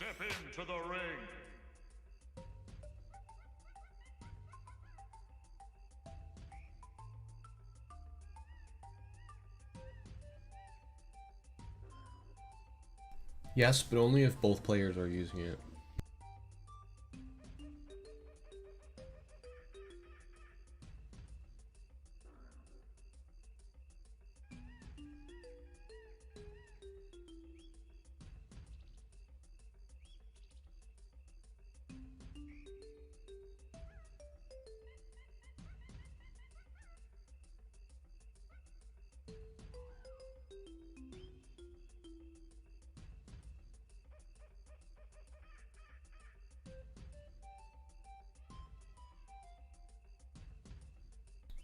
Step into the ring. Yes, but only if both players are using it.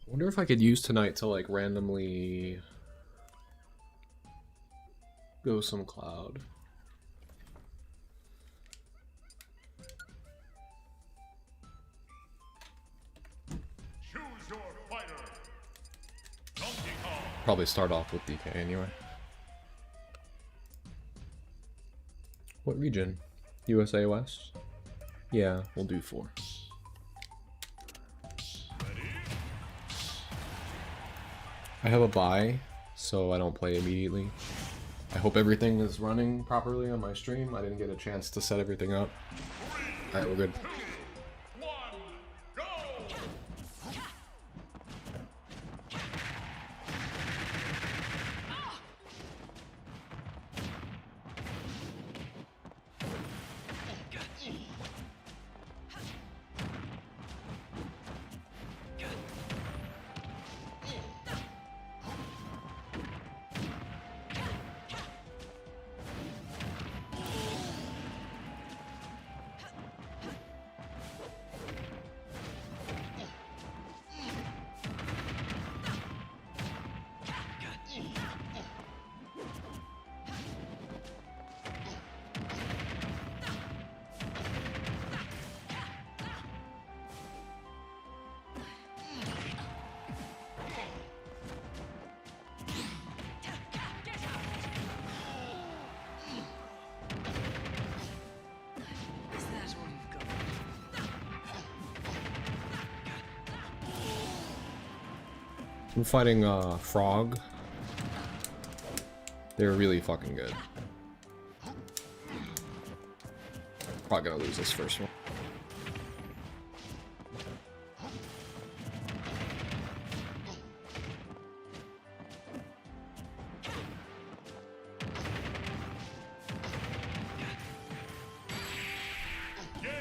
I wonder if I could use tonight to like randomly go some cloud. Choose your fighter. Donkey Kong. Probably start off with DK anyway. What region? USA West? Yeah, we'll do 4. I have a bye, so I don't play immediately. I hope everything is running properly on my stream. I didn't get a chance to set everything up. Alright, we're good. I'm fighting Frog. They're really fucking good. Probably gonna lose this first one.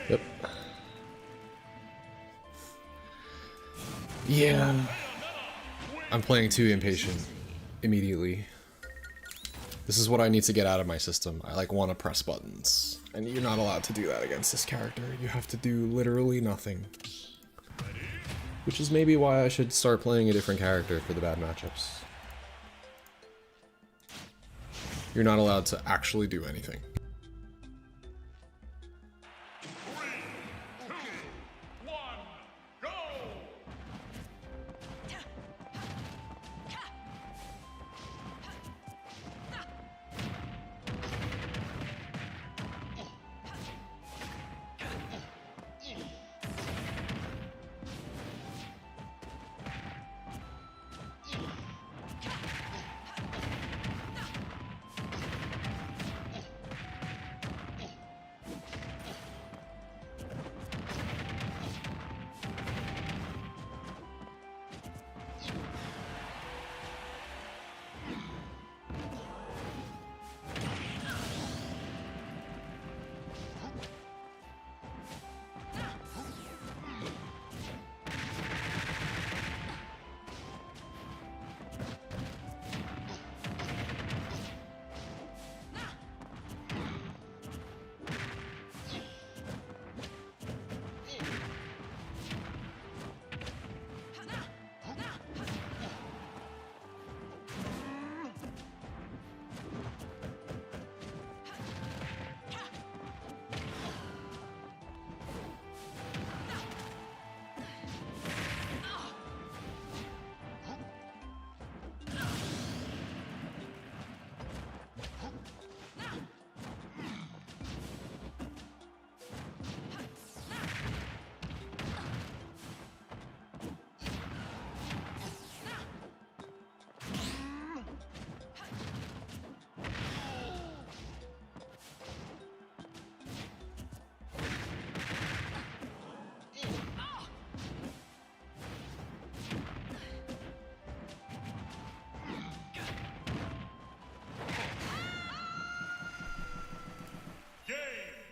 Yep. Yeah. I'm playing too impatient immediately. This is what I need to get out of my system. I like want to press buttons. And you're not allowed to do that against this character. You have to do literally nothing. Which is maybe why I should start playing a different character for the bad matchups. You're not allowed to actually do anything.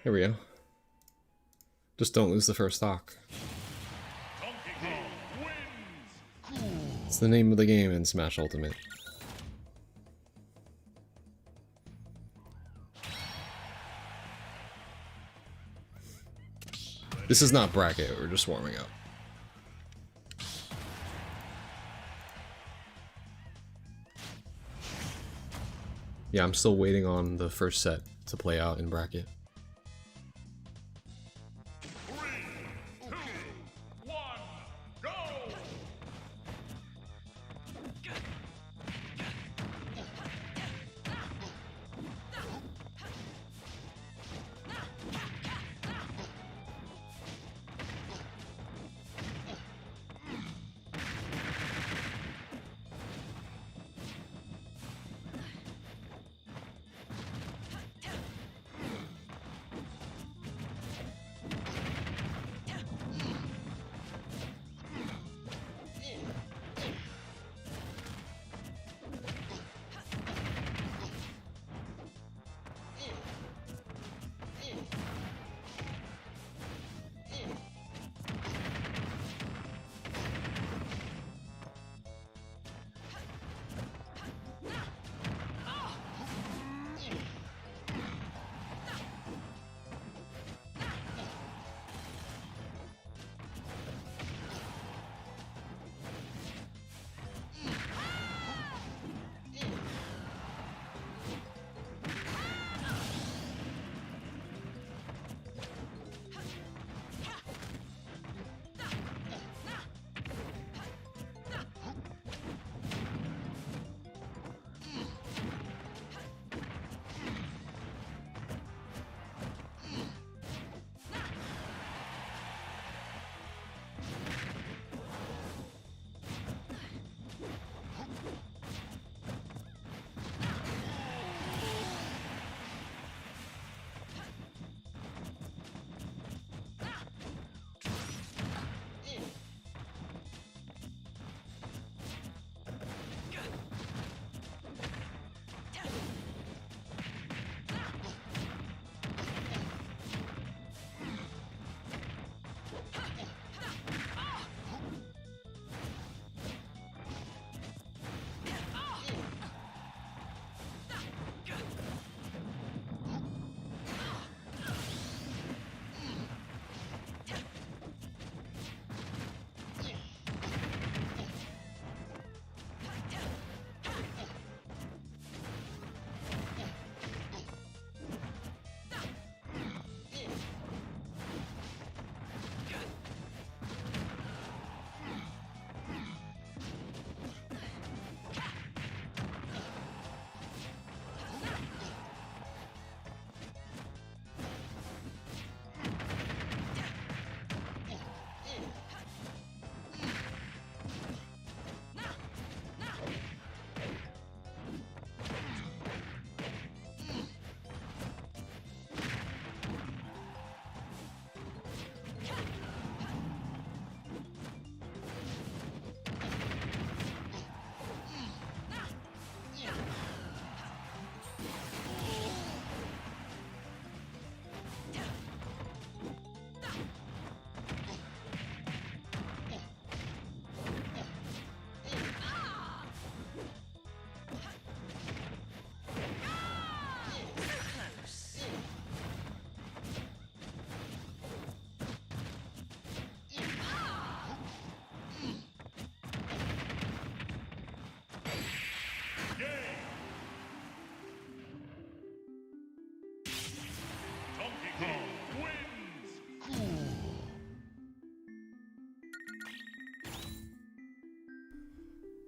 Here we go. Just don't lose the first stock. Donkey Kong wins. It's the name of the game in Smash Ultimate. This is not bracket, we're just warming up. Yeah, I'm still waiting on the first set to play out in bracket. 3, 2, 1, go!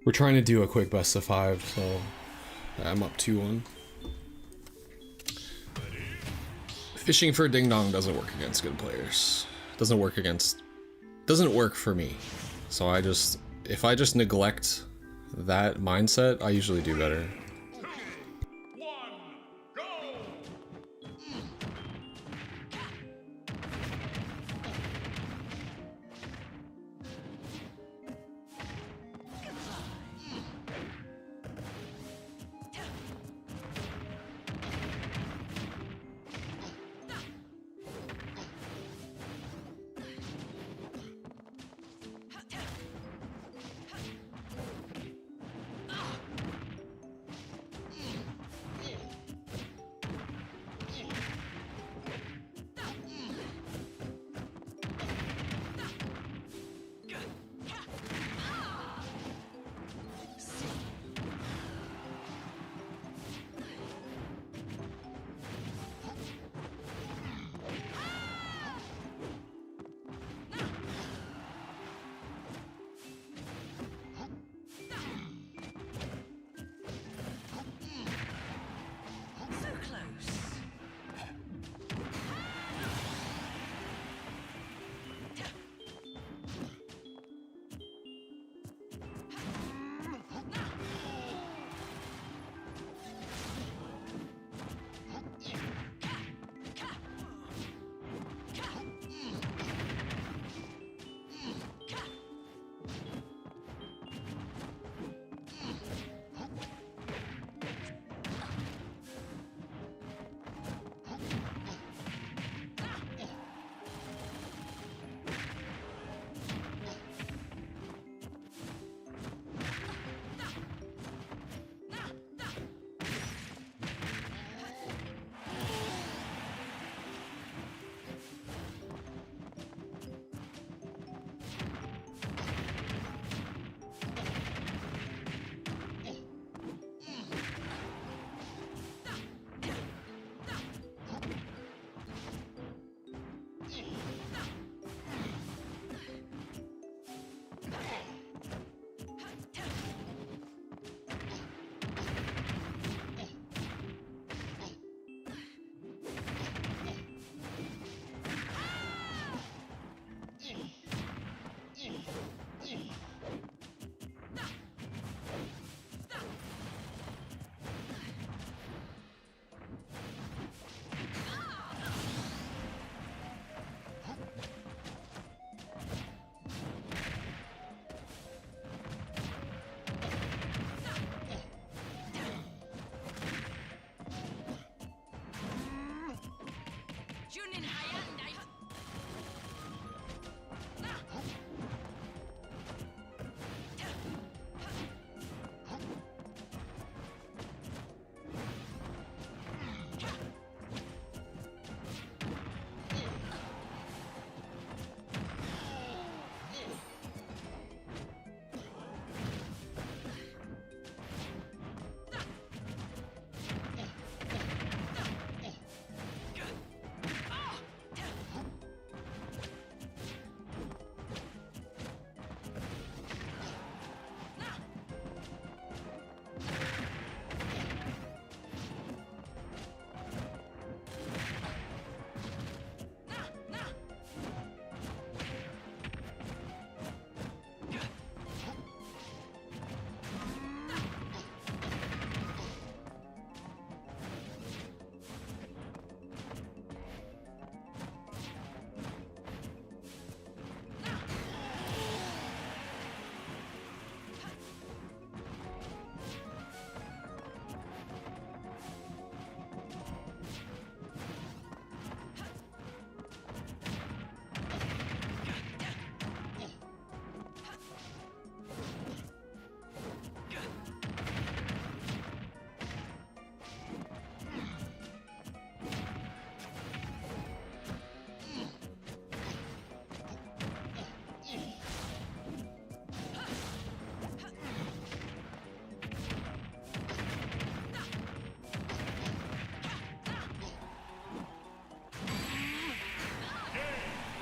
We're trying to do a quick best of 5, so I'm up 2-1. Fishing for ding dong doesn't work against good players. Doesn't work for me. So if I just neglect that mindset, I usually do better. 2, 1, go!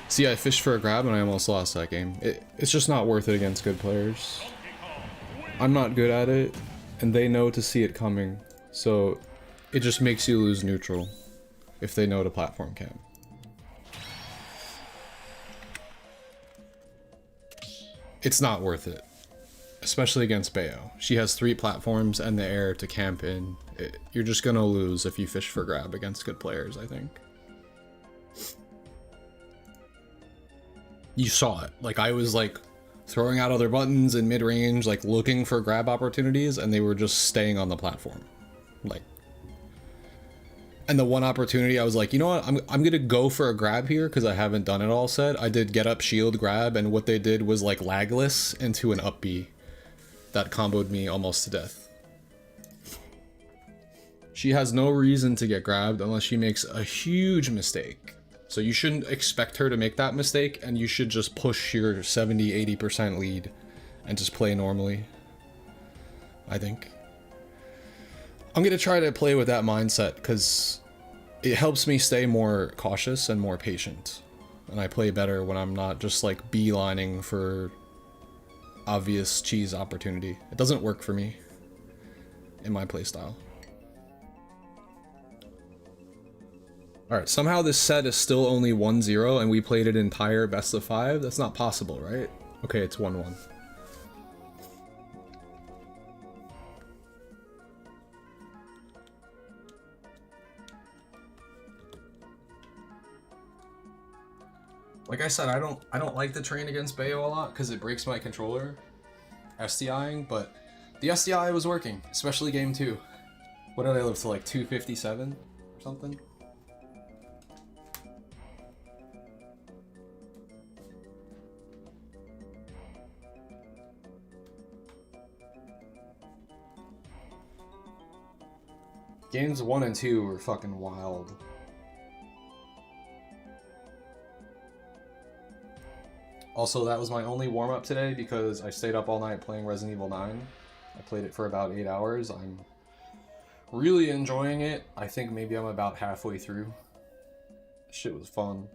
See, I fished for a grab and I almost lost that game. It's just not worth it against good players. I'm not good at it, and they know to see it coming, so it just makes you lose neutral if they know to platform camp. It's not worth it, especially against Bayo. She has 3 platforms and the air to camp in. You're just gonna lose if you fish for grab against good players, I think. You saw it. Like, I was like throwing out other buttons in mid-range, like looking for grab opportunities, and they were just staying on the platform. Like, and the one opportunity I was like, you know what, I'm gonna go for a grab here because I haven't done it all set. I did get up shield grab, and what they did was like lagless into an up B that comboed me almost to death. She has no reason to get grabbed unless she makes a huge mistake. So you shouldn't expect her to make that mistake, and you should just push your 70-80% lead and just play normally, I think. I'm gonna try to play with that mindset because it helps me stay more cautious and more patient. And I play better when I'm not just like beelining for obvious cheese opportunity. It doesn't work for me in my playstyle. Alright, somehow this set is still only 1-0 and we played it entire best of 5? That's not possible, right? Okay, it's 1-1. Like I said, I don't like the train against Bayo a lot because it breaks my controller SDIing, but the SDI was working, especially game 2. What did I live to, like 257 or something? Games 1 and 2 were fucking wild. Also, that was my only warm-up today because I stayed up all night playing Resident Evil 9. I played it for about 8 hours. I'm really enjoying it. I think maybe I'm about halfway through. Shit was fun.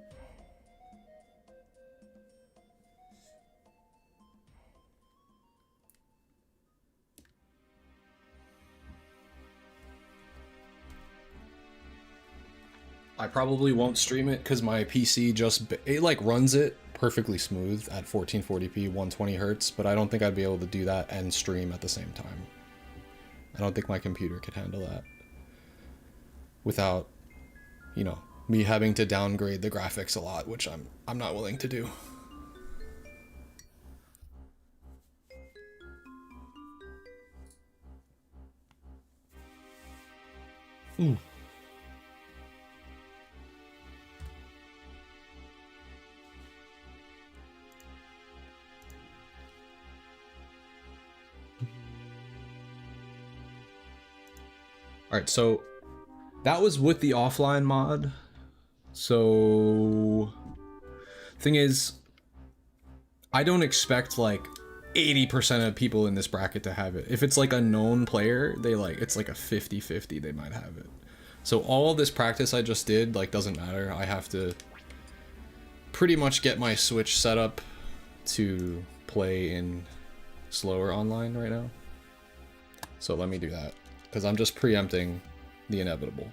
I probably won't stream it because my PC just, it like runs it perfectly smooth at 1440p 120 hertz, but I don't think I'd be able to do that and stream at the same time. I don't think my computer could handle that without, you know, me having to downgrade the graphics a lot, which I'm not willing to do. Alright, so that was with the offline mod. So thing is, I don't expect like 80% of people in this bracket to have it. If it's like a known player, they like, it's like a 50-50 they might have it. So all this practice I just did like doesn't matter. I have to pretty much get my Switch set up to play in slower online right now. So let me do that, because I'm just preempting the inevitable.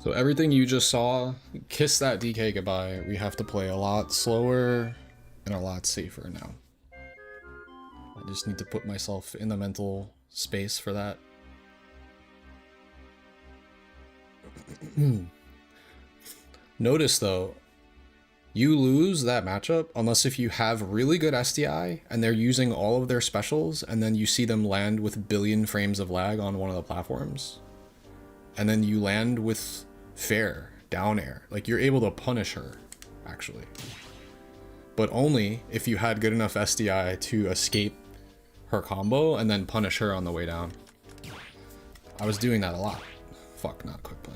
So everything you just saw, kiss that DK goodbye. We have to play a lot slower and a lot safer now. I just need to put myself in the mental space for that. Notice though, you lose that matchup unless if you have really good SDI and they're using all of their specials and then you see them land with billion frames of lag on one of the platforms. And then you land with fair down air. Like, you're able to punish her, actually. But only if you had good enough SDI to escape her combo and then punish her on the way down. I was doing that a lot. Fuck, not quick play.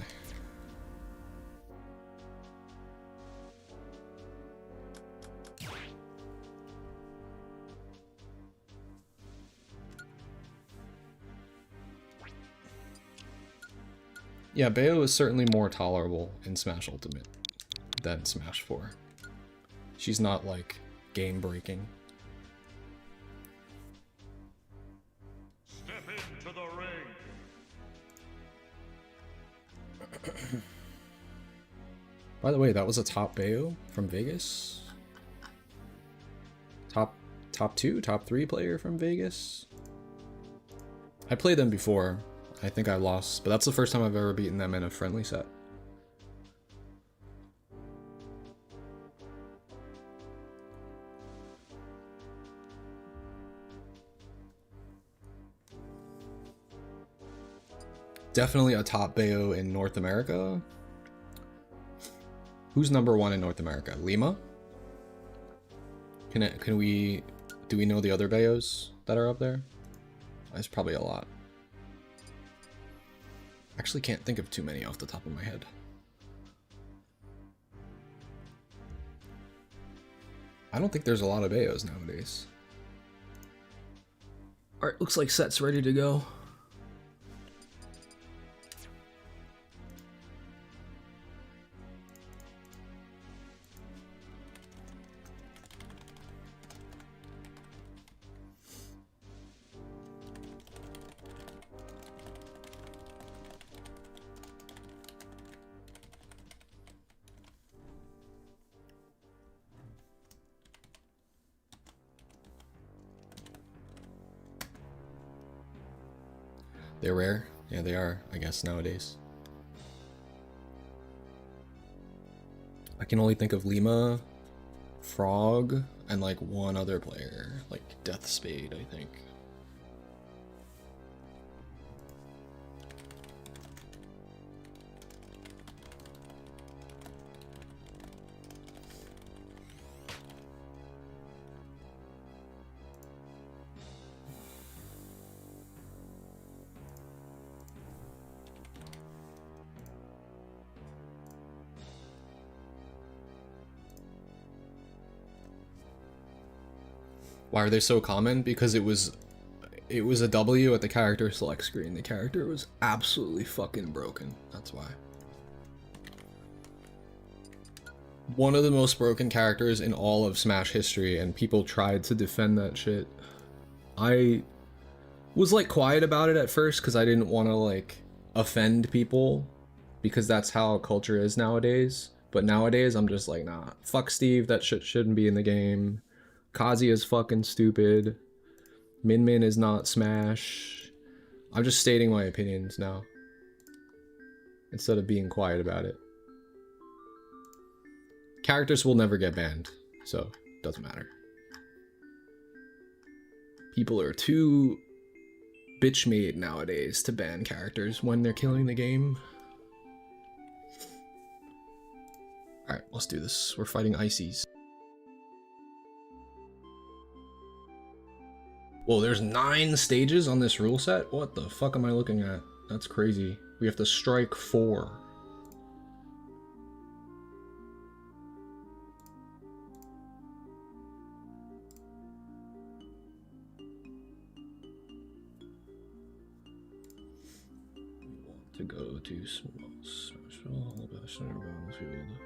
Yeah, Bayo is certainly more tolerable in Smash Ultimate than Smash 4. She's not, like, game-breaking. Step into the ring. By the way, that was a top Bayo from Vegas? Top 2, top 3 player from Vegas? I played them before. I think I lost, but that's the first time I've ever beaten them in a friendly set. Definitely a top Bayo in North America. Who's number 1 in North America? Lima? Do we know the other Bayos that are up there? There's probably a lot. Actually can't think of too many off the top of my head. I don't think there's a lot of Bayos nowadays. Alright, looks like set's ready to go. They're rare? Yeah, they are, I guess, nowadays. I can only think of Lima, Frog, and like one other player, like Death Spade, I think. Why are they so common? Because it was a W at the character select screen. The character was absolutely fucking broken. That's why. One of the most broken characters in all of Smash history, and people tried to defend that shit. I was like quiet about it at first because I didn't want to like offend people, because that's how culture is nowadays. But nowadays I'm just like, nah, fuck Steve, that shit shouldn't be in the game. Kazuya's fucking stupid. Min Min is not Smash. I'm just stating my opinions now, instead of being quiet about it. Characters will never get banned, so it doesn't matter. People are too bitch-made nowadays to ban characters when they're killing the game. Alright, let's do this. We're fighting Ices. Whoa, there's 9 stages on this rule set? What the fuck am I looking at? That's crazy. We have to strike 4. We want to go to small battlefield.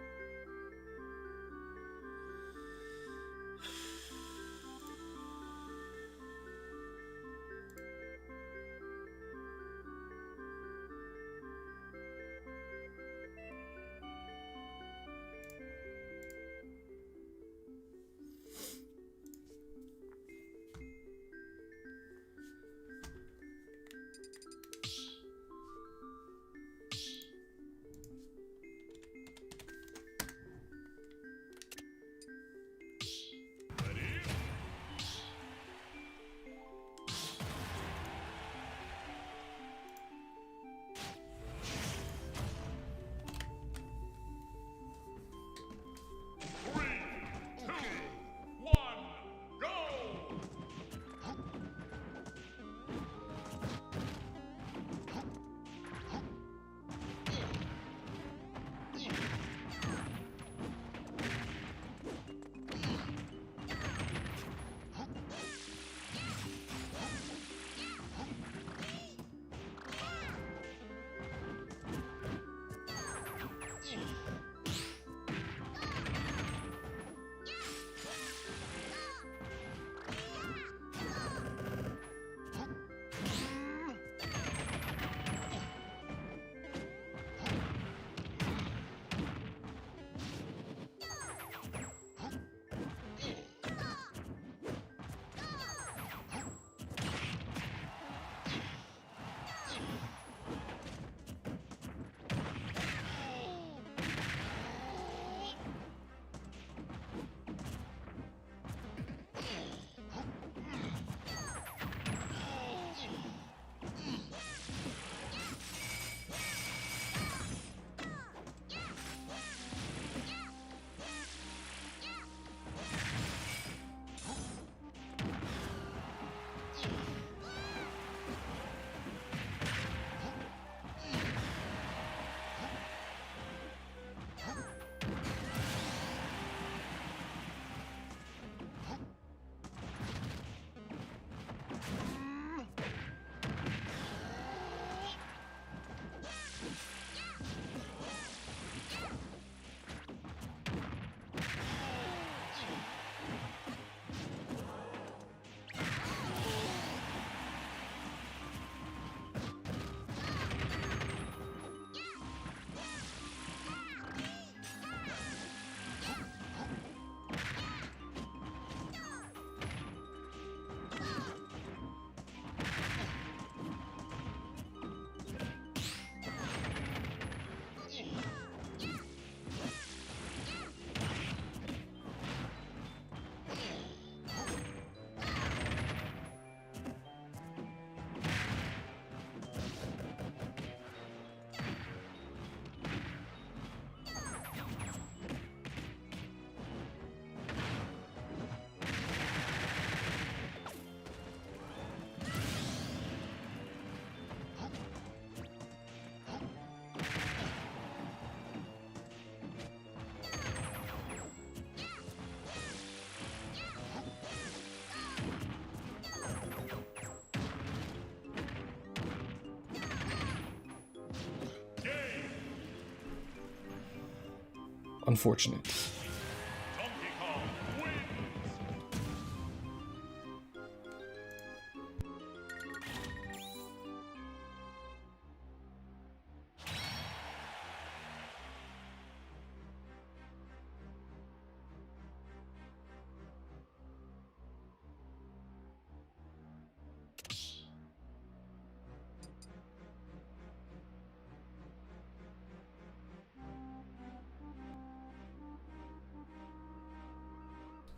Unfortunate.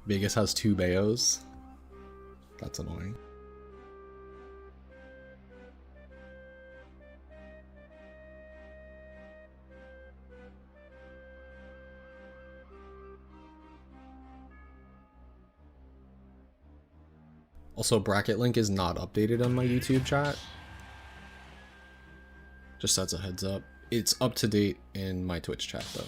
Vegas has 2 Bayos. That's annoying. Also, bracket link is not updated on my YouTube chat. Just as a heads up. It's up to date in my Twitch chat though.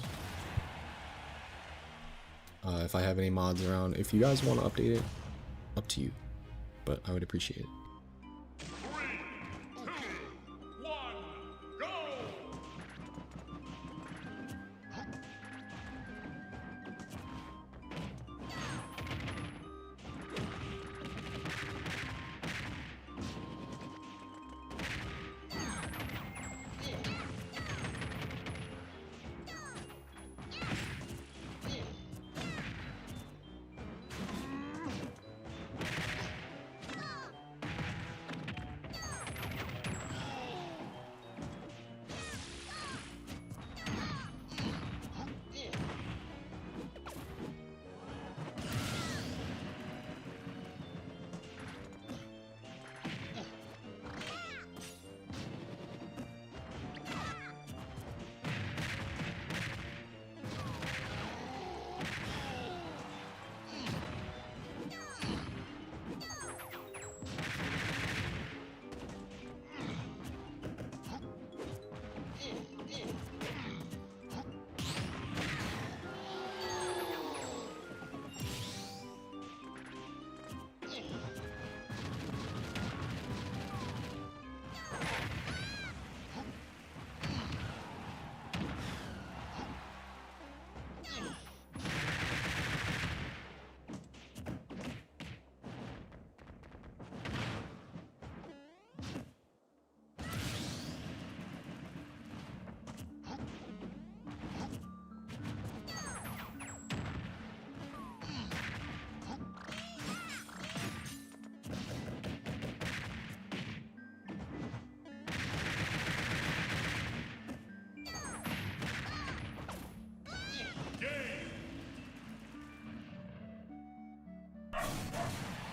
If I have any mods around, if you guys want to update it, up to you. But I would appreciate it. 3, 2, 1, go!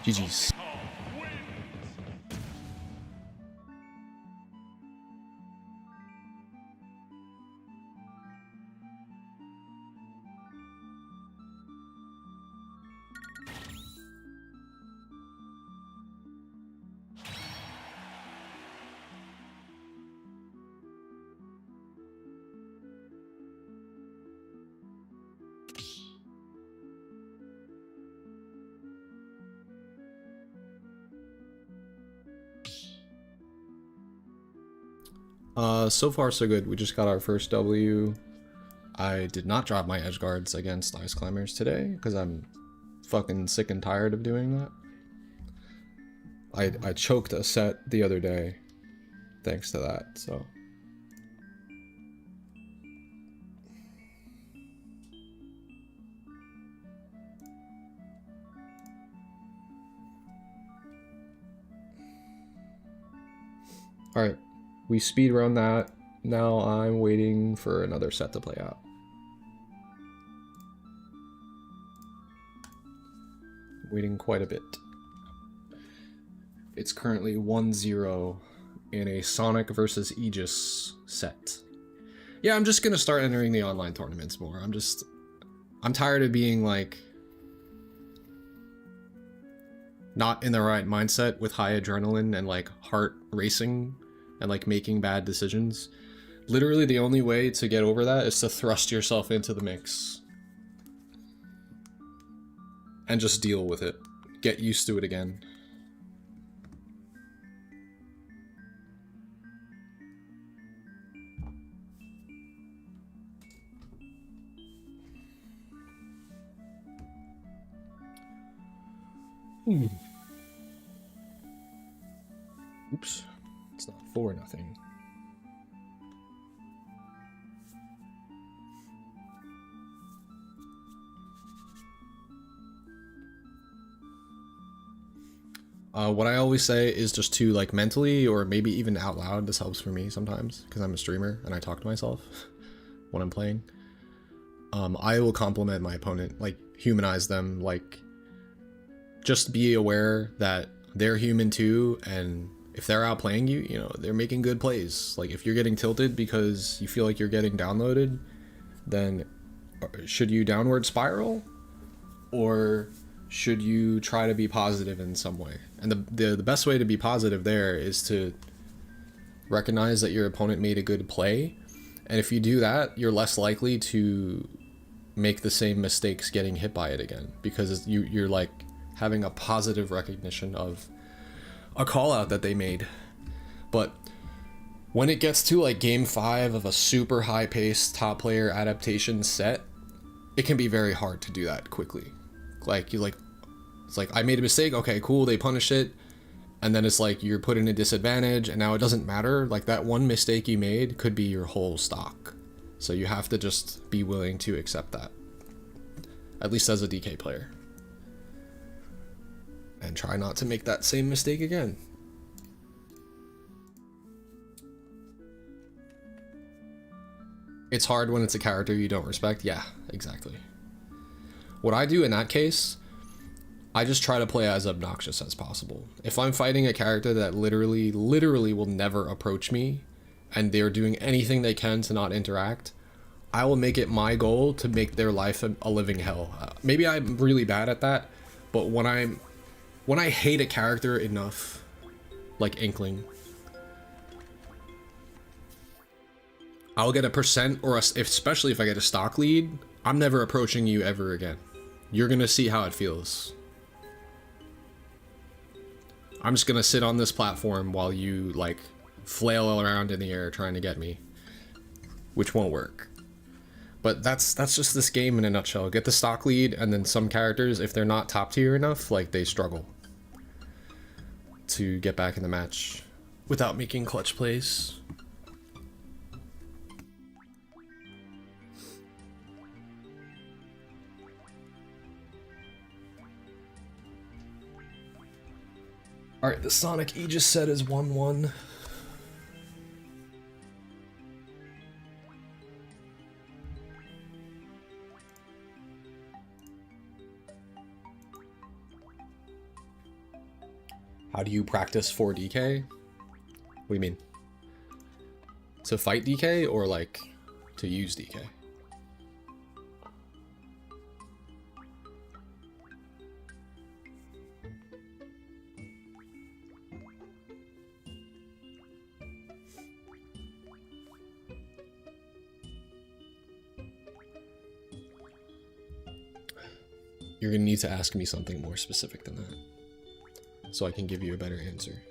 GG's. So far so good. We just got our first W. I did not drop my edge guards against Ice Climbers today because I'm fucking sick and tired of doing that. I choked a set the other day thanks to that, so. Alright. We speed run that. Now I'm waiting for another set to play out. Waiting quite a bit. It's currently 1-0 in a Sonic versus Aegis set. Yeah, I'm just gonna start entering the online tournaments more. I'm tired of being like not in the right mindset with high adrenaline and like heart racing and like making bad decisions. Literally the only way to get over that is to thrust yourself into the mix. And just deal with it. Get used to it again. Oops. It's not 4-0. What I always say is just to like mentally or maybe even out loud, this helps for me sometimes because I'm a streamer and I talk to myself when I'm playing. I will compliment my opponent, like humanize them, like just be aware that they're human too, and if they're outplaying you, you know, they're making good plays. Like if you're getting tilted because you feel like you're getting downloaded, then should you downward spiral, or should you try to be positive in some way? And the best way to be positive there is to recognize that your opponent made a good play, and if you do that, you're less likely to make the same mistakes getting hit by it again, because you're like having a positive recognition of a call out that they made. But when it gets to like game 5 of a super high paced top player adaptation set, it can be very hard to do that quickly. Like it's like I made a mistake, okay, cool, they punish it, and then it's like you're put in a disadvantage, and now it doesn't matter. Like that one mistake you made could be your whole stock. So you have to just be willing to accept that, at least as a DK player, and try not to make that same mistake again. It's hard when it's a character you don't respect. Yeah, exactly. What I do in that case, I just try to play as obnoxious as possible. If I'm fighting a character that literally will never approach me, and they're doing anything they can to not interact, I will make it my goal to make their life a living hell. Maybe I'm really bad at that, but when I hate a character enough, like Inkling, I'll get a percent, or especially if I get a stock lead, I'm never approaching you ever again. You're gonna see how it feels. I'm just gonna sit on this platform while you like flail around in the air trying to get me, which won't work. But that's just this game in a nutshell. Get the stock lead, and then some characters, if they're not top tier enough, like they struggle to get back in the match without making clutch plays. Alright, the Sonic Aegis set is 1-1. How do you practice for DK? What do you mean? To fight DK, or like to use DK? You're gonna need to ask me something more specific than that, so I can give you a better answer.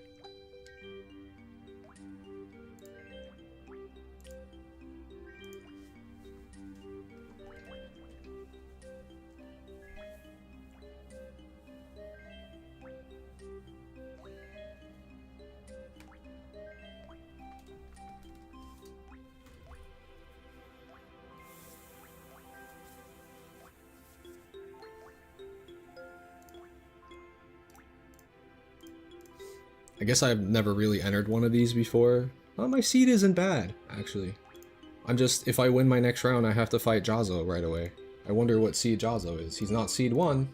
I guess I've never really entered one of these before. Oh, my seed isn't bad, actually. I'm just, if I win my next round, I have to fight Jazzo right away. I wonder what seed Jazzo is. He's not seed 1,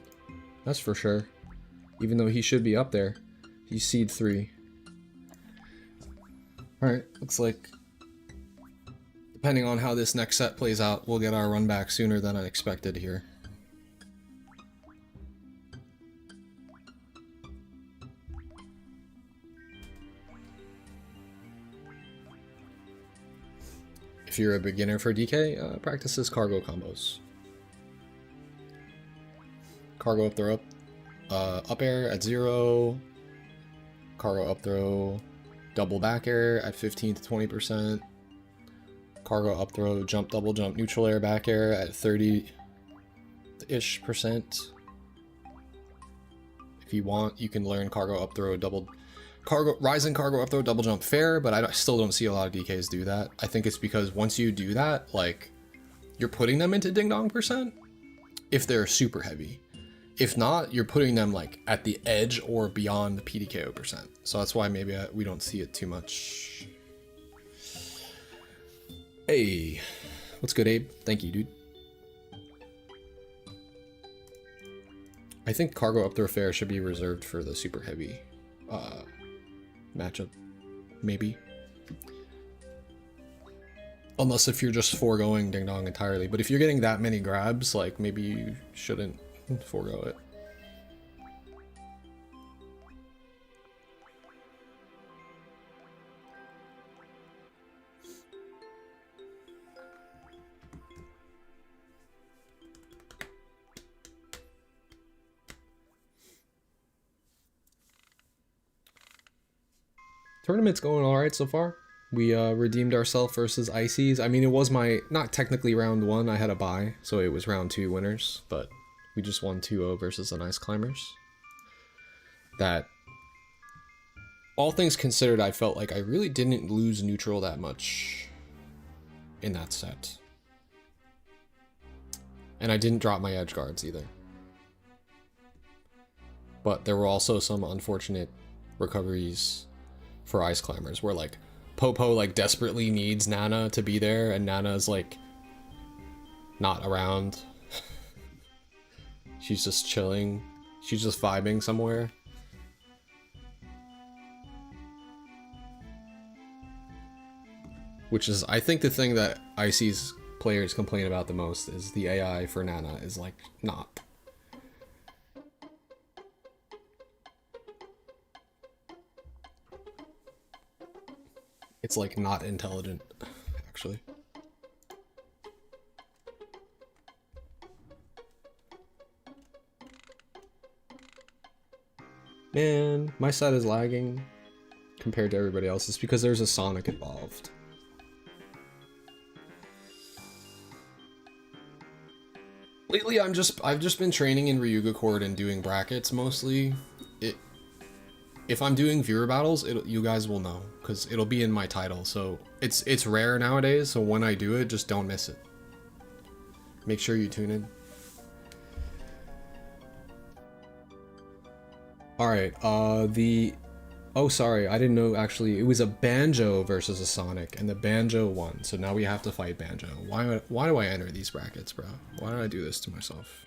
that's for sure. Even though he should be up there. He's seed 3. Alright, looks like, depending on how this next set plays out, we'll get our run back sooner than I expected here. If you're a beginner for DK, practices cargo combos. Cargo up throw up air at 0. Cargo up throw double back air at 15 to 20%. Cargo up throw jump double jump neutral air back air at 30-ish %. If you want, you can learn cargo up throw double cargo rising cargo up throw double jump fair, but I still don't see a lot of DKs do that. I think it's because once you do that, like, you're putting them into ding dong % if they're super heavy. If not, you're putting them like at the edge or beyond the PDKO %. So that's why maybe we don't see it too much. Hey, what's good, Abe? Thank you, dude. I think cargo up throw fair should be reserved for the super heavy matchup, maybe. Unless if you're just foregoing Ding Dong entirely, but if you're getting that many grabs, like maybe you shouldn't forego it. Tournament's going alright so far. We redeemed ourselves versus Ices. I mean, it was my, not technically round 1, I had a bye, so it was round 2 winners, but we just won 2-0 versus the Ice Climbers. That, all things considered, I felt like I really didn't lose neutral that much in that set. And I didn't drop my edge guards either. But there were also some unfortunate recoveries for Ice Climbers where like Popo like desperately needs Nana to be there and Nana's like not around. She's just chilling. She's just vibing somewhere. Which is, I think, the thing that Icy's players complain about the most is the AI for Nana is like not. It's like not intelligent, actually. Man, my side is lagging compared to everybody else. It's because there's a Sonic involved. Lately, I've just been training in Ryuga Chord and doing brackets mostly. If I'm doing viewer battles, you guys will know because it'll be in my title. So it's rare nowadays. So when I do it, just don't miss it. Make sure you tune in. All right. Oh, sorry, I didn't know actually. It was a Banjo versus a Sonic, and the Banjo won. So now we have to fight Banjo. Why do I enter these brackets, bro? Why do I do this to myself?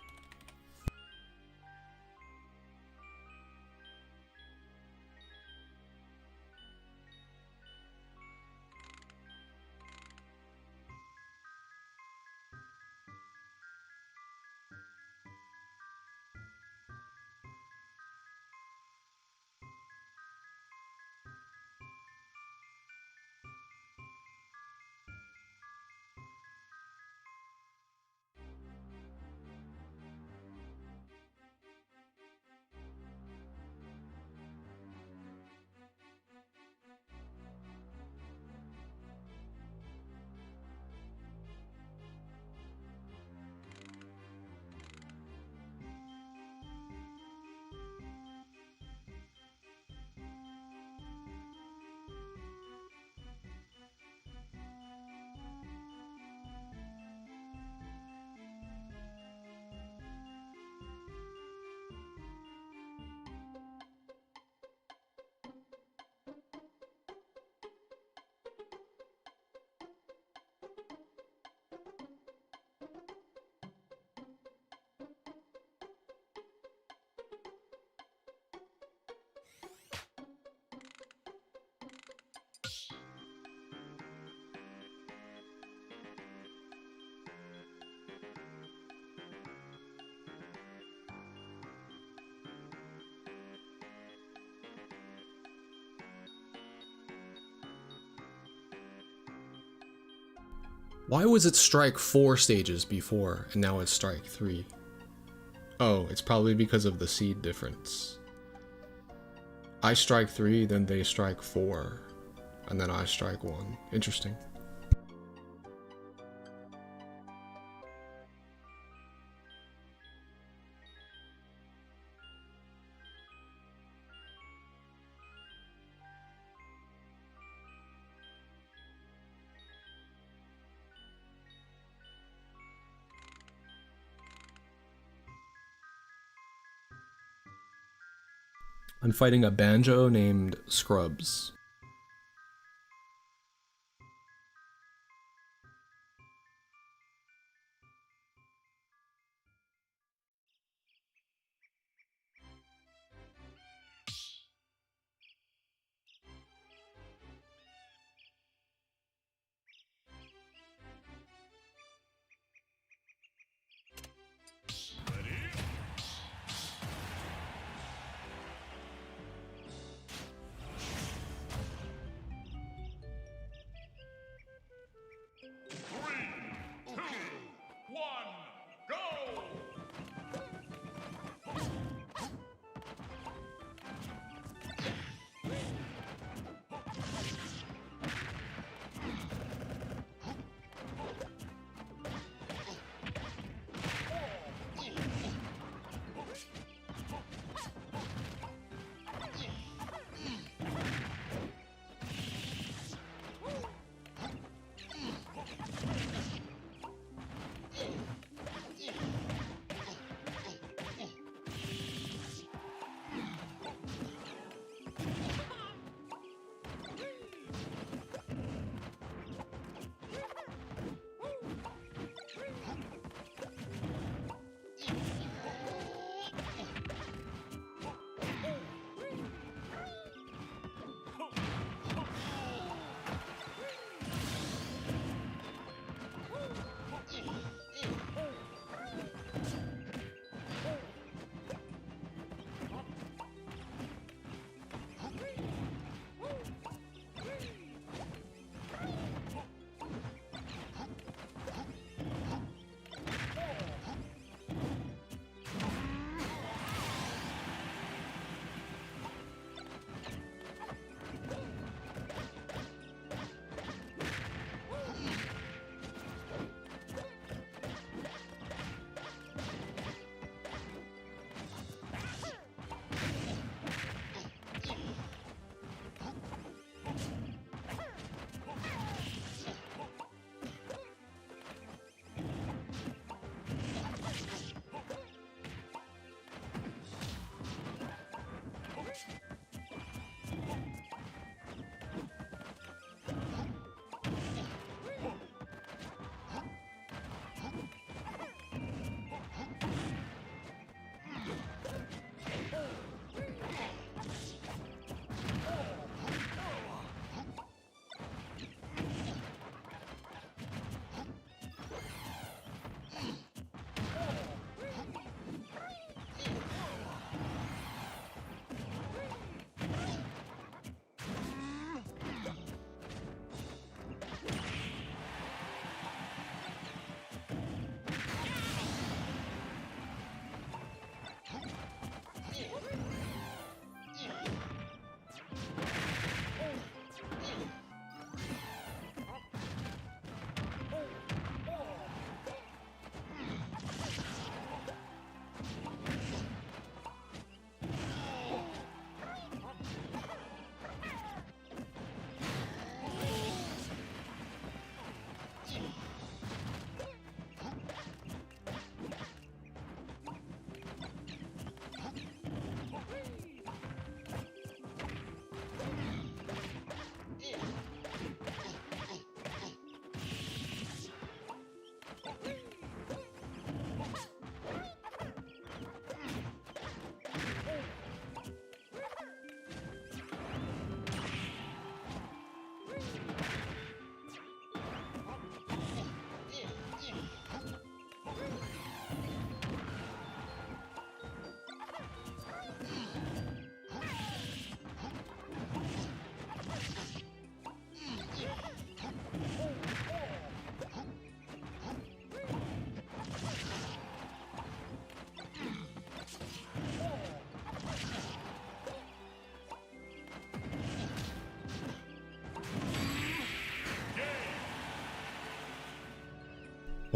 Why was it strike 4 stages before, and now it's strike 3? Oh, it's probably because of the seed difference. I strike 3, then they strike 4, and then I strike 1. Interesting. I'm fighting a Banjo named Scrubs.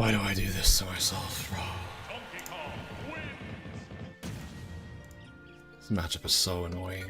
Why do I do this to myself, bro? Donkey Kong wins. This matchup is so annoying.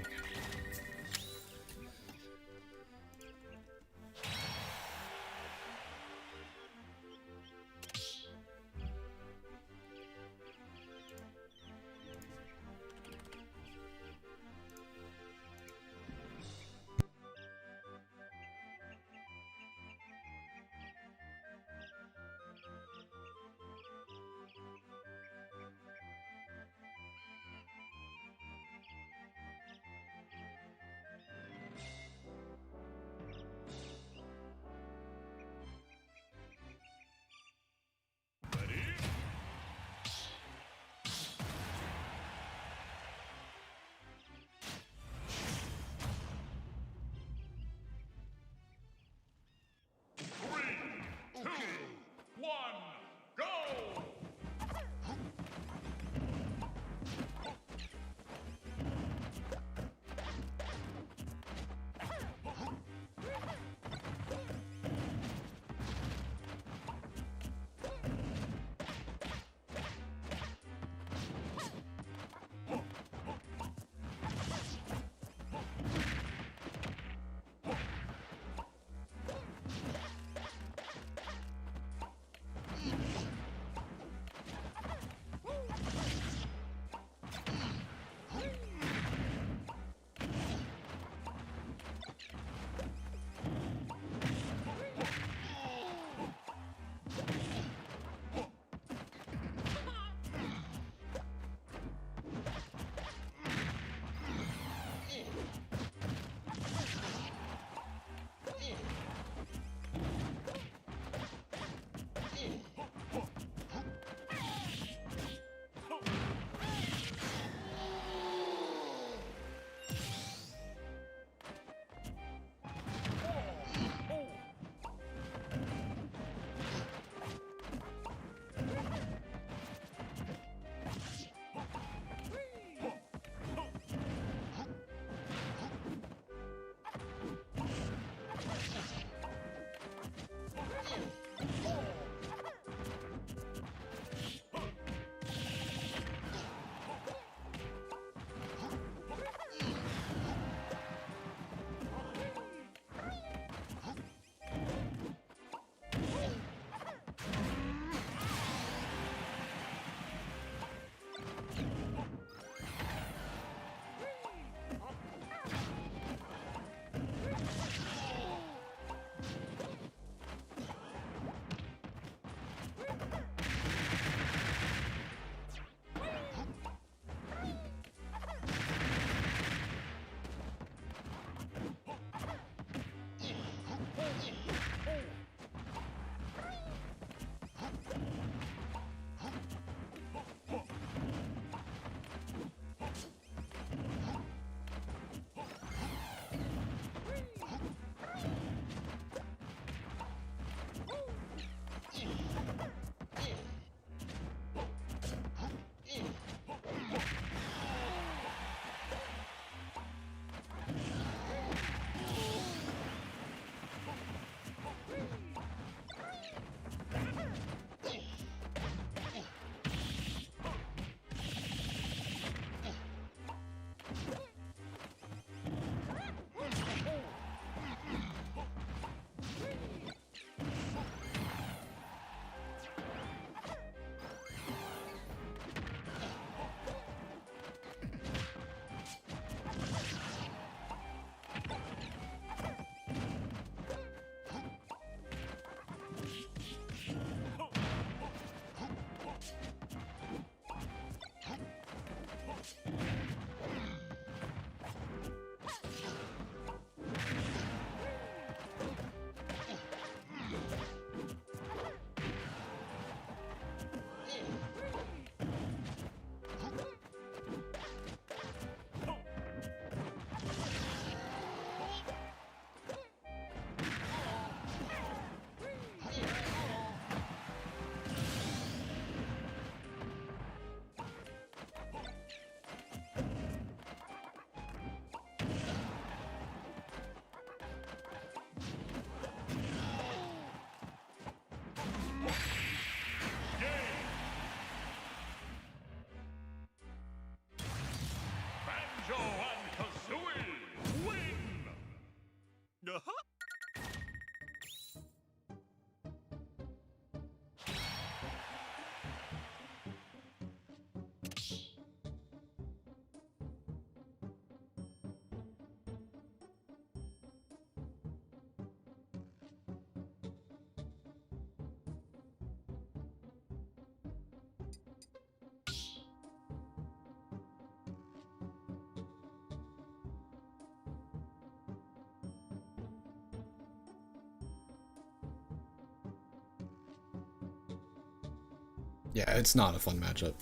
Yeah, it's not a fun matchup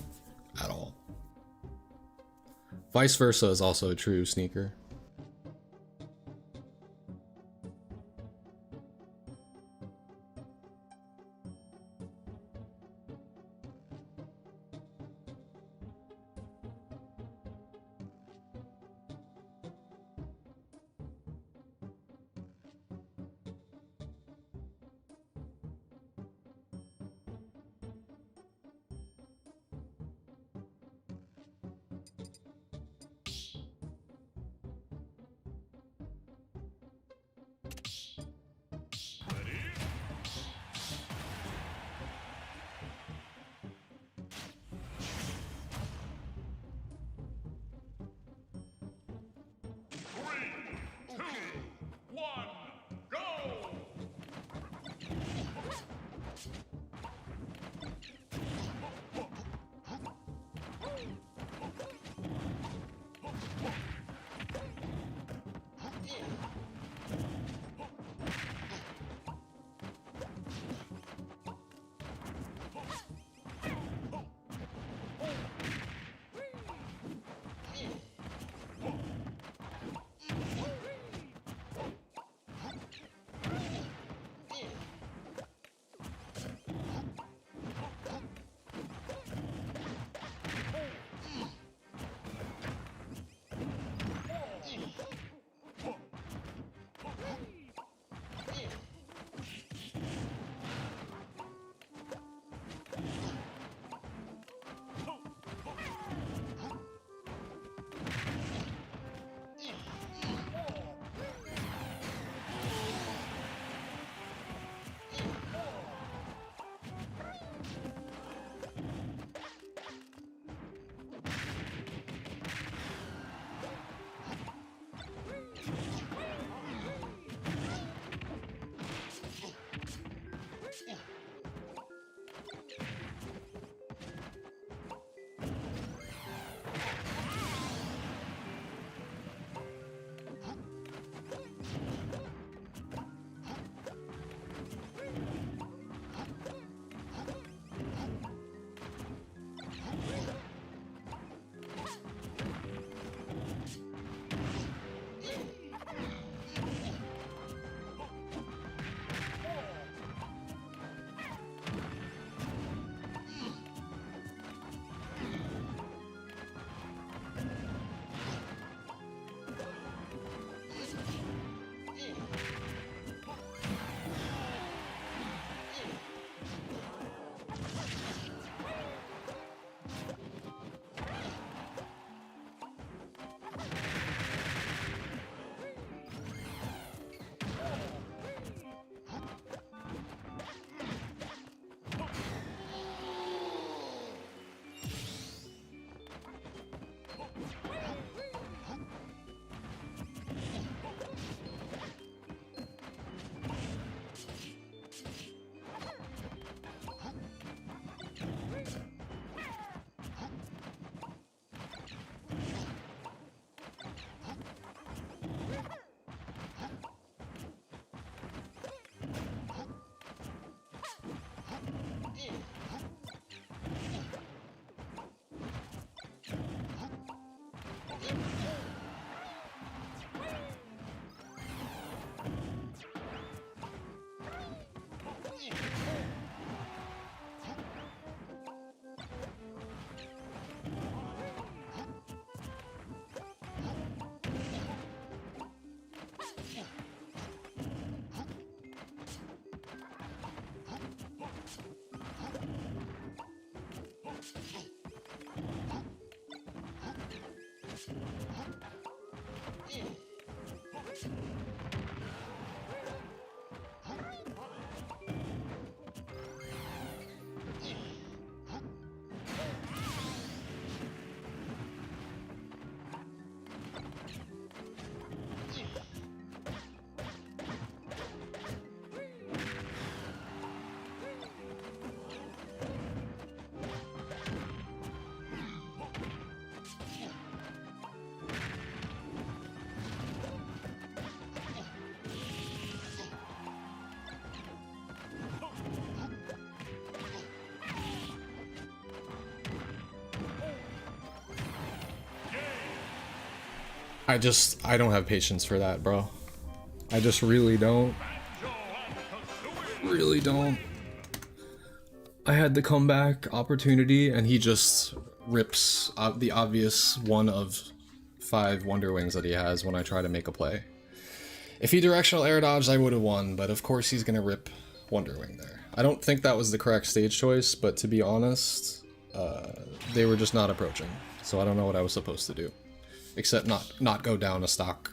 at all. Vice versa is also a true sneaker. I don't have patience for that, bro. I just really don't. Really don't. I had the comeback opportunity and he just rips the obvious one of 5 Wonder Wings that he has when I try to make a play. If he directional air dodged, I would have won, but of course he's gonna rip Wonder Wing there. I don't think that was the correct stage choice, but to be honest, they were just not approaching. So I don't know what I was supposed to do. Except not go down a stock.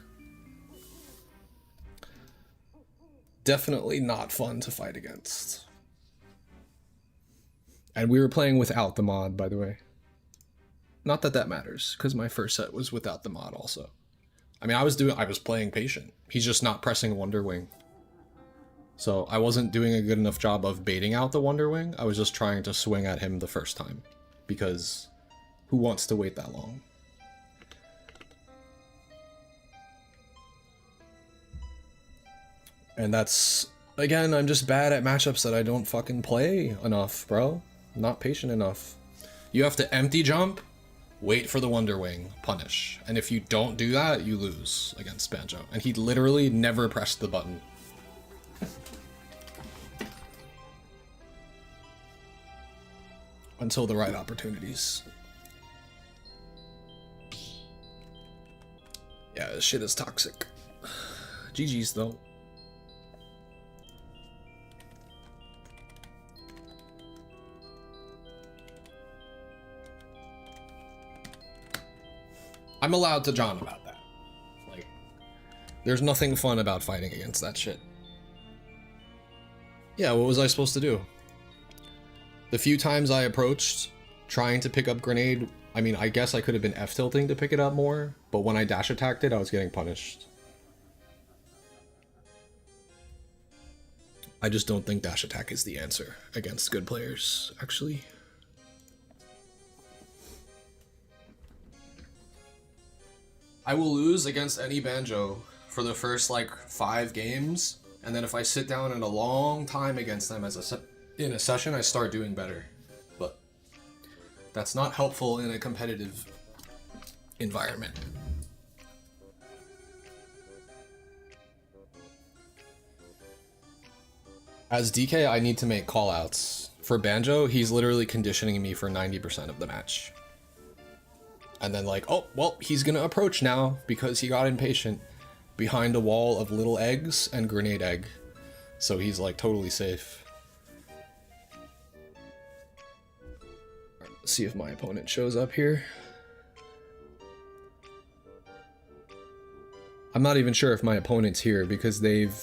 Definitely not fun to fight against. And we were playing without the mod, by the way. Not that that matters, because my first set was without the mod also. I mean, I was playing patient. He's just not pressing Wonder Wing. So I wasn't doing a good enough job of baiting out the Wonder Wing. I was just trying to swing at him the first time. Because who wants to wait that long? And that's, again, I'm just bad at matchups that I don't fucking play enough, bro. I'm not patient enough. You have to empty jump, wait for the Wonder Wing, punish. And if you don't do that, you lose against Banjo. And he literally never pressed the button. Until the right opportunities. Yeah, this shit is toxic. GG's though. I'm allowed to John about that. Like, there's nothing fun about fighting against that shit. Yeah, what was I supposed to do? The few times I approached trying to pick up grenade, I mean, I guess I could have been F-tilting to pick it up more, but when I dash attacked it, I was getting punished. I just don't think dash attack is the answer against good players, actually. I will lose against any Banjo for the first, like, 5 games, and then if I sit down in a long time against them in a session, I start doing better. But that's not helpful in a competitive environment. As DK, I need to make callouts. For Banjo, he's literally conditioning me for 90% of the match. And then like, oh, well, he's gonna approach now because he got impatient behind a wall of little eggs and grenade egg. So he's like totally safe. Right, let's see if my opponent shows up here. I'm not even sure if my opponent's here because they've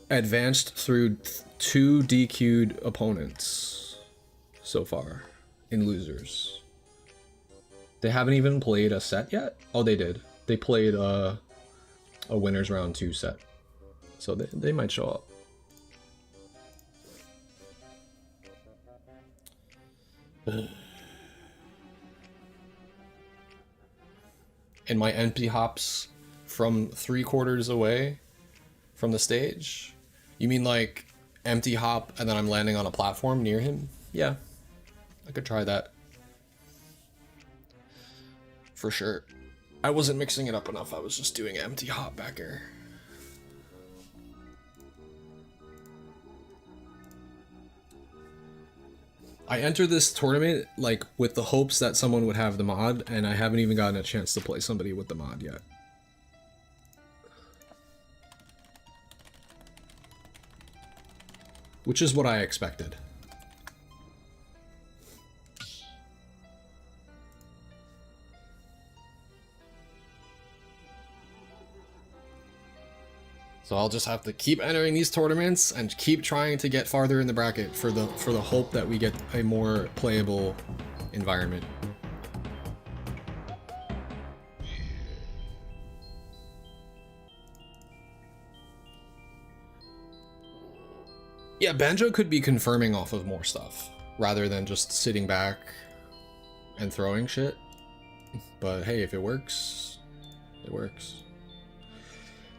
advanced through 2 DQ'd opponents so far in losers. They haven't even played a set yet? Oh, they did. They played a winners round 2 set. So they might show up. In my empty hops from 3/4 away from the stage? You mean like empty hop and then I'm landing on a platform near him? Yeah, I could try that. For sure. I wasn't mixing it up enough, I was just doing empty hop back here. I entered this tournament like with the hopes that someone would have the mod, and I haven't even gotten a chance to play somebody with the mod yet. Which is what I expected. So I'll just have to keep entering these tournaments and keep trying to get farther in the bracket for the hope that we get a more playable environment. Yeah, Banjo could be confirming off of more stuff rather than just sitting back and throwing shit. But hey, if it works, it works.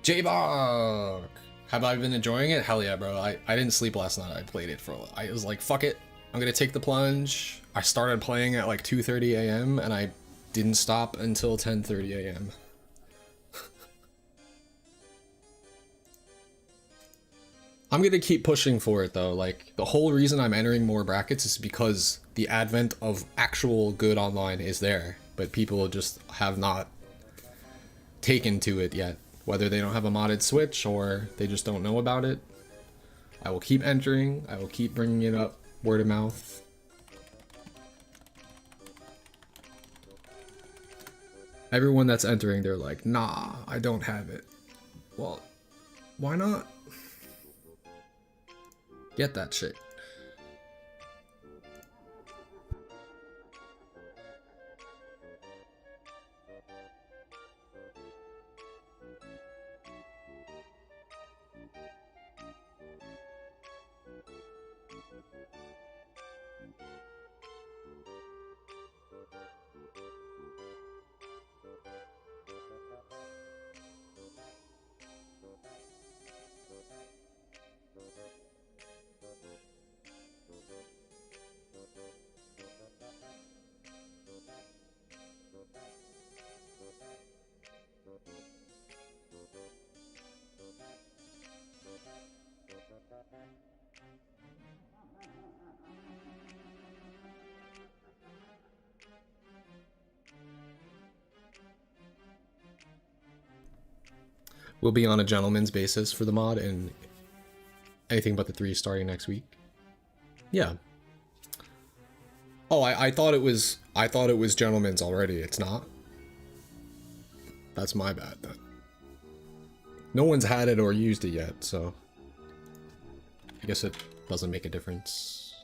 J-Bog! Have I been enjoying it? Hell yeah, bro. I didn't sleep last night. I played it I was like, fuck it. I'm gonna take the plunge. I started playing at like 2:30 a.m. and I didn't stop until 10:30 a.m. I'm gonna keep pushing for it though. Like, the whole reason I'm entering more brackets is because the advent of actual good online is there, but people just have not taken to it yet. Whether they don't have a modded Switch or they just don't know about it. I will keep entering, I will keep bringing it up word of mouth. Everyone that's entering, they're like, nah, I don't have it. Well, why not? Get that shit. We'll be on a gentleman's basis for the mod and anything but the 3 starting next week. Yeah. Oh, I thought it was gentleman's already. It's not. That's my bad then. No one's had it or used it yet, so I guess it doesn't make a difference.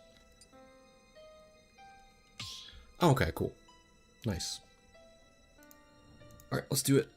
Oh, okay, cool. Nice. All right, let's do it.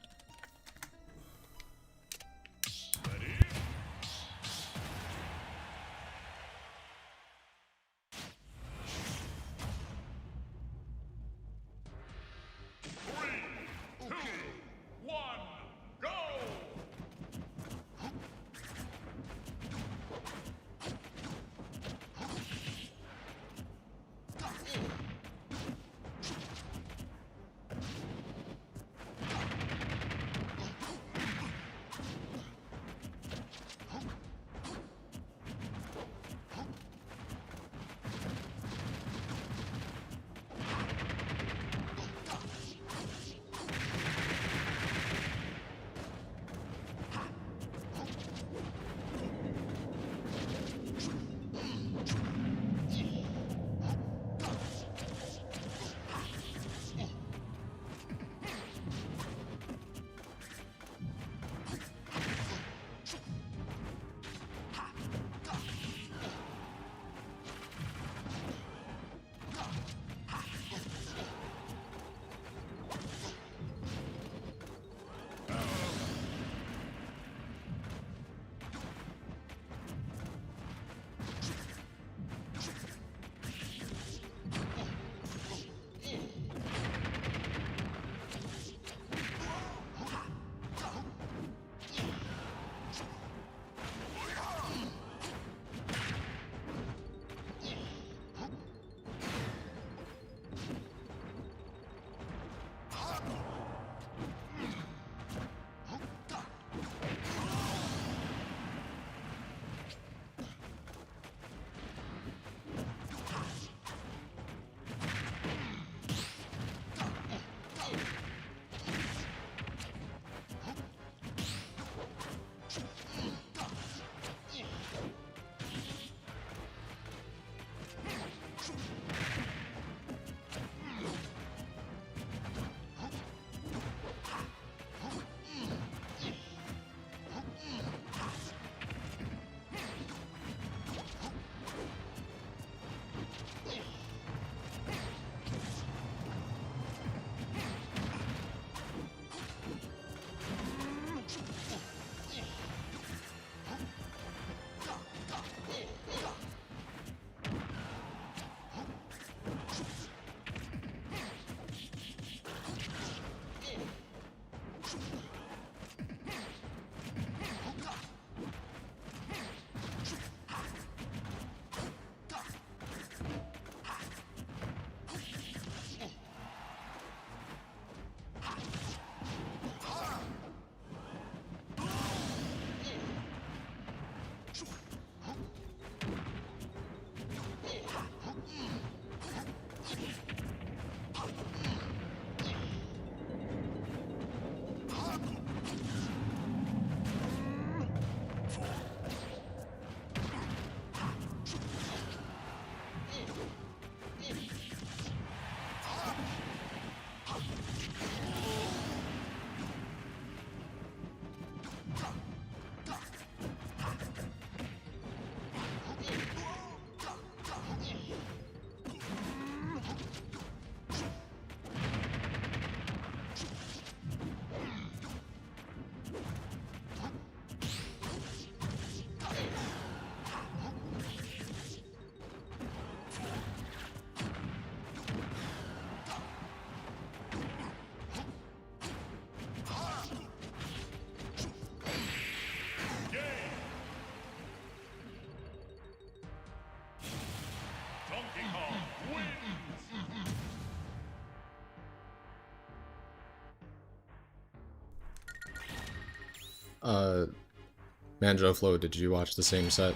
Manjo Flow, did you watch the same set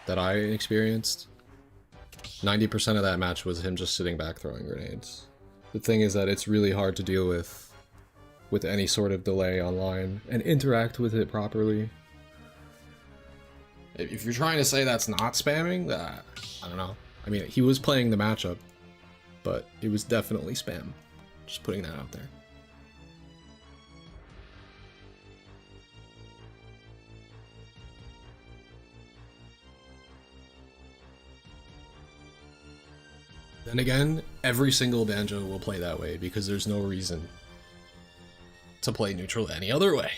that I experienced? 90% of that match was him just sitting back throwing grenades. The thing is that it's really hard to deal with any sort of delay online and interact with it properly. If you're trying to say that's not spamming, I don't know. I mean, he was playing the matchup, but it was definitely spam. Just putting that out there. Then again, every single banjo will play that way because there's no reason to play neutral any other way.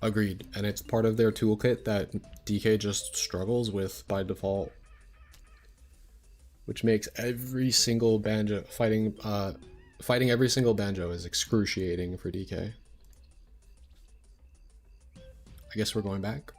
Agreed, and it's part of their toolkit that DK just struggles with by default, which makes every single banjo fighting every single banjo is excruciating for DK. I guess we're going back.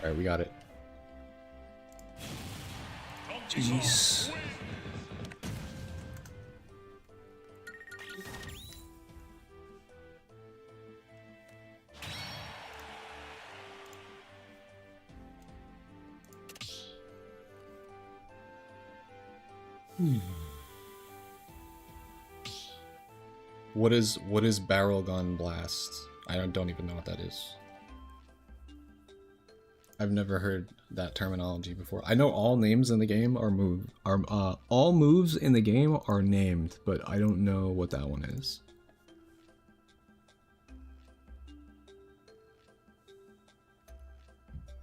Alright, we got it. Jeez. What is barrel gun blast? I don't even know what that is. I've never heard that terminology before. I know all names in the game are all moves in the game are named, but I don't know what that one is.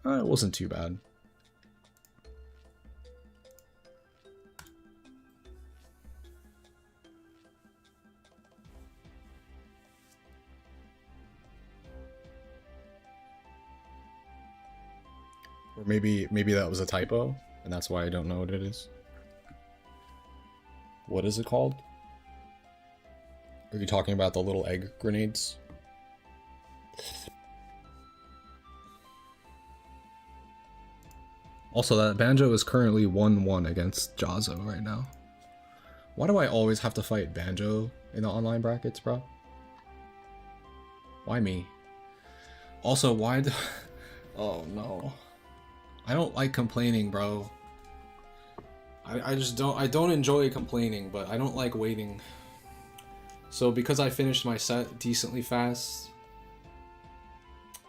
It wasn't too bad. Or maybe that was a typo, and that's why I don't know what it is. What is it called? Are you talking about the little egg grenades? Also, that Banjo is currently 1-1 against Jazzo right now. Why do I always have to fight Banjo in the online brackets, bro? Why me? Also, why do... Oh, no. I don't like complaining, bro. I just don't... I don't enjoy complaining, but I don't like waiting. So, because I finished my set decently fast...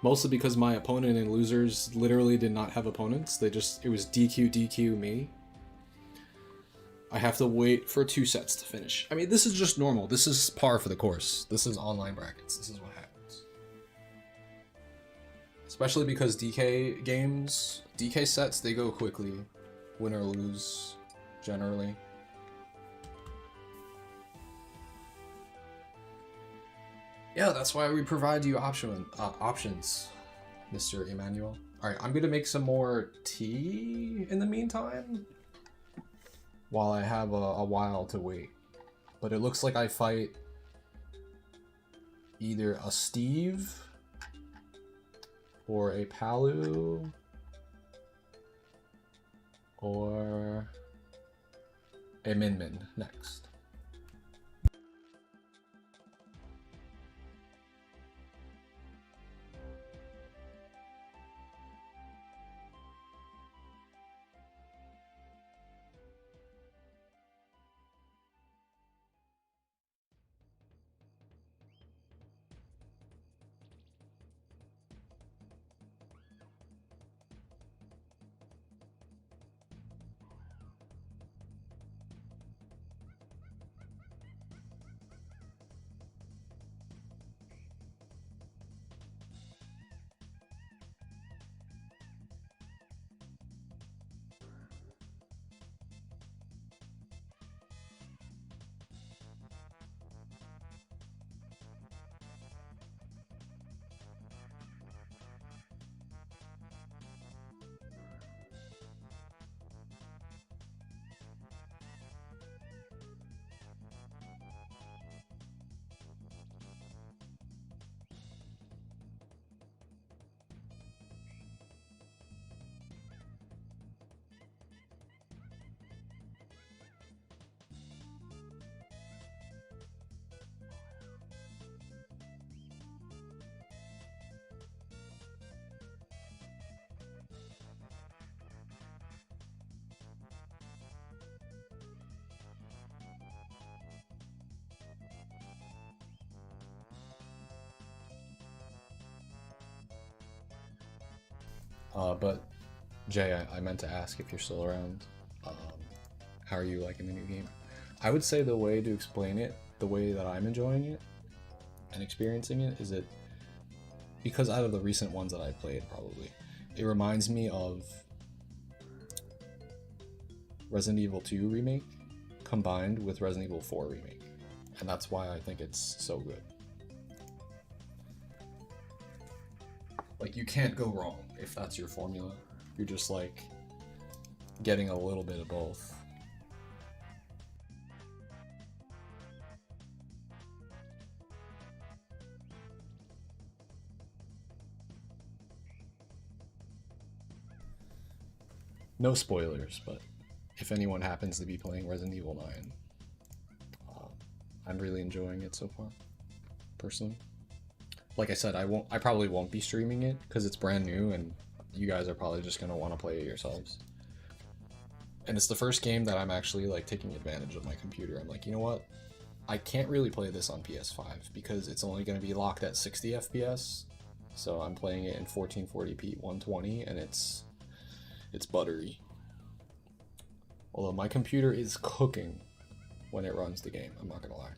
Mostly because my opponent and losers literally did not have opponents. It was DQ me. I have to wait for 2 sets to finish. I mean, this is just normal. This is par for the course. This is online brackets. This is what happens. Especially because DK sets, they go quickly. Win or lose, generally. Yeah, that's why we provide you options, Mr. Emmanuel. Alright, I'm gonna make some more tea in the meantime, while I have a while to wait. But it looks like I fight either a Steve, or a Palu, or a Min Min next. But Jay, I meant to ask if you're still around. How are you liking the new game? I would say the way to explain it, the way that I'm enjoying it and experiencing it, is because out of the recent ones that I played, probably, it reminds me of Resident Evil 2 Remake combined with Resident Evil 4 Remake. And that's why I think it's so good. Like, you can't go wrong if that's your formula. You're just, like, getting a little bit of both. No spoilers, but if anyone happens to be playing Resident Evil 9, I'm really enjoying it so far, personally. Like I said, I probably won't be streaming it because it's brand new and you guys are probably just gonna want to play it yourselves. And it's the first game that I'm actually like taking advantage of my computer. I'm like, you know what? I can't really play this on PS5 because it's only going to be locked at 60 FPS. So I'm playing it in 1440p 120 and it's buttery. Although my computer is cooking when it runs the game, I'm not gonna lie.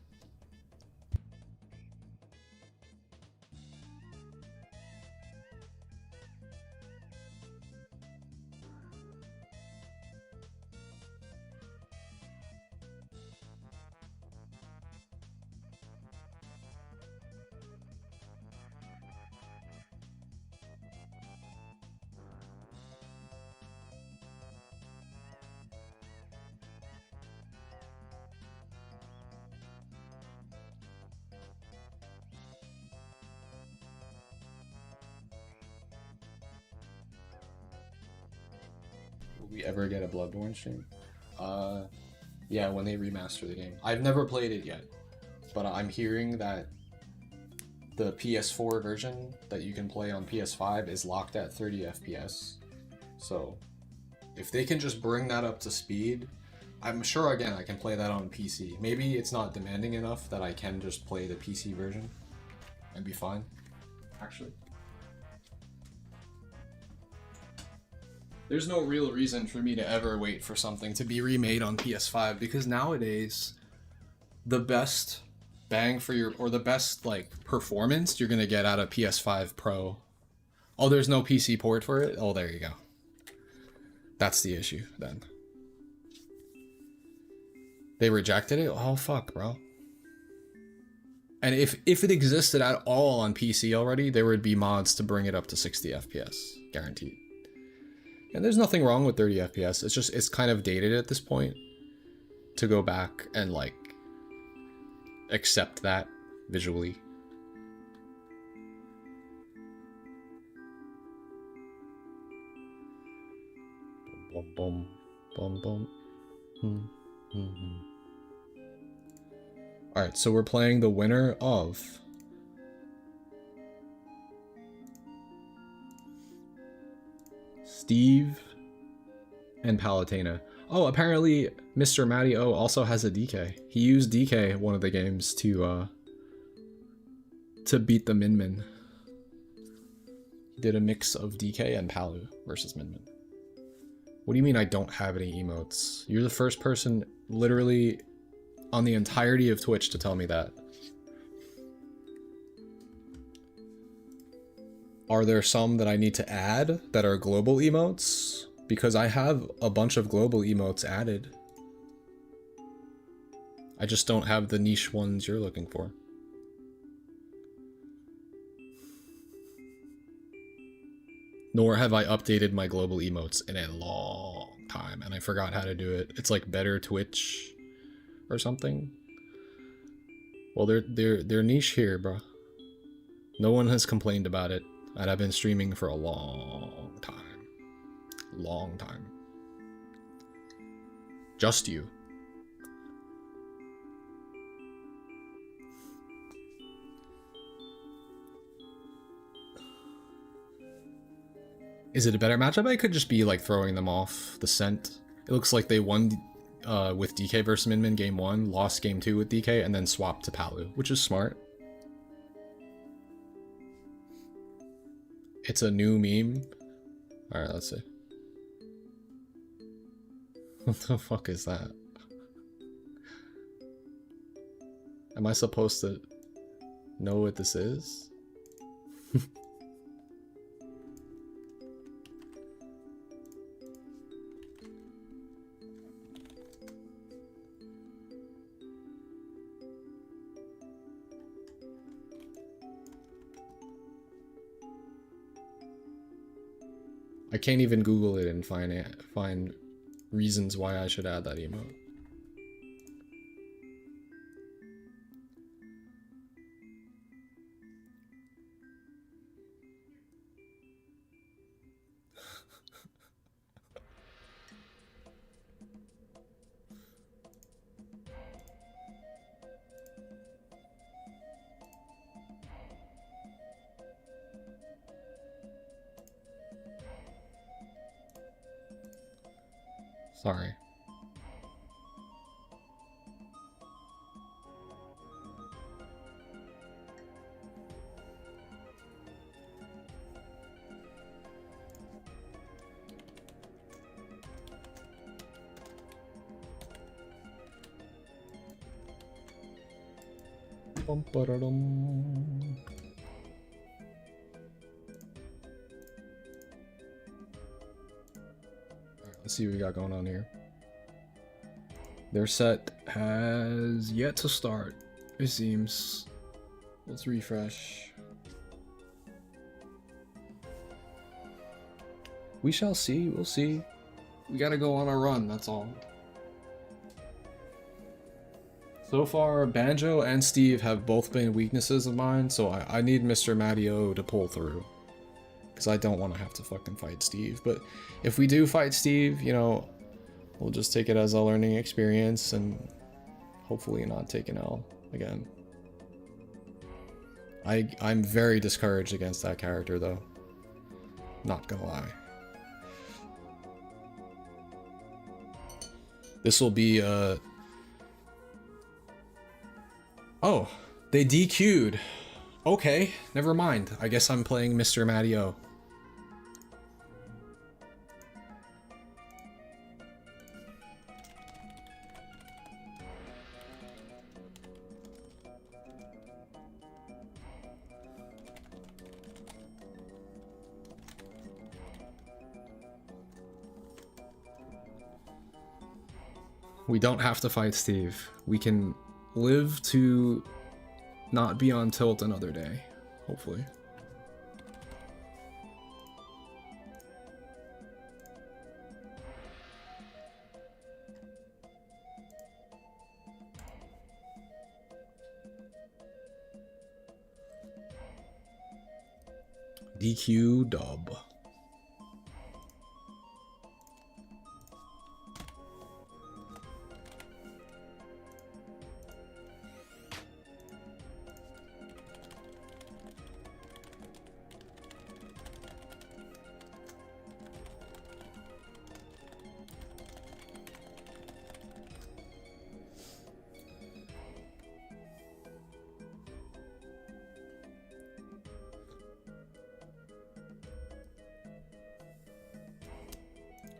Will we ever get a Bloodborne stream? Yeah, when they remaster the game. I've never played it yet, but I'm hearing that the PS4 version that you can play on PS5 is locked at 30 FPS. So if they can just bring that up to speed, I'm sure again I can play that on PC. Maybe it's not demanding enough that I can just play the PC version and be fine, actually. There's no real reason for me to ever wait for something to be remade on PS5 because nowadays the best bang for your, or the best like performance you're gonna get out of PS5 Pro. Oh, there's no PC port for it? Oh, there you go. That's the issue then. They rejected it? Oh fuck, bro. And if it existed at all on PC already, there would be mods to bring it up to 60 FPS, guaranteed. And there's nothing wrong with 30 FPS. It's just, it's kind of dated at this point to go back and like accept that visually. Boom, boom, boom, boom. All right, so we're playing the winner of Steve and Palutena. Oh, apparently Mr. Matty O also has a DK. He used DK one of the games to beat the Min Min. He did a mix of DK and Palu versus Min Min. What do you mean I don't have any emotes? You're the first person literally on the entirety of Twitch to tell me that. Are there some that I need to add that are global emotes? Because I have a bunch of global emotes added. I just don't have the niche ones you're looking for. Nor have I updated my global emotes in a long time, and I forgot how to do it. It's like Better Twitch or something. Well, they're niche here, bro. No one has complained about it, and I've been streaming for a long time. Long time. Just you. Is it a better matchup? I could just be like throwing them off the scent. It looks like they won with DK versus Min Min game 1, lost game 2 with DK, and then swapped to Palu, which is smart. It's a new meme. Alright, let's see. What the fuck is that? Am I supposed to know what this is? I can't even Google it and find reasons why I should add that emote. Sorry. Bum, ba-da-dum. Let's see what we got going on here. Their set has yet to start, it seems. Let's refresh. We shall see, we'll see. We gotta go on a run, that's all. So far, Banjo and Steve have both been weaknesses of mine, so I need Mr. Mattio to pull through. Because I don't want to have to fucking fight Steve. But if we do fight Steve, you know, we'll just take it as a learning experience and hopefully not take an L again. I'm very discouraged against that character, though. Not gonna lie. This will be, oh, they DQ'd. Okay, never mind. I guess I'm playing Mr. Mattio. We don't have to fight Steve. We can live to not be on tilt another day, hopefully. DQ dub.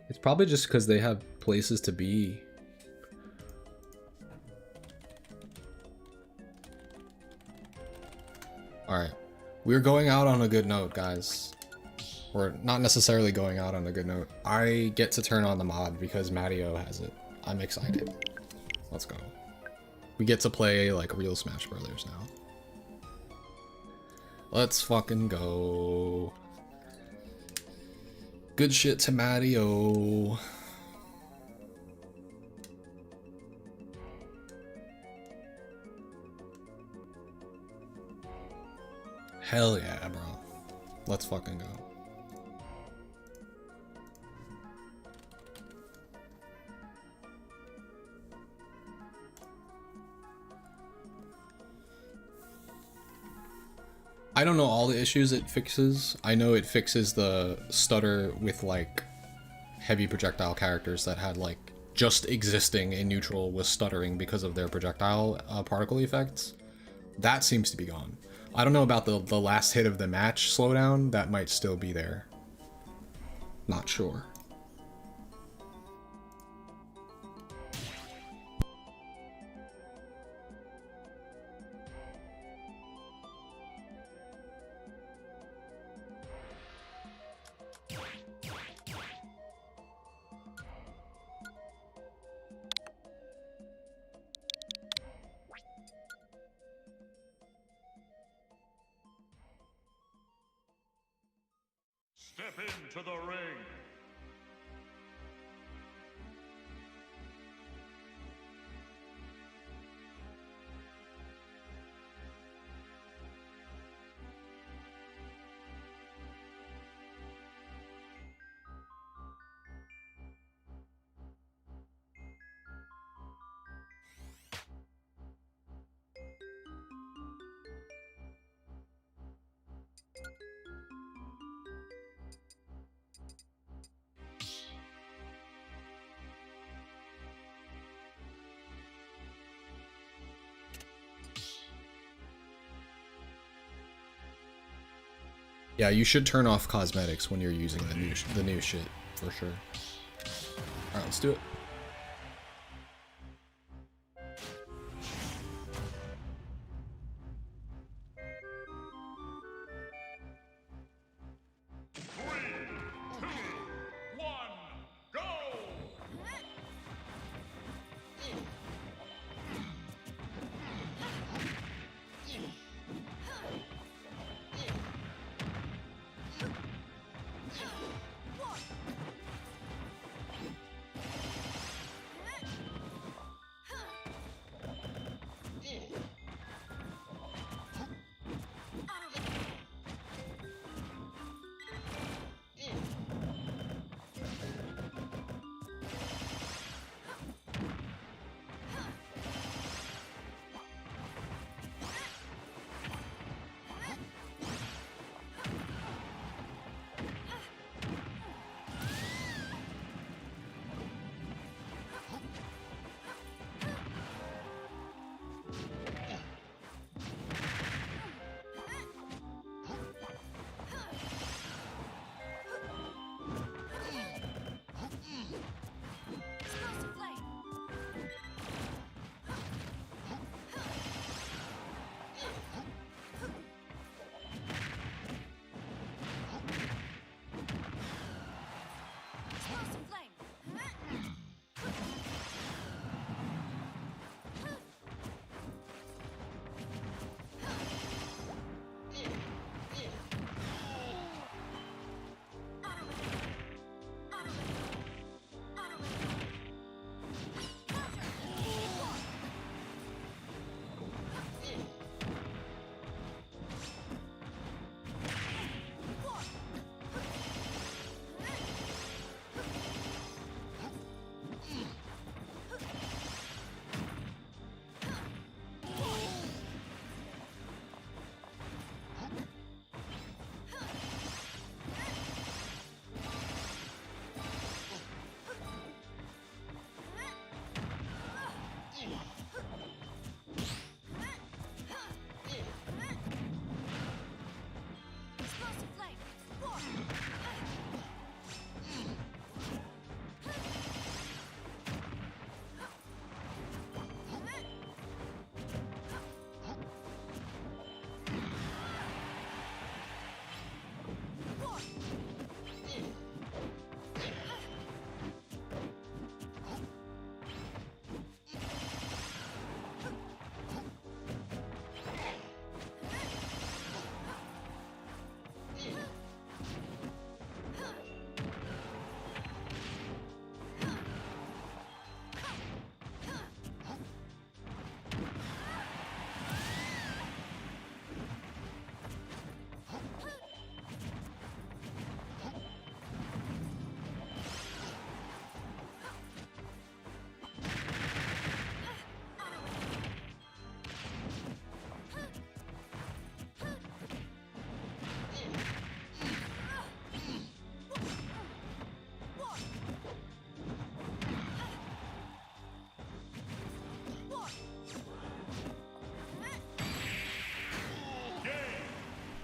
It's probably just because they have places to be. Alright. We're going out on a good note, guys. We're not necessarily going out on a good note. I get to turn on the mod because Mattio has it. I'm excited. Let's go. We get to play like real Smash Brothers now. Let's fucking go. Good shit to Mattio. Hell yeah, bro. Let's fucking go. I don't know all the issues it fixes. I know it fixes the stutter with like heavy projectile characters that had like just existing in neutral was stuttering because of their projectile particle effects. That seems to be gone. I don't know about the last hit of the match slowdown. That might still be there. Not sure. Step into the ring. Yeah, you should turn off cosmetics when you're using the new shit for sure. All right, let's do it.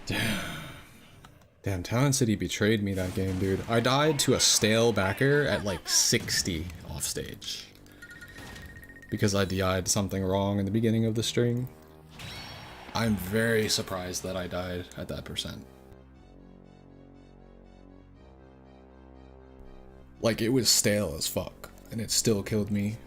Damn, Talon City betrayed me that game, dude. I died to a stale backer at like 60 off stage. Because I DI'd something wrong in the beginning of the string. I'm very surprised that I died at that percent. Like, it was stale as fuck, and it still killed me.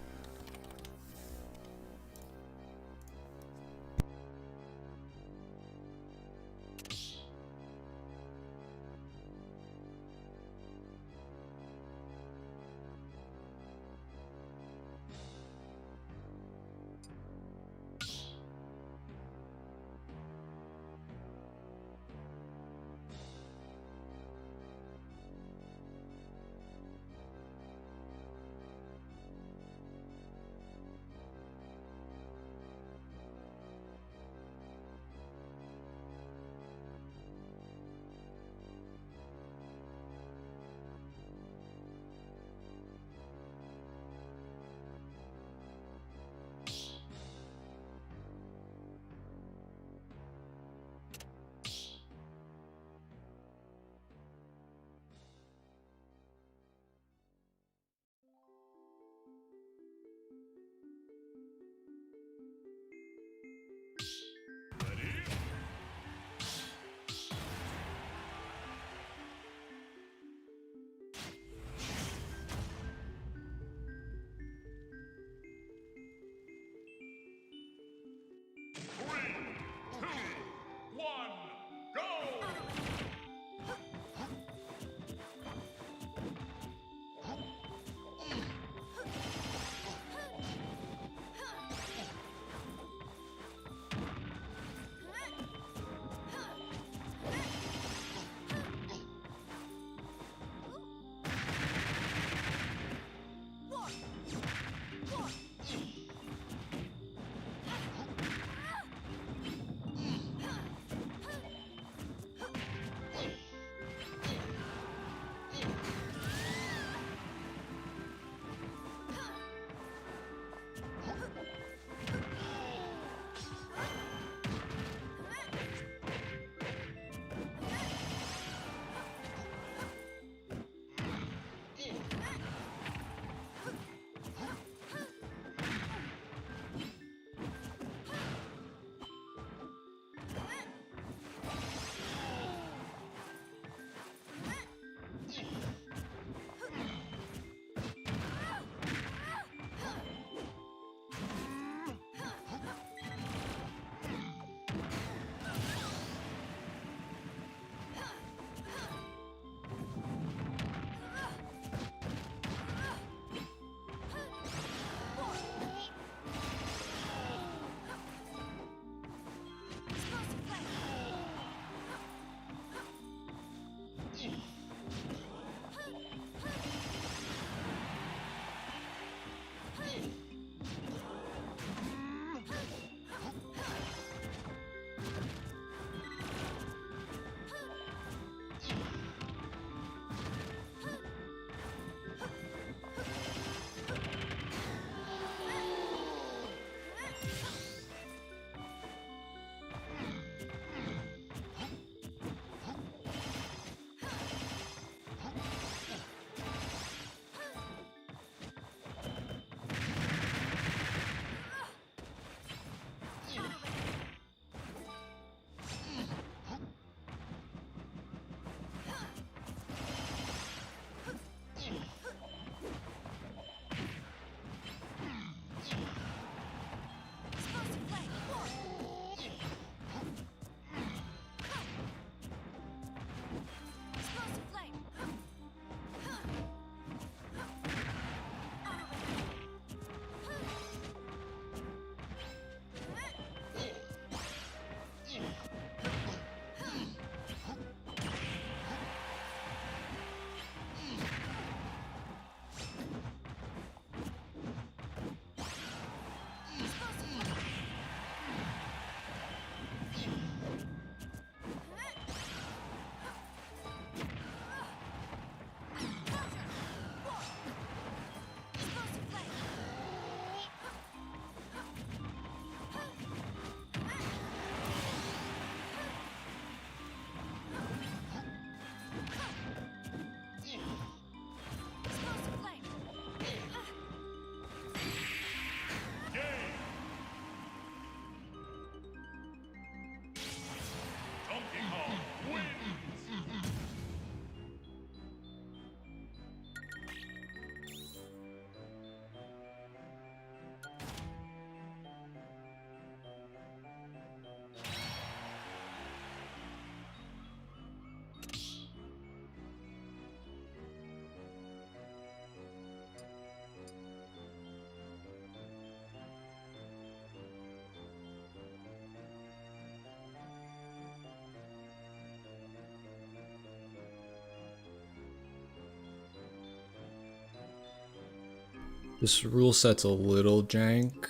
This rule set's a little jank.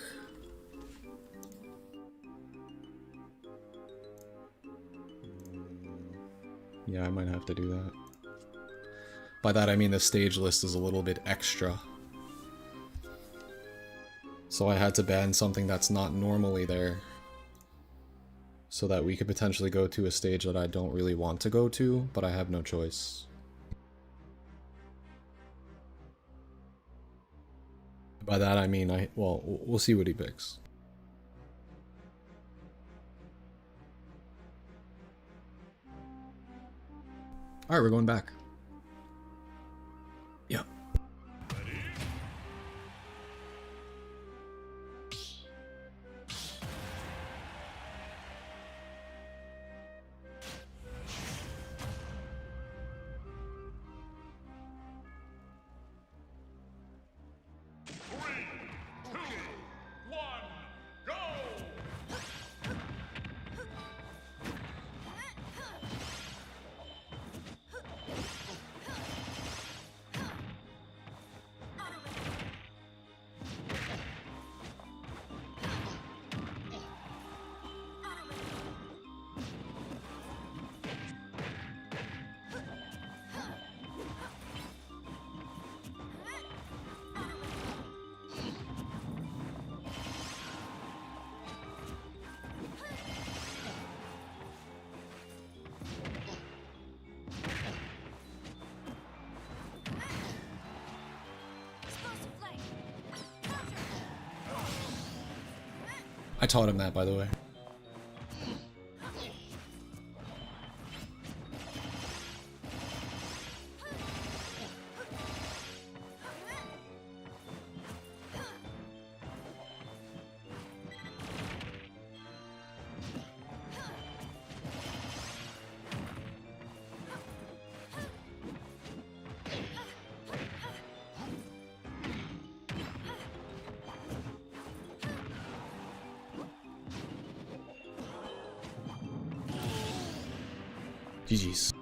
Yeah, I might have to do that. By that I mean the stage list is a little bit extra. So I had to ban something that's not normally there. So that we could potentially go to a stage that I don't really want to go to, but I have no choice. By that I mean well, we'll see what he picks. Alright, we're going back. Yeah. I taught him that, by the way. GG's.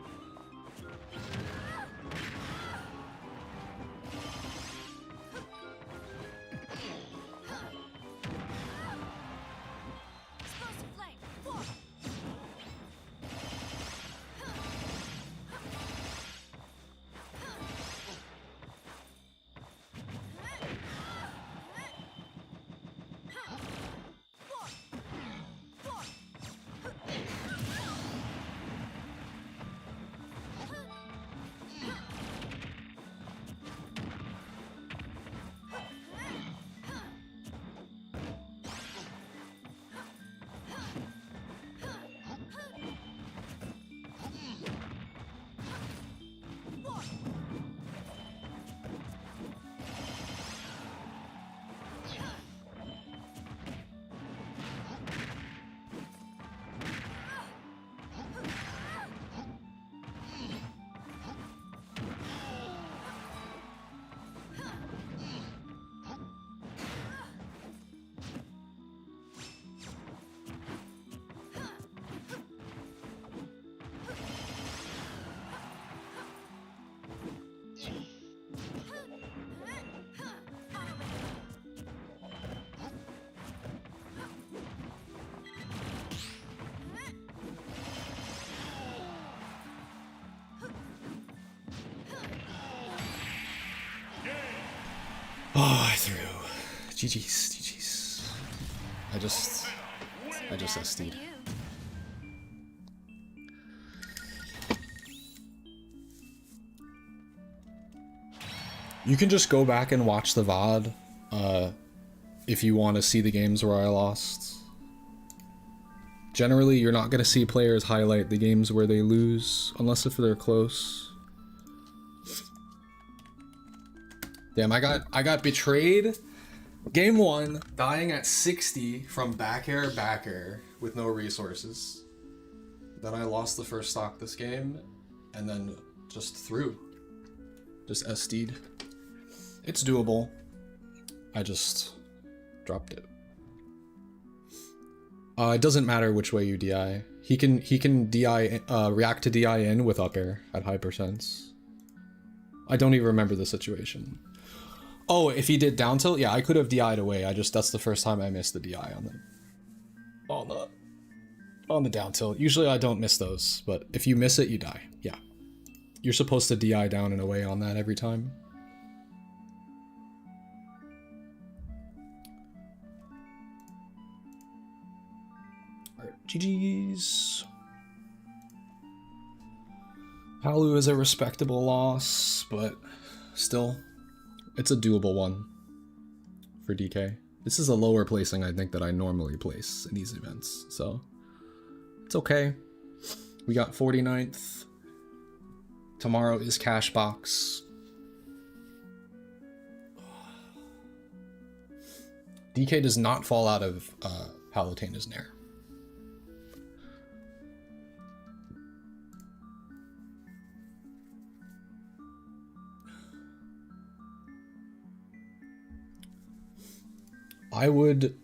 Oh, I threw. GG's, GG's. I just SD'd. You can just go back and watch the VOD, if you want to see the games where I lost. Generally, you're not going to see players highlight the games where they lose, unless if they're close. Damn, I got betrayed. Game 1, dying at 60 from back air with no resources. Then I lost the first stock this game, and then just threw. Just SD'd. It's doable. I just dropped it. It doesn't matter which way you DI. He can DI react to DI in with up air at high percents. I don't even remember the situation. Oh, if he did down tilt, yeah, I could have DI'd away. That's the first time I missed the DI on the down tilt. Usually I don't miss those, but if you miss it, you die. Yeah. You're supposed to DI down and away on that every time. Alright, GG's. Palu is a respectable loss, but still, it's a doable one for DK. This is a lower placing, I think, that I normally place in these events, so it's okay. We got 49th. Tomorrow is cash box. DK does not fall out of Palutena's Nair. I would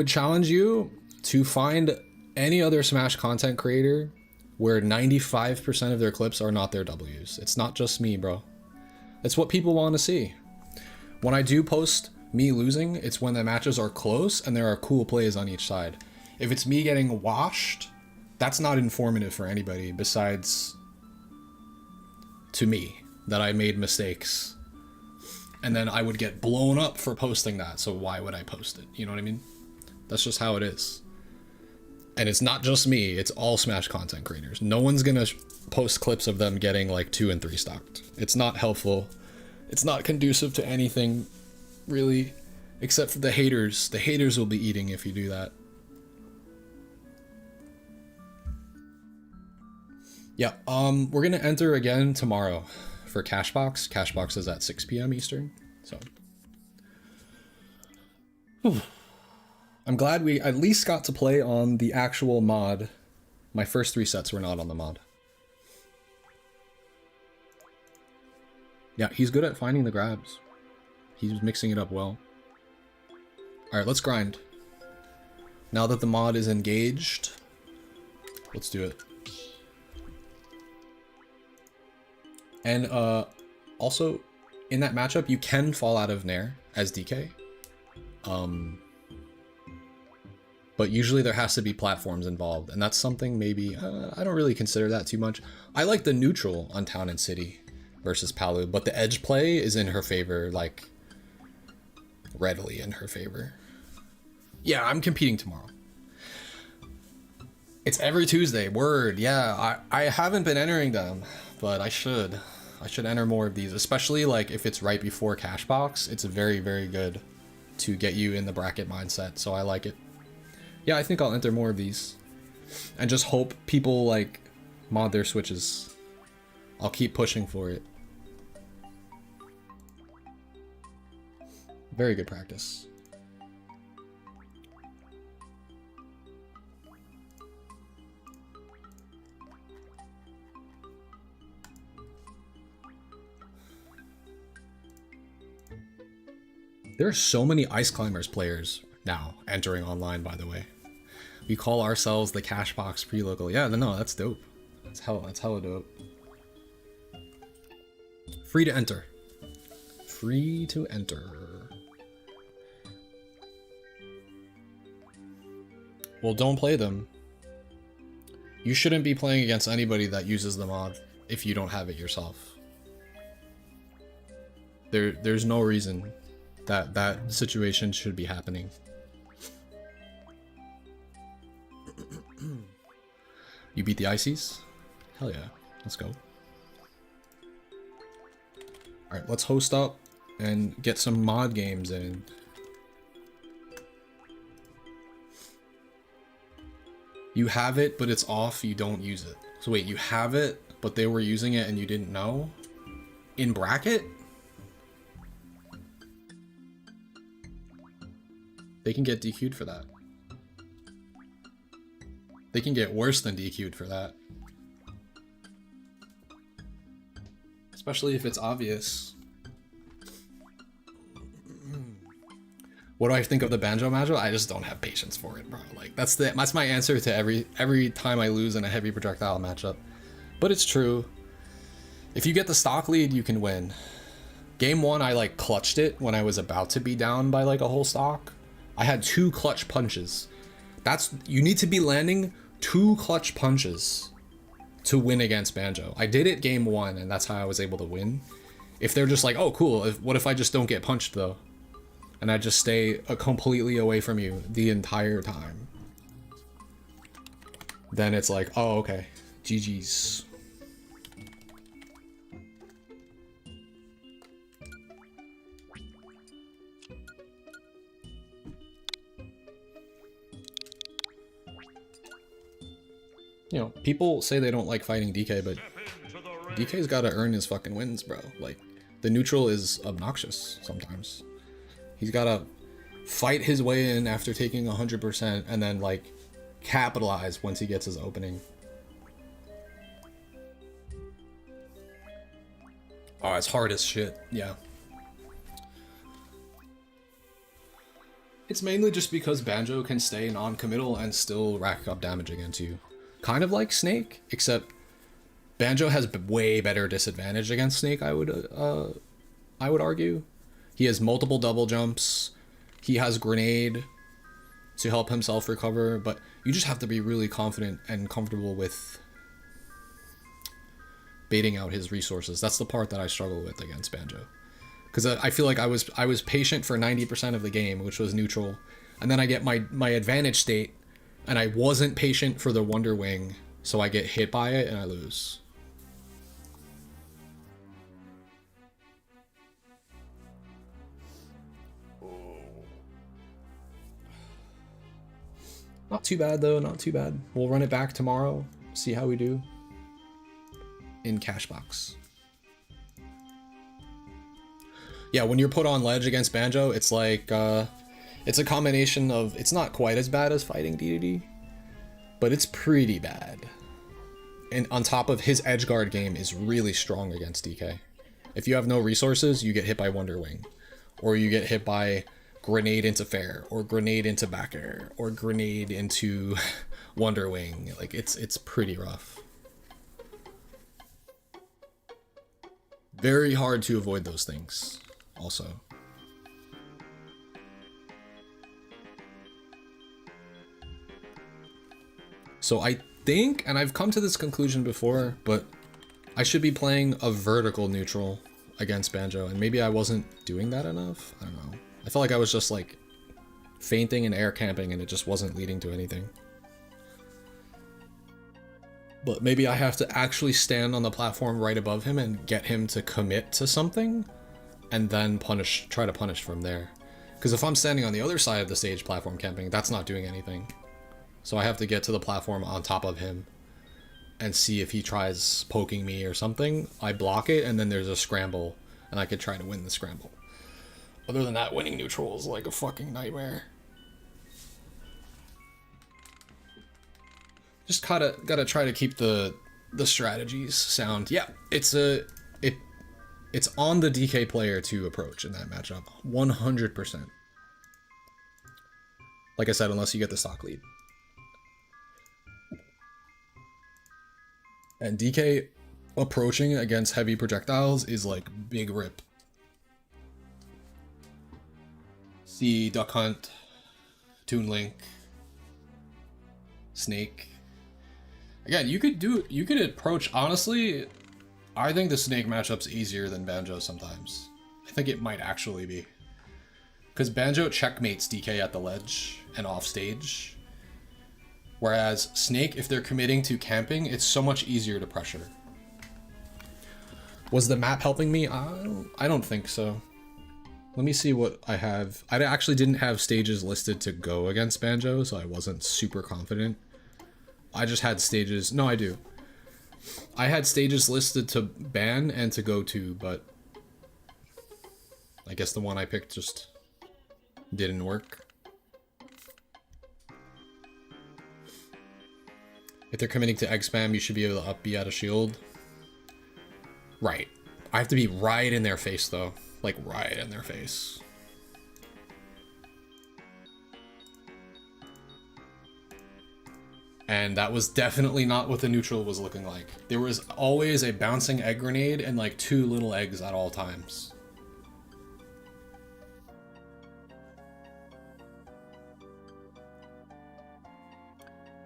challenge you to find any other Smash content creator where 95% of their clips are not their Ws. It's not just me, bro. It's what people want to see. When I do post me losing, it's when the matches are close and there are cool plays on each side. If it's me getting washed, that's not informative for anybody besides to me, that I made mistakes. And then I would get blown up for posting that, so why would I post it? You know what I mean? That's just how it is. And it's not just me, it's all Smash content creators. No one's gonna post clips of them getting like 2 and 3 stocked. It's not helpful. It's not conducive to anything, really, except for the haters. The haters will be eating if you do that. Yeah, we're gonna enter again tomorrow for Cashbox. Cashbox is at 6 p.m. Eastern, so. Whew. I'm glad we at least got to play on the actual mod. My first 3 sets were not on the mod. Yeah, he's good at finding the grabs. He's mixing it up well. Alright, let's grind. Now that the mod is engaged, let's do it. And also, in that matchup, you can fall out of Nair as DK. But usually there has to be platforms involved, and that's something maybe, I don't really consider that too much. I like the neutral on Town and City versus Palu, but the edge play is in her favor, like, readily in her favor. Yeah, I'm competing tomorrow. It's every Tuesday, word, yeah. I haven't been entering them, but I should. I should enter more of these, especially like if it's right before Cashbox. It's very, very good to get you in the bracket mindset, so I like it. Yeah, I think I'll enter more of these. And just hope people, like, mod their switches. I'll keep pushing for it. Very good practice. There are so many Ice Climbers players now entering online, by the way. We call ourselves the Cashbox pre-local. Yeah, no, that's dope. That's hella dope. Free to enter. Free to enter. Well, don't play them. You shouldn't be playing against anybody that uses the mod if you don't have it yourself. There's no reason that situation should be happening. You beat the Ices? Hell yeah. Let's go. Alright, let's host up and get some mod games in. You have it, but it's off, you don't use it. So wait, you have it, but they were using it and you didn't know? In bracket? They can get DQ'd for that. They can get worse than DQ'd for that. Especially if it's obvious. What do I think of the Banjo Majo? I just don't have patience for it, bro. Like that's my answer to every time I lose in a heavy projectile matchup. But it's true. If you get the stock lead, you can win. Game 1, I like clutched it when I was about to be down by like a whole stock. I had 2 clutch punches. You need to be landing 2 clutch punches to win against Banjo. I did it game 1, and that's how I was able to win. If they're just like, oh cool, what if I just don't get punched though? And I just stay completely away from you the entire time. Then it's like, oh okay, GG's. You know, people say they don't like fighting DK, but DK's gotta earn his fucking wins, bro. Like, the neutral is obnoxious sometimes. He's gotta fight his way in after taking 100% and then, like, capitalize once he gets his opening. Oh, it's hard as shit, yeah. It's mainly just because Banjo can stay non-committal and still rack up damage against you. Kind of like Snake, except Banjo has way better disadvantage against Snake, I would argue. He has multiple double jumps. He has grenade to help himself recover, but you just have to be really confident and comfortable with baiting out his resources. That's the part that I struggle with against Banjo. Because I feel like I was patient for 90% of the game, which was neutral, and then I get my advantage state, and I wasn't patient for the Wonder Wing, so I get hit by it and I lose. Not too bad though, not too bad. We'll run it back tomorrow, see how we do. In Cashbox. Yeah, when you're put on ledge against Banjo, it's like, it's a combination of, it's not quite as bad as fighting DDD, but it's pretty bad. And on top of his edge guard game is really strong against DK. If you have no resources, you get hit by Wonder Wing, or you get hit by grenade into fair, or grenade into back air, or grenade into Wonder Wing. Like, it's pretty rough. Very hard to avoid those things, also. So I think, and I've come to this conclusion before, but I should be playing a vertical neutral against Banjo, and maybe I wasn't doing that enough? I don't know. I felt like I was just like feinting and air camping and it just wasn't leading to anything. But maybe I have to actually stand on the platform right above him and get him to commit to something and then try to punish from there. Because if I'm standing on the other side of the stage platform camping, that's not doing anything. So I have to get to the platform on top of him and see if he tries poking me or something. I block it and then there's a scramble and I could try to win the scramble. Other than that, winning neutral is like a fucking nightmare. Just gotta try to keep the strategies sound. Yeah, it's on the DK player to approach in that matchup, 100%. Like I said, unless you get the stock lead. And DK approaching against heavy projectiles is like big rip. See Duck Hunt, Toon Link, Snake. Again, you could approach, honestly, I think the Snake matchup's easier than Banjo sometimes. I think it might actually be. Because Banjo checkmates DK at the ledge and off stage. Whereas Snake, if they're committing to camping, it's so much easier to pressure. Was the map helping me? I don't think so. Let me see what I have. I actually didn't have stages listed to go against Banjo, so I wasn't super confident. I just had stages. No, I do. I had stages listed to ban and to go to, but I guess the one I picked just didn't work. If they're committing to egg spam, you should be able to up B out of shield. Right. I have to be right in their face, though. Like, right in their face. And that was definitely not what the neutral was looking like. There was always a bouncing egg grenade and like 2 little eggs at all times.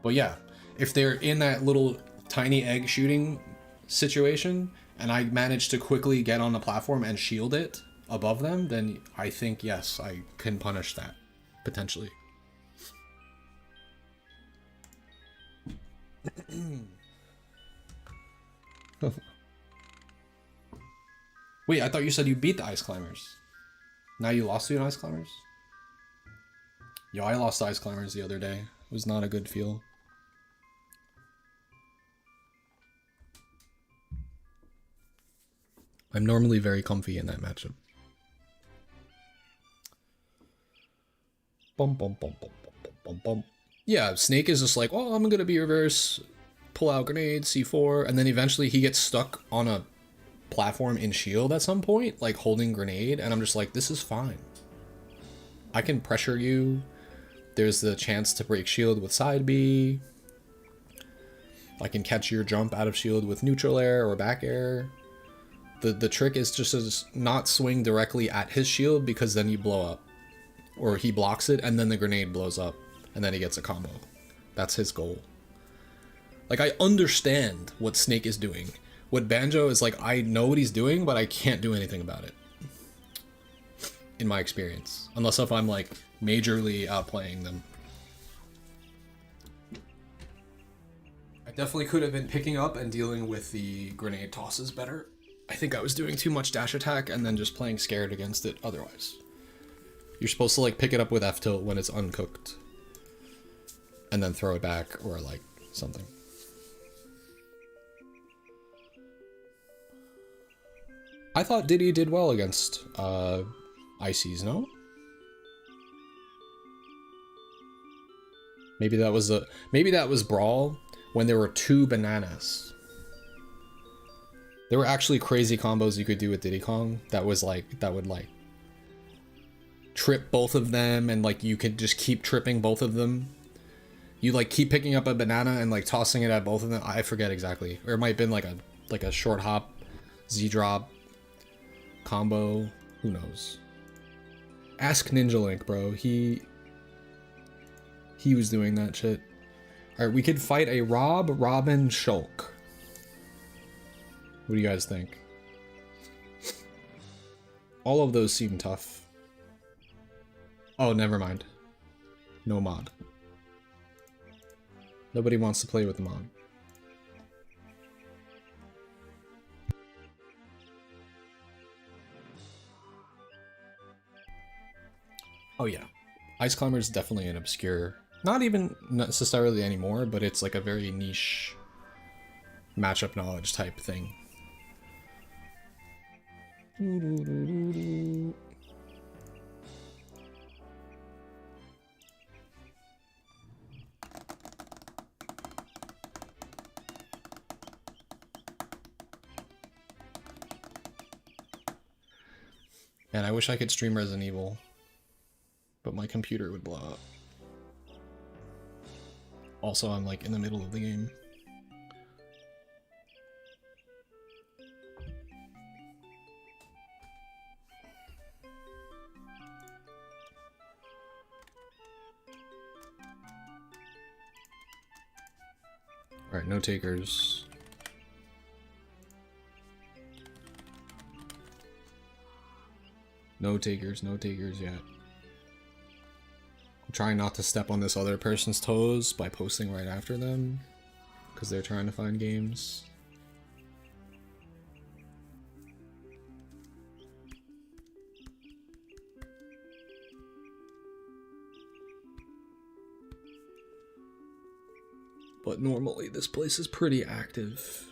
But yeah, if they're in that little tiny egg shooting situation and I manage to quickly get on the platform and shield it above them, then I think, yes, I can punish that, potentially. Wait, I thought you said you beat the Ice Climbers. Now you lost to an Ice Climbers? Yo, I lost to Ice Climbers the other day. It was not a good feel. I'm normally very comfy in that matchup. Bum, bum, bum, bum, bum, bum, bum. Yeah, Snake is just like, oh, I'm gonna be reverse, pull out grenade, C4, and then eventually he gets stuck on a platform in shield at some point, like holding grenade, and I'm just like, this is fine. I can pressure you. There's the chance to break shield with side B. I can catch your jump out of shield with neutral air or back air. The trick is just to not swing directly at his shield, because then you blow up. Or he blocks it, and then the grenade blows up, and then he gets a combo. That's his goal. Like, I understand what Snake is doing. What Banjo is like, I know what he's doing, but I can't do anything about it. In my experience. Unless if I'm, like, majorly outplaying them. I definitely could have been picking up and dealing with the grenade tosses better. I think I was doing too much dash attack and then just playing scared against it otherwise. You're supposed to like pick it up with F tilt when it's uncooked. And then throw it back or like something. I thought Diddy did well against Ices, no? Maybe that was Brawl when there were 2 bananas. There were actually crazy combos you could do with Diddy Kong that would like trip both of them, and like you could just keep tripping both of them. You like keep picking up a banana and like tossing it at both of them. I forget exactly. Or it might have been like a short hop Z drop combo. Who knows? Ask Ninja Link, bro. He was doing that shit. Alright, we could fight a Robin, Shulk. What do you guys think? All of those seem tough. Oh, never mind. No mod. Nobody wants to play with the mod. Oh yeah. Ice Climber is definitely an obscure, not even necessarily anymore, but it's like a very niche matchup knowledge type thing. And I wish I could stream Resident Evil, but my computer would blow up. Also, I'm like in the middle of the game. Alright, no takers. No takers yet. I'm trying not to step on this other person's toes by posting right after them, because they're trying to find games. But normally this place is pretty active.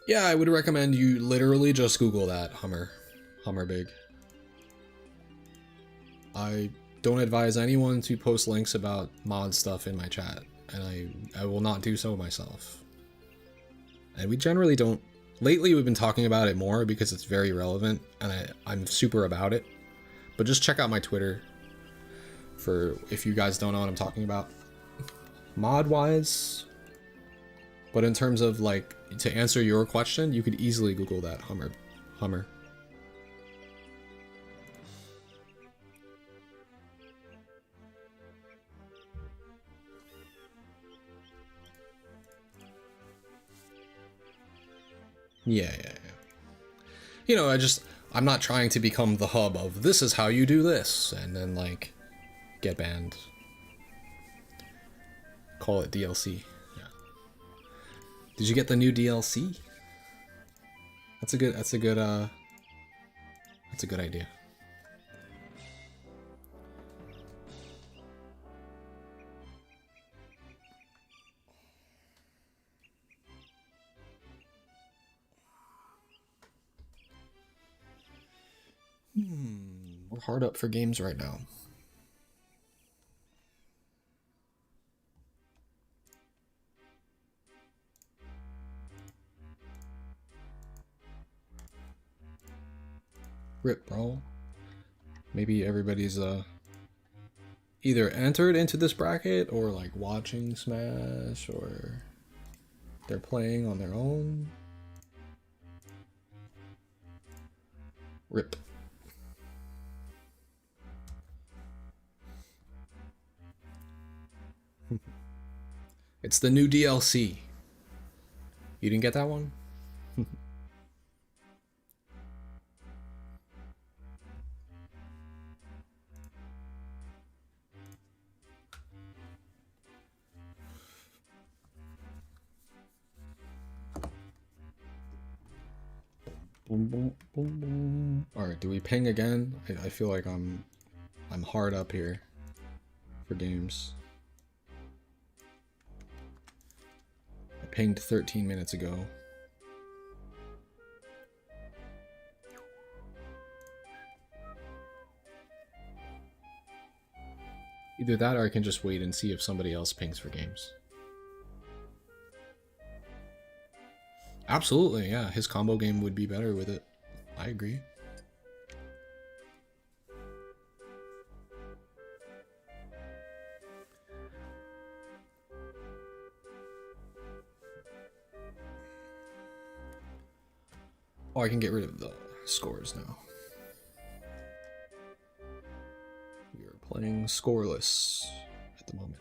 Yeah, I would recommend you literally just Google that, Hummer big. I don't advise anyone to post links about mod stuff in my chat, and I will not do so myself. And we generally don't. Lately we've been talking about it more because it's very relevant, and I'm super about it. But just check out my Twitter. for if you guys don't know what I'm talking about. Mod-wise, but in terms of like to answer your question, you could easily Google that Hummer. Yeah. You know, I'm not trying to become the hub of this is how you do this and then like get banned. Call it DLC. Yeah. Did you get the new DLC? That's a good idea. We're hard up for games right now. Rip, bro. Maybe everybody's either entered into this bracket or like watching Smash or they're playing on their own. Rip. It's the new DLC. You didn't get that one? Boom, boom, boom, boom. All right, do we ping again? I feel like I'm hard up here for games. I pinged 13 minutes ago. Either that or I can just wait and see if somebody else pings for games. Absolutely, yeah. His combo game would be better with it. I agree. Oh, I can get rid of the scores now. We are playing scoreless at the moment.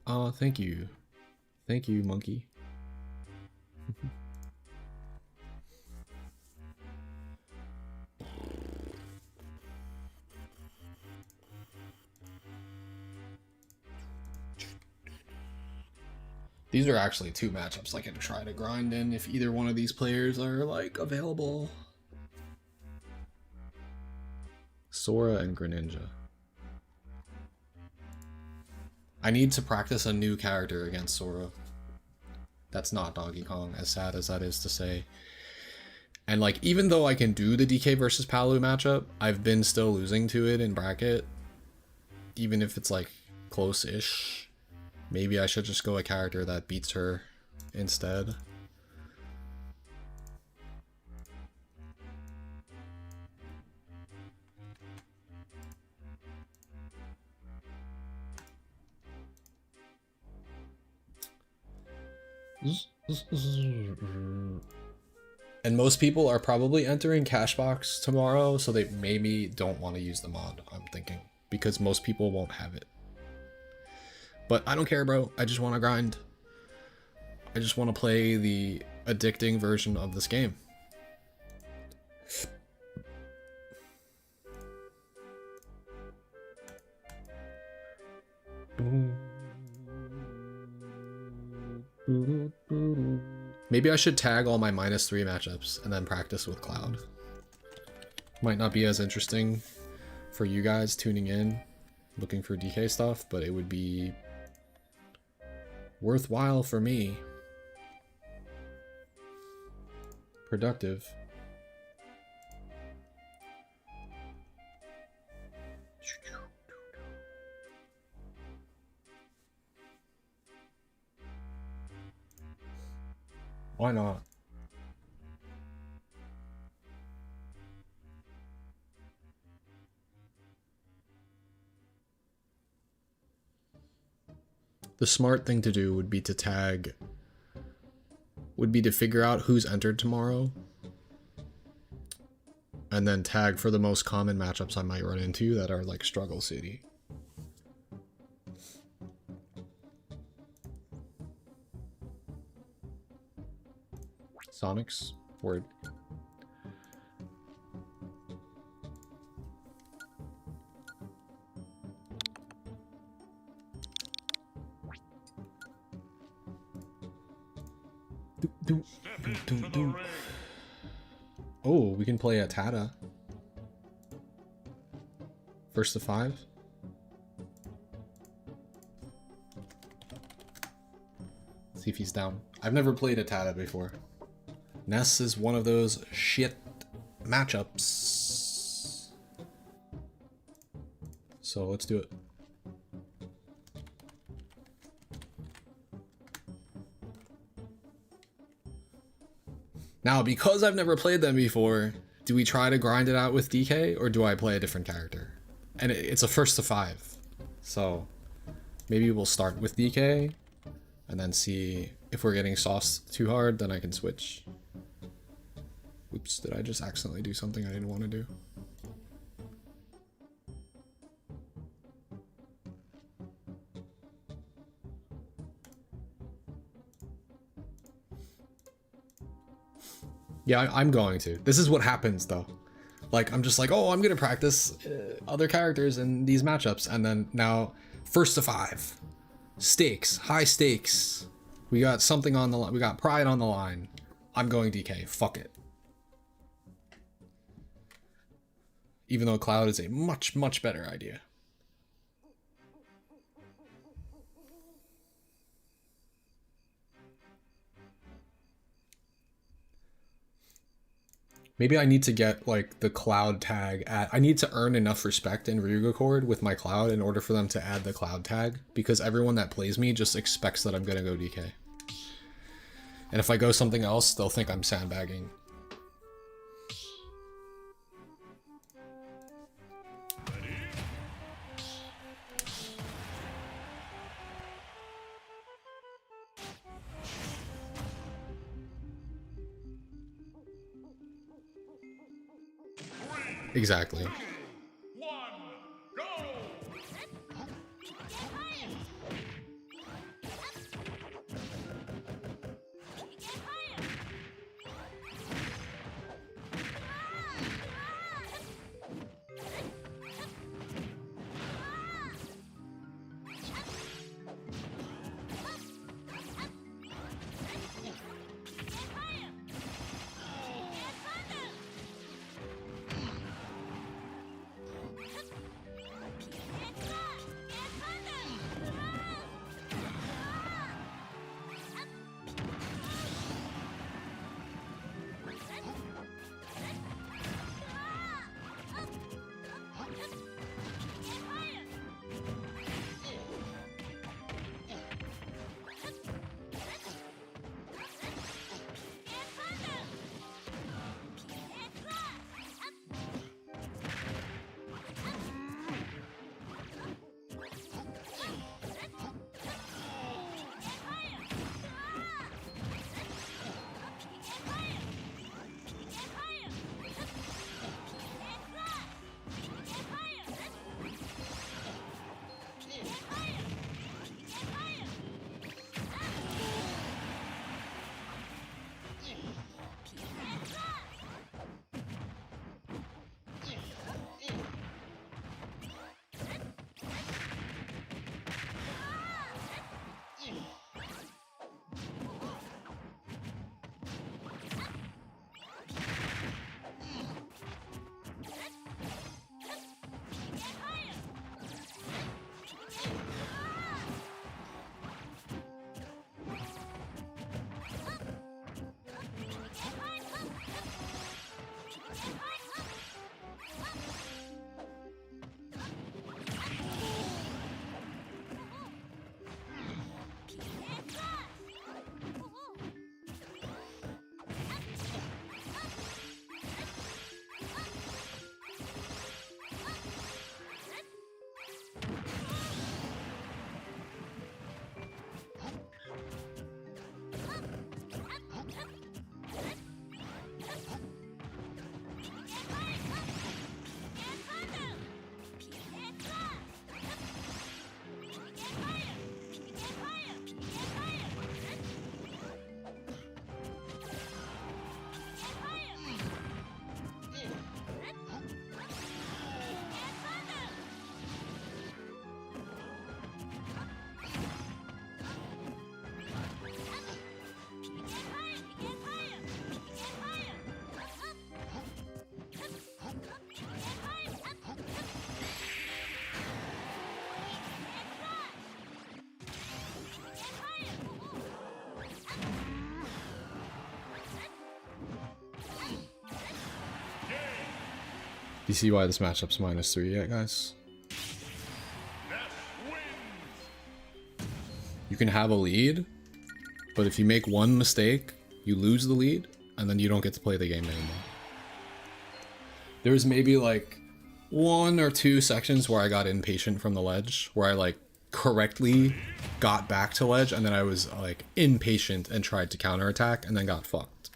Oh, thank you. Thank you, monkey. These are actually two matchups I can try to grind in if either one of these players are like available. Sora and Greninja. I need to practice a new character against Sora. That's not Donkey Kong, as sad as that is to say. And like, even though I can do the DK versus Palu matchup, I've been still losing to it in bracket. Even if it's like close-ish. Maybe I should just go a character that beats her instead. And most people are probably entering Cashbox tomorrow, so they maybe don't want to use the mod, I'm thinking. Because most people won't have it. But I don't care, bro. I just want to grind. I just want to play the addicting version of this game. Maybe I should tag all my -3 matchups and then practice with Cloud. Might not be as interesting for you guys tuning in, looking for DK stuff, but it would be worthwhile for me. Productive. Why not? The smart thing to do would be to tag, would be to figure out who's entered tomorrow, and then tag for the most common matchups I might run into that are like Struggle City. Sonics? Word. Oh, we can play a Tata. First to 5. See if he's down. I've never played a Tata before. Ness is one of those shit matchups. So let's do it. Now, because I've never played them before, do we try to grind it out with DK or do I play a different character? And it's a first to 5. So maybe we'll start with DK and then see if we're getting sauced too hard, then I can switch. Oops, did I just accidentally do something I didn't want to do? Yeah, I'm going to. This is what happens though. Like, I'm just like, oh, I'm gonna practice other characters in these matchups, and then now, first to 5. Stakes, high stakes. We got something on the line, we got pride on the line. I'm going DK, fuck it. Even though Cloud is a much, much better idea. Maybe I need to get like the Cloud tag at, I need to earn enough respect in Ryuga Chord with my Cloud in order for them to add the Cloud tag, because everyone that plays me just expects that I'm gonna go DK. And if I go something else, they'll think I'm sandbagging. Exactly. 1, go! You see why this matchup's -3 yet, guys? You can have a lead, but if you make one mistake, you lose the lead, and then you don't get to play the game anymore. There's maybe like 1 or 2 sections where I got impatient from the ledge, where I like correctly got back to ledge, and then I was like impatient and tried to counterattack, and then got fucked.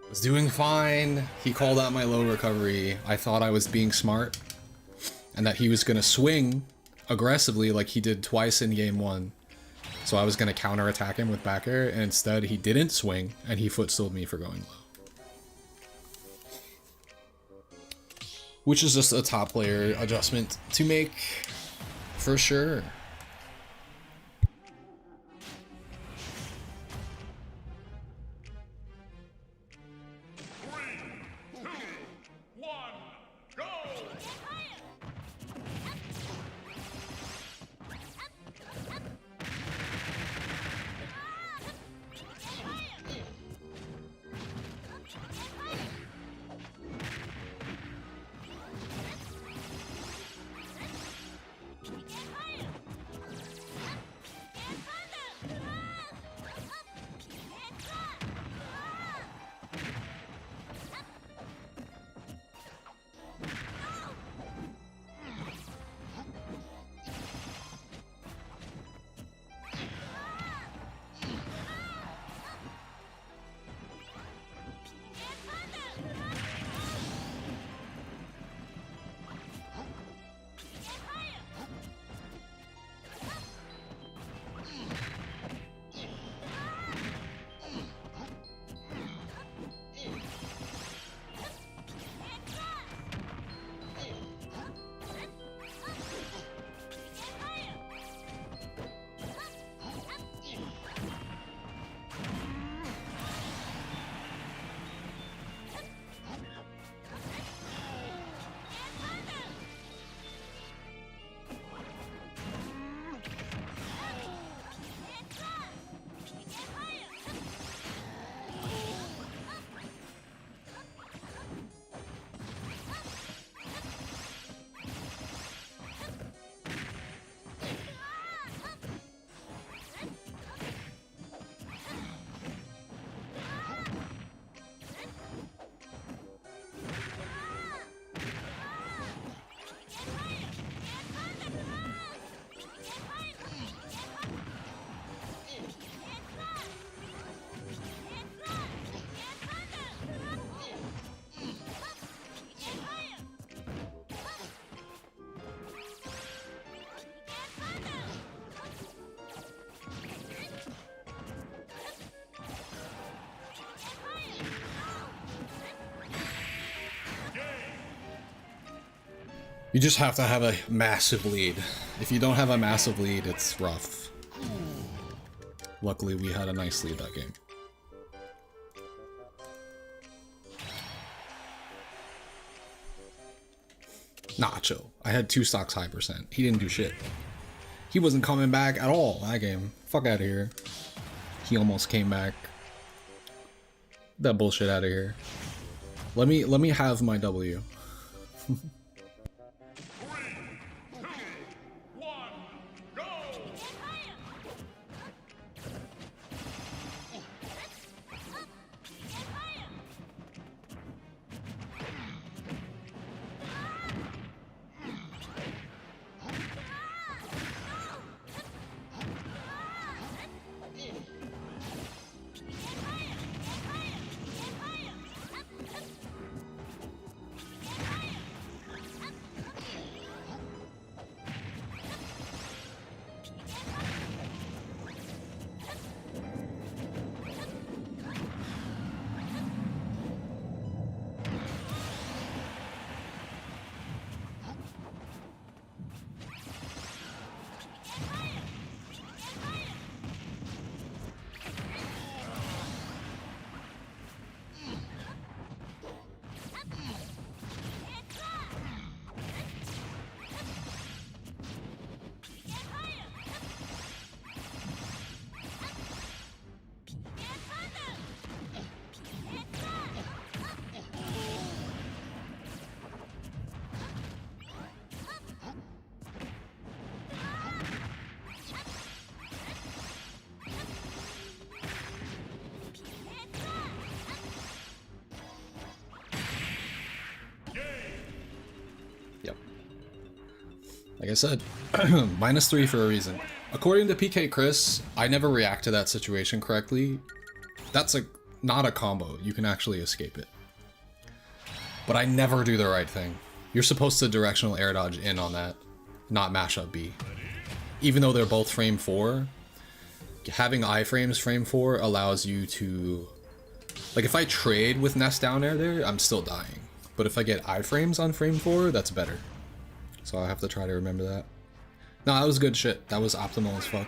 Was doing fine. He called out my low recovery. I thought I was being smart and that he was gonna swing aggressively like he did twice in game 1. So I was gonna counterattack him with back air, and instead he didn't swing and he footstooled me for going low. Which is just a top player adjustment to make, for sure. You just have to have a massive lead. If you don't have a massive lead, it's rough. Luckily, we had a nice lead that game. Nacho. I had 2 stocks high percent. He didn't do shit. He wasn't coming back at all that game. Fuck out of here. He almost came back. That bullshit out of here. Let me have my W. Like I said, -3 for a reason. According to PK Chris, I never react to that situation correctly. That's not a combo. You can actually escape it. But I never do the right thing. You're supposed to directional air dodge in on that, not mash up B. Even though they're both frame 4, having iframes frame 4 allows you to... Like if I trade with nest down air there, I'm still dying. But if I get iframes on frame 4, that's better. So I have to try to remember that. No, that was good shit. That was optimal as fuck.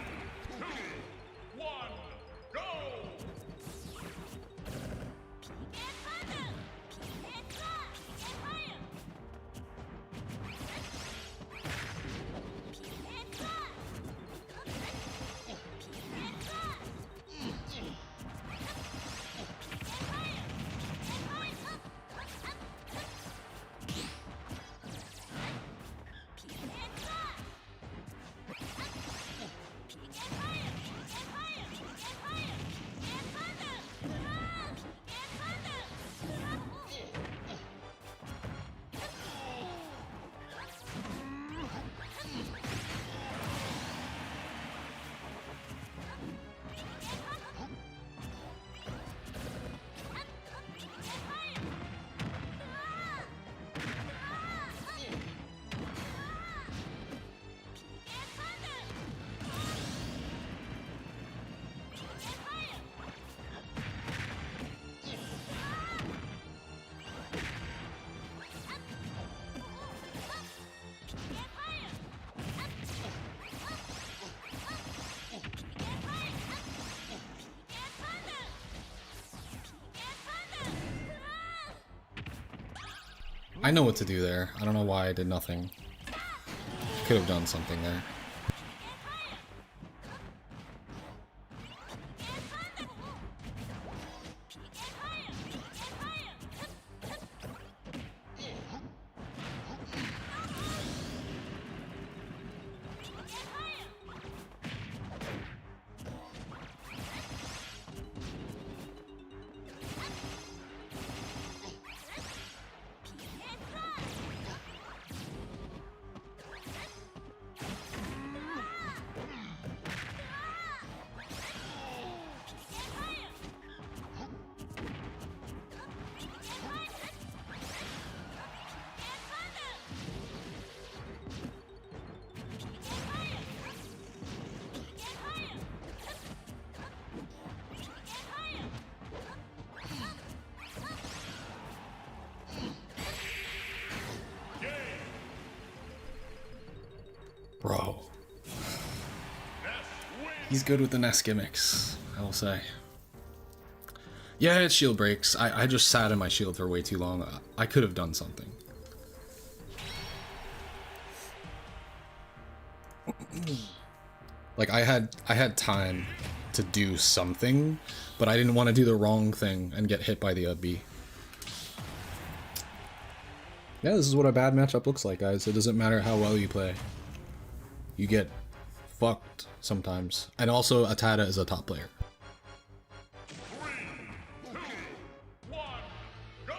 I know what to do there. I don't know why I did nothing. Could have done something there. Bro. He's good with the Nest gimmicks, I will say. Yeah, it's shield breaks. I just sat in my shield for way too long. I could have done something. Like I had time to do something, but I didn't want to do the wrong thing and get hit by the UB. Yeah, this is what a bad matchup looks like, guys. It doesn't matter how well you play. You get fucked sometimes. And also, Atada is a top player. 3, 2, 1, go!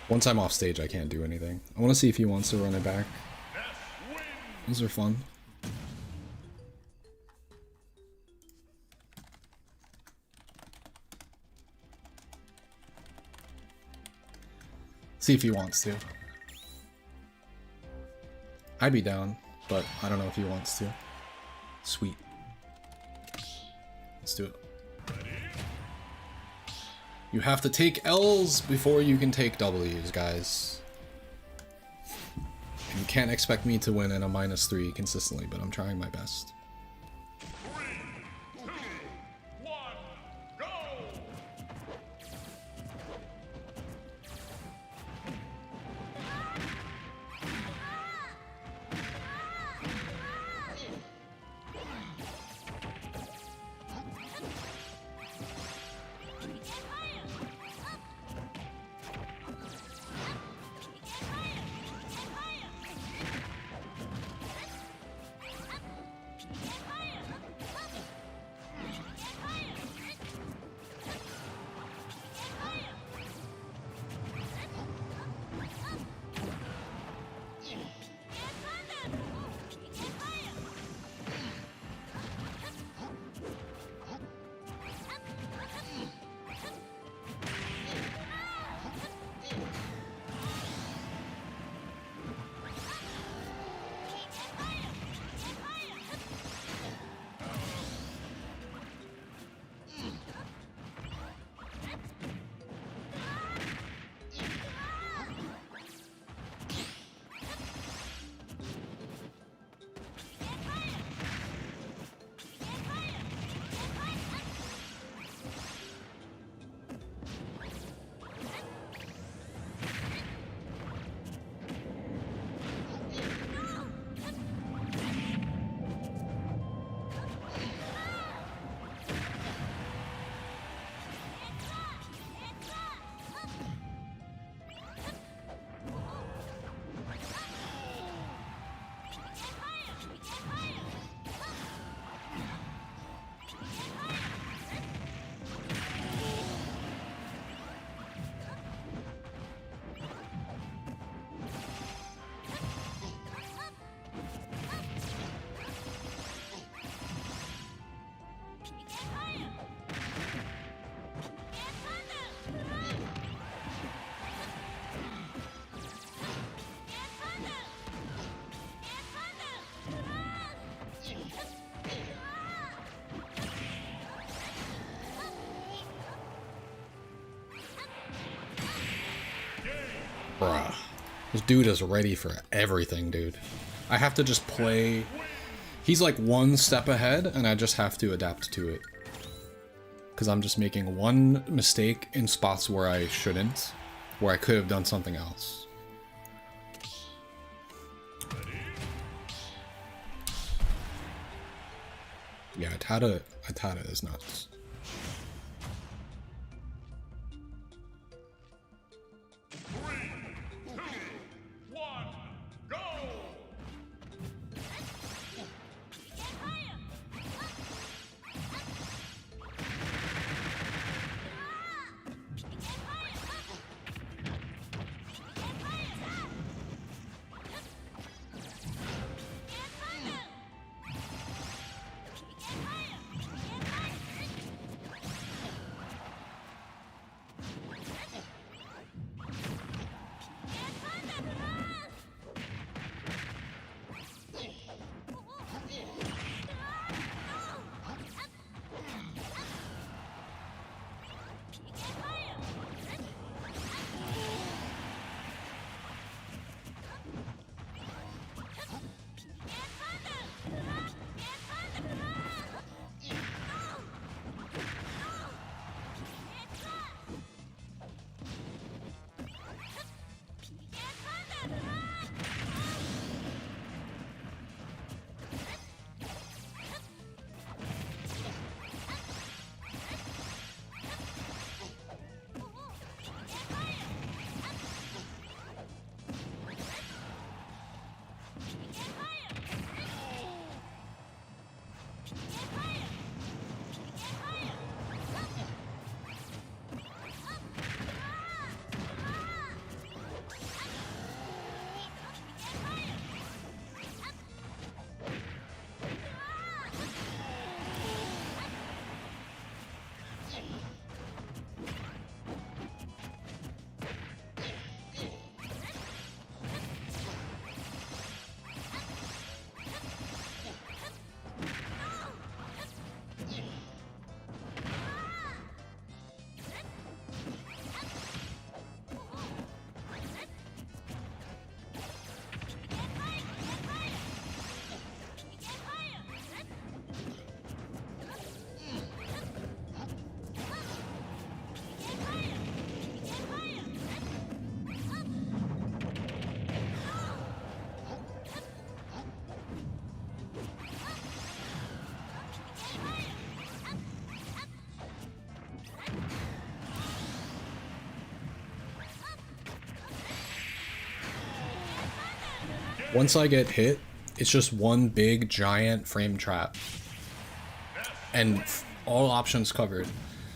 Once I'm off stage, I can't do anything. I want to see if he wants to run it back. These are fun. See if he wants to. I'd be down, but I don't know if he wants to. Sweet. Let's do it. You have to take L's before you can take W's, guys. You can't expect me to win in a -3 consistently, but I'm trying my best. 3, 2, 1, go! Bruh. This dude is ready for everything, dude. I have to just play... He's like one step ahead, and I just have to adapt to it. Because I'm just making one mistake in spots where I shouldn't. Where I could have done something else. Yeah, Atada is nuts. Once I get hit, it's just one big giant frame trap. And all options covered.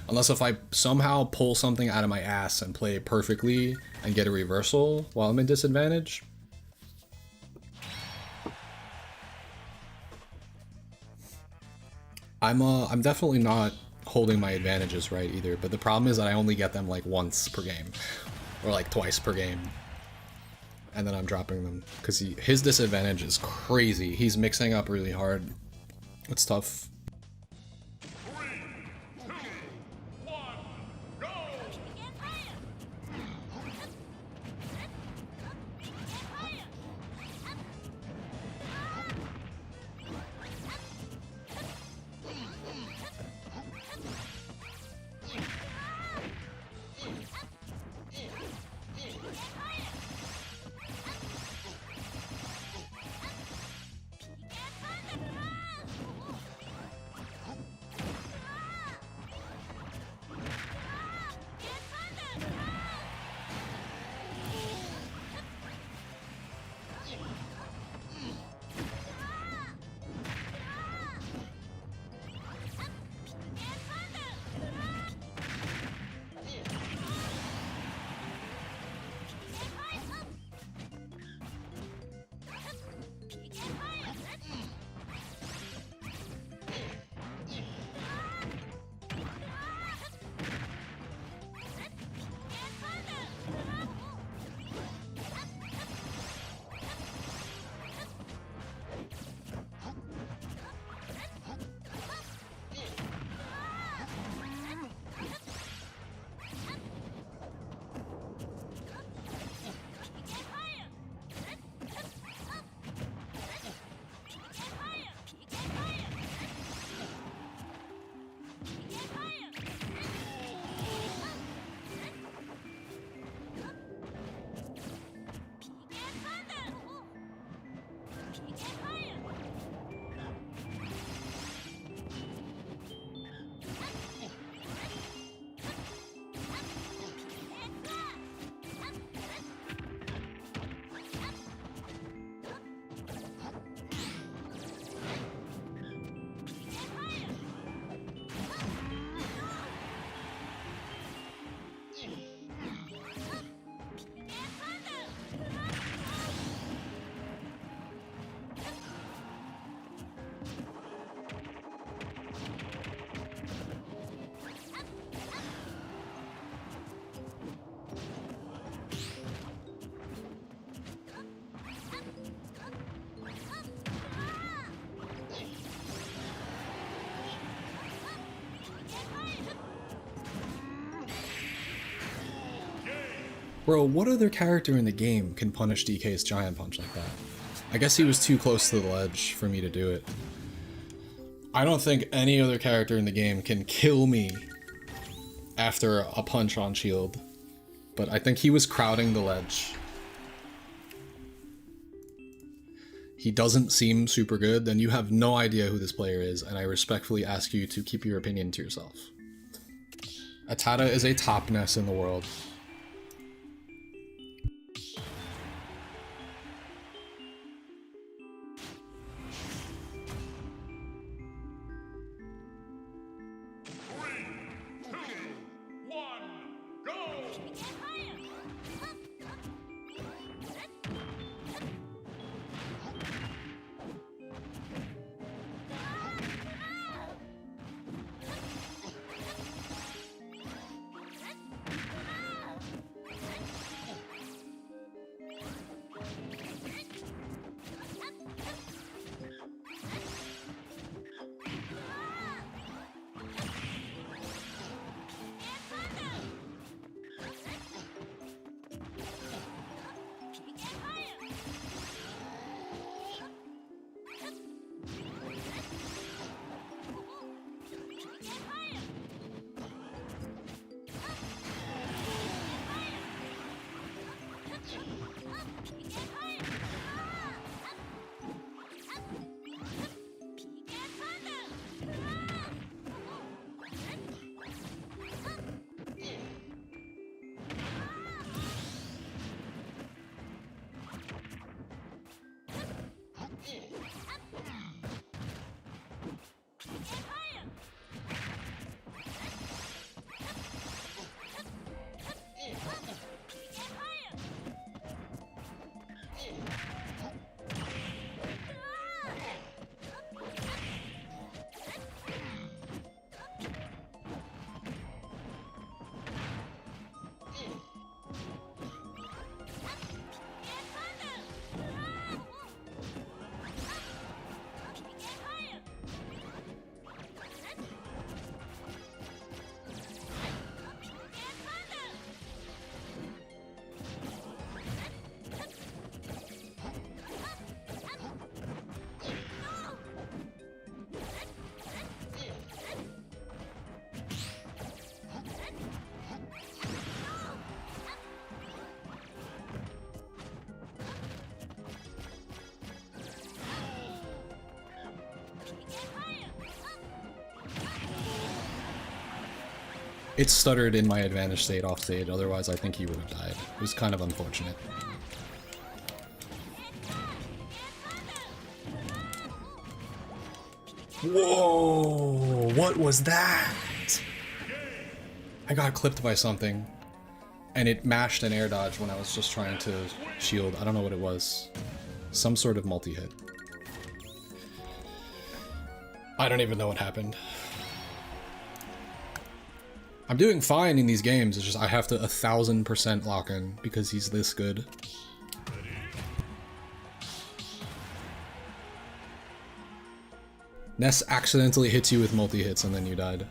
Unless if I somehow pull something out of my ass and play it perfectly and get a reversal while I'm in disadvantage. I'm definitely not holding my advantages right either, but the problem is that I only get them like once per game. Or like twice per game. And then I'm dropping them. Because his disadvantage is crazy. He's mixing up really hard. It's tough. Bro, what other character in the game can punish DK's giant punch like that? I guess he was too close to the ledge for me to do it. I don't think any other character in the game can kill me after a punch on shield. But I think he was crowding the ledge. He doesn't seem super good, then you have no idea who this player is, and I respectfully ask you to keep your opinion to yourself. Atada is a top-ness in the world. It stuttered in my advantage state off stage, otherwise I think he would have died. It was kind of unfortunate. Whoa! What was that? I got clipped by something, and it mashed an air dodge when I was just trying to shield. I don't know what it was. Some sort of multi-hit. I don't even know what happened. I'm doing fine in these games, it's just I have to 1000% lock in because he's this good. Ness accidentally hits you with multi-hits and then you died.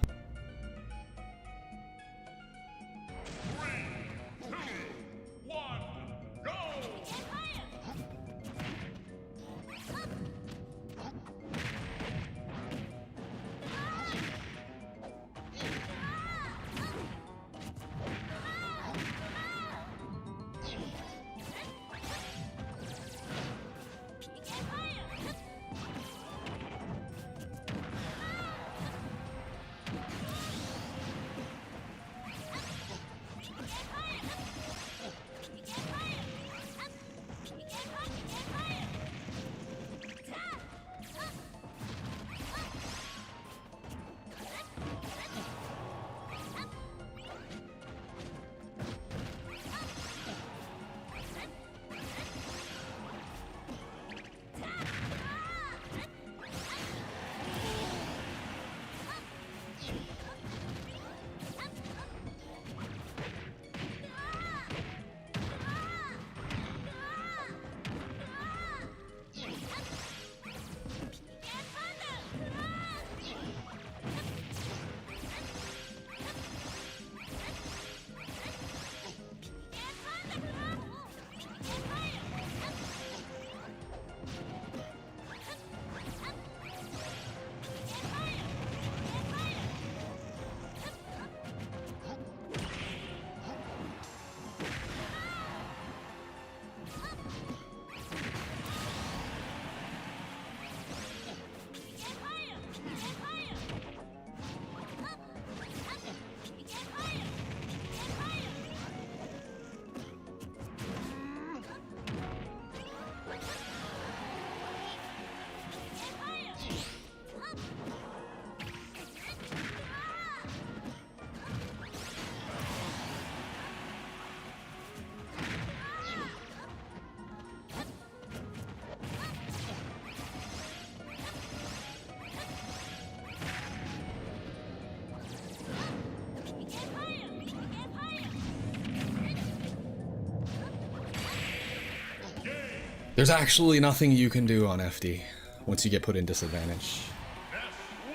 There's actually nothing you can do on FD once you get put in disadvantage.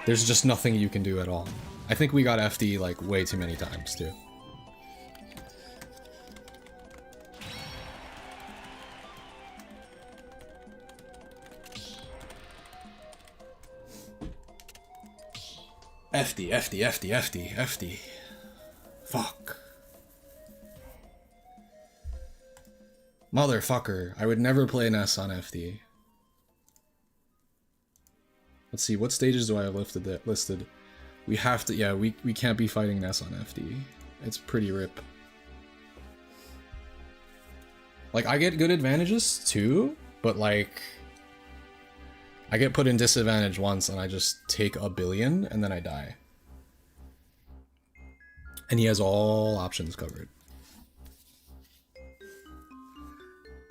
There's just nothing you can do at all. I think we got FD like way too many times too. FD, FD, FD, FD, FD. Fuck. Motherfucker, I would never play Ness on FD. Let's see, what stages do I have listed? We have to, yeah, we can't be fighting Ness on FD. It's pretty rip. Like, I get good advantages too, but like, I get put in disadvantage once and I just take a billion and then I die. And he has all options covered.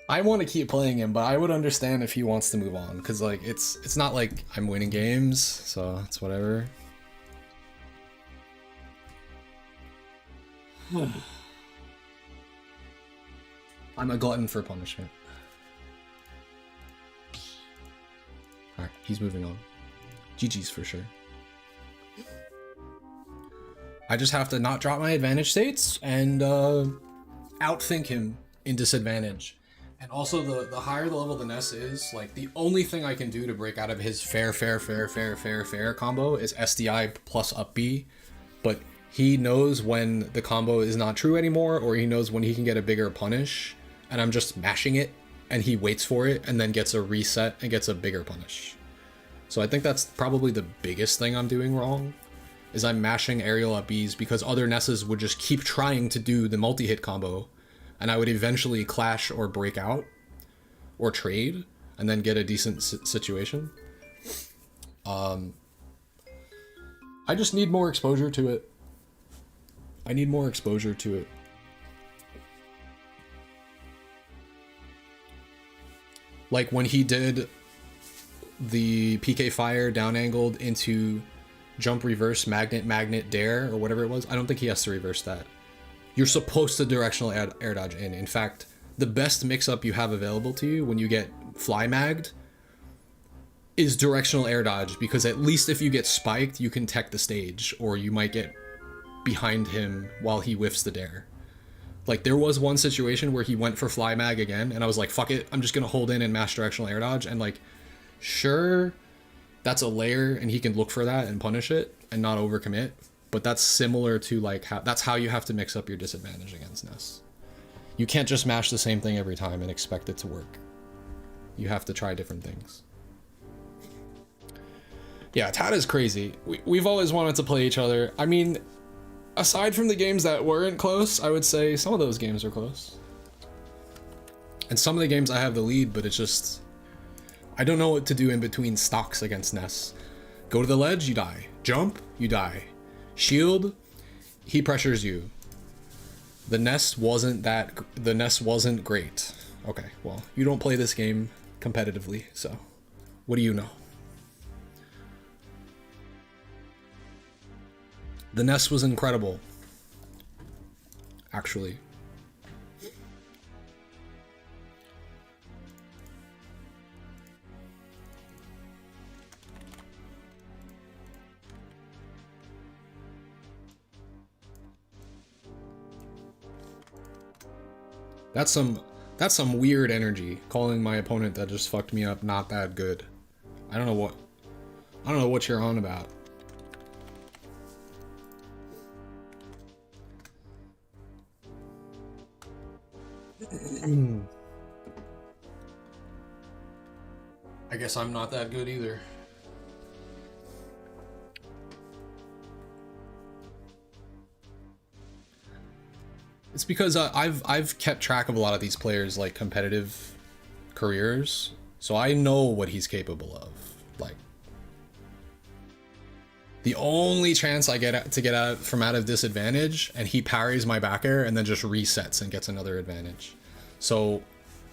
I want to keep playing him, but I would understand if he wants to move on, because like it's not like I'm winning games, so it's whatever. I'm a glutton for punishment. Alright, he's moving on. GG's for sure. I just have to not drop my advantage states and outthink him in disadvantage. And also, the higher the level the Ness is, like, the only thing I can do to break out of his fair combo is SDI plus up B. But he knows when the combo is not true anymore, or he knows when he can get a bigger punish, and I'm just mashing it, and he waits for it, and then gets a reset and gets a bigger punish. So I think that's probably the biggest thing I'm doing wrong, is I'm mashing aerial up Bs because other Nesses would just keep trying to do the multi-hit combo, and I would eventually clash or break out or trade and then get a decent situation. I just need more exposure to it. I need more exposure to it. Like when he did the PK Fire down angled into jump reverse magnet dare or whatever it was. I don't think he has to reverse that. You're supposed to directional air dodge in. In fact, the best mix-up you have available to you when you get fly magged is directional air dodge, because at least if you get spiked, you can tech the stage, or you might get behind him while he whiffs the dare. Like, there was one situation where he went for fly mag again, and I was like, fuck it, I'm just gonna hold in and mash directional air dodge, and like, sure, that's a layer, and he can look for that and punish it, and not overcommit. But that's similar to like that's how you have to mix up your disadvantage against Ness. You can't just mash the same thing every time and expect it to work. You have to try different things. Yeah, Tad is crazy. We've always wanted to play each other. I mean, aside from the games that weren't close, I would say some of those games are close. And some of the games I have the lead, but it's just, I don't know what to do in between stocks against Ness. Go to the ledge, you die. Jump, you die. Shield, he pressures you. The Ness wasn't great. Okay, well, you don't play this game competitively, so what do you know? The Ness was incredible, actually. That's some weird energy, calling my opponent that just fucked me up not that good. I don't know what you're on about. I guess I'm not that good either. It's because I've kept track of a lot of these players' like competitive careers, so I know what he's capable of. Like, the only chance I get to get out of disadvantage, and he parries my back air and then just resets and gets another advantage. So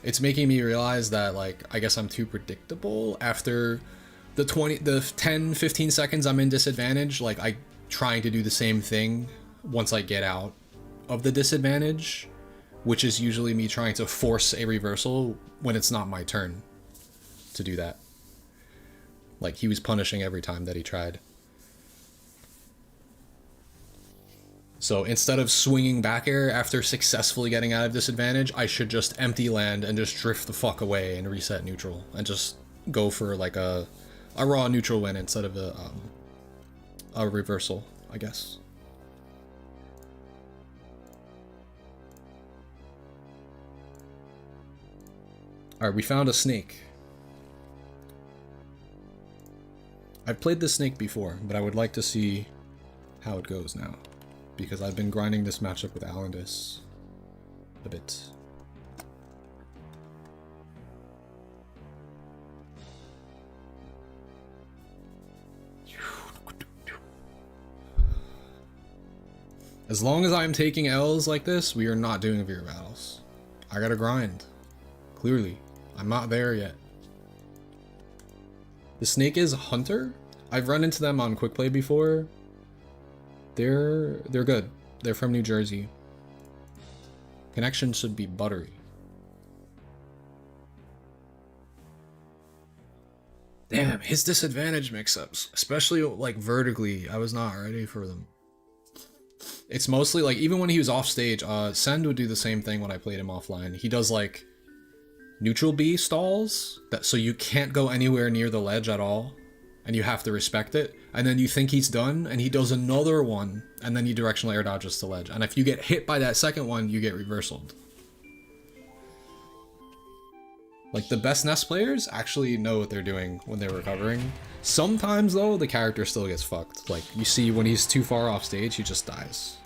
it's making me realize that, like, I guess I'm too predictable. After the 10-15 seconds I'm in disadvantage, like, I trying to do the same thing once I get out of the disadvantage which is usually me trying to force a reversal when it's not my turn to do that. Like, he was punishing every time that he tried. So instead of swinging back air after successfully getting out of disadvantage, I should just empty land and just drift the fuck away and reset neutral and just go for like a raw neutral win instead of a reversal, I guess. Alright, we found a snake. I've played this snake before, but I would like to see how it goes now, because I've been grinding this matchup with Alandis a bit. As long as I'm taking L's like this, we are not doing Veer battles. I gotta grind. Clearly. I'm not there yet. The snake is Hunter? I've run into them on Quick Play before. They're good. They're from New Jersey. Connection should be buttery. Damn, his disadvantage mix-ups, especially like vertically, I was not ready for them. It's mostly like, even when he was off stage, Send would do the same thing when I played him offline. He does like neutral B stalls, so you can't go anywhere near the ledge at all, and you have to respect it, and then you think he's done, and he does another one, and then you directional air dodges to ledge, and if you get hit by that second one, you get reversaled. Like, the best Nest players actually know what they're doing when they're recovering. Sometimes, though, the character still gets fucked. Like, you see when he's too far off stage, he just dies.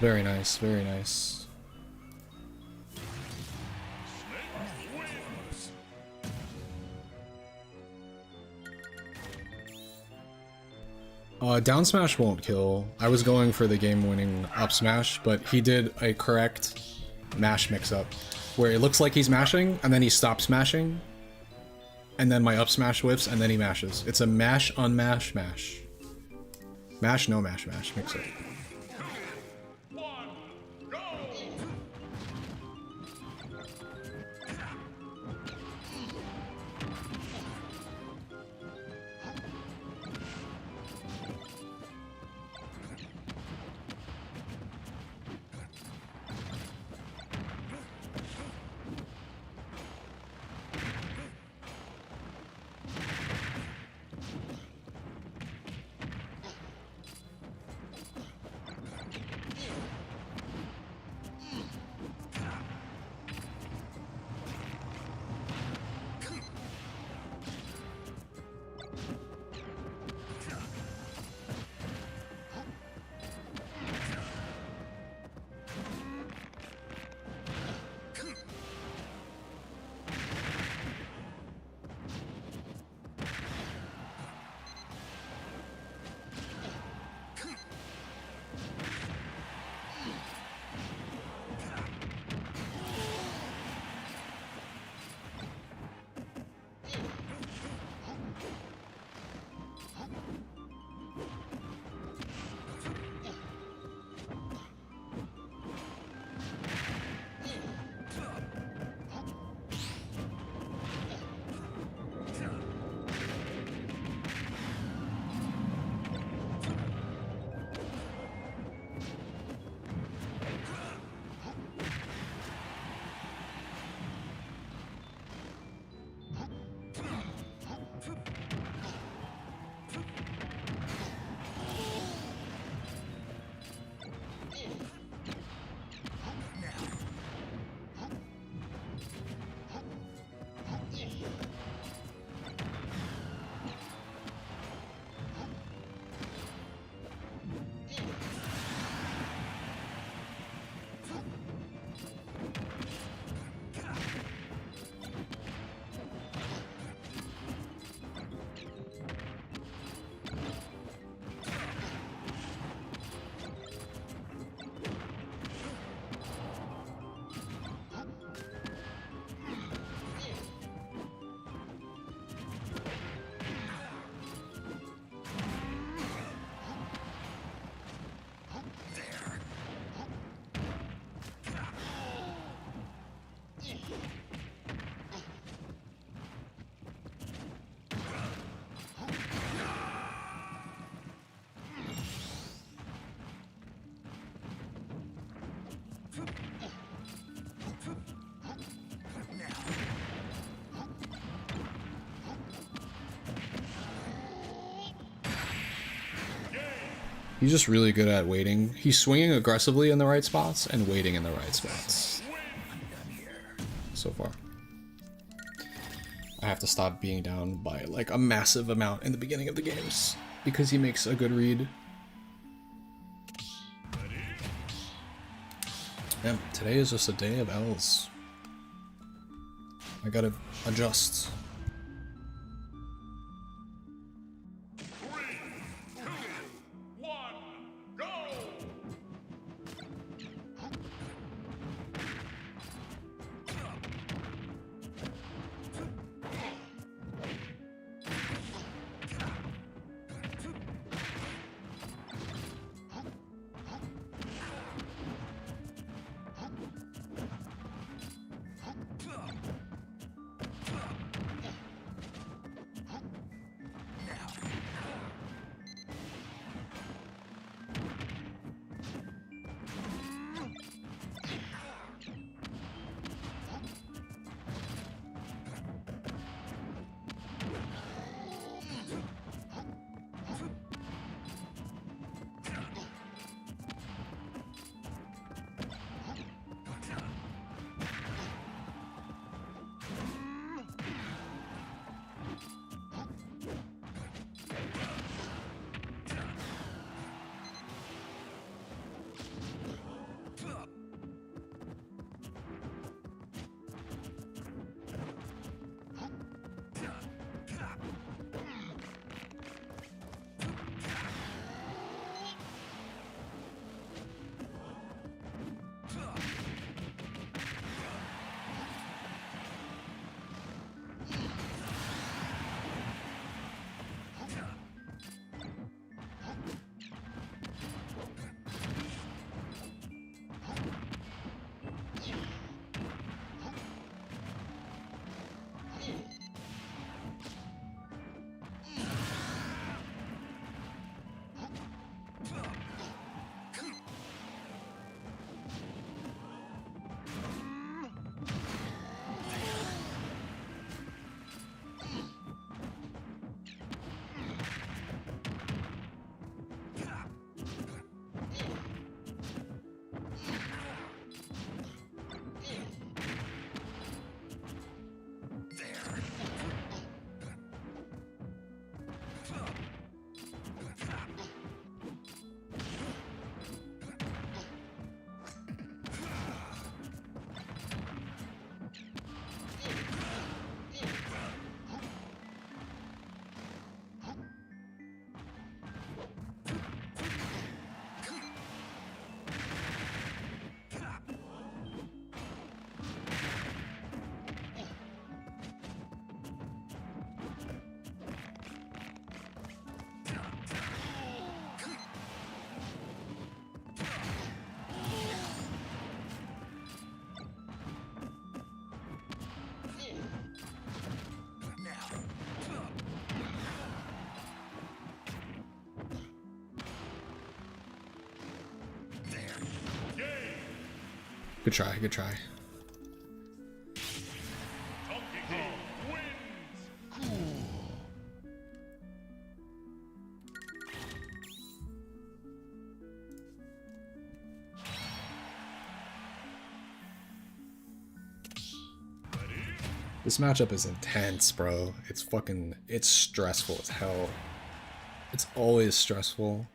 Very nice, very nice. Down smash won't kill. I was going for the game-winning up smash, but he did a correct mash mix-up, where it looks like he's mashing, and then he stops mashing, and then my up smash whips, and then he mashes. It's a mash, unmash, mash. Mash, no mash, mash, mix-up. He's just really good at waiting. He's swinging aggressively in the right spots and waiting in the right spots. So far. I have to stop being down by like a massive amount in the beginning of the games because he makes a good read. Yeah, today is just a day of L's. I gotta adjust. Good try, good try. Donkey Kong wins. This matchup is intense, bro. It's stressful as hell. It's always stressful.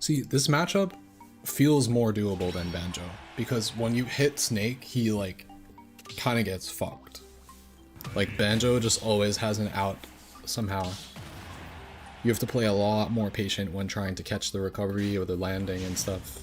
See, this matchup feels more doable than Banjo, because when you hit Snake, he like kind of gets fucked. Like Banjo just always has an out somehow. You have to play a lot more patient when trying to catch the recovery or the landing and stuff.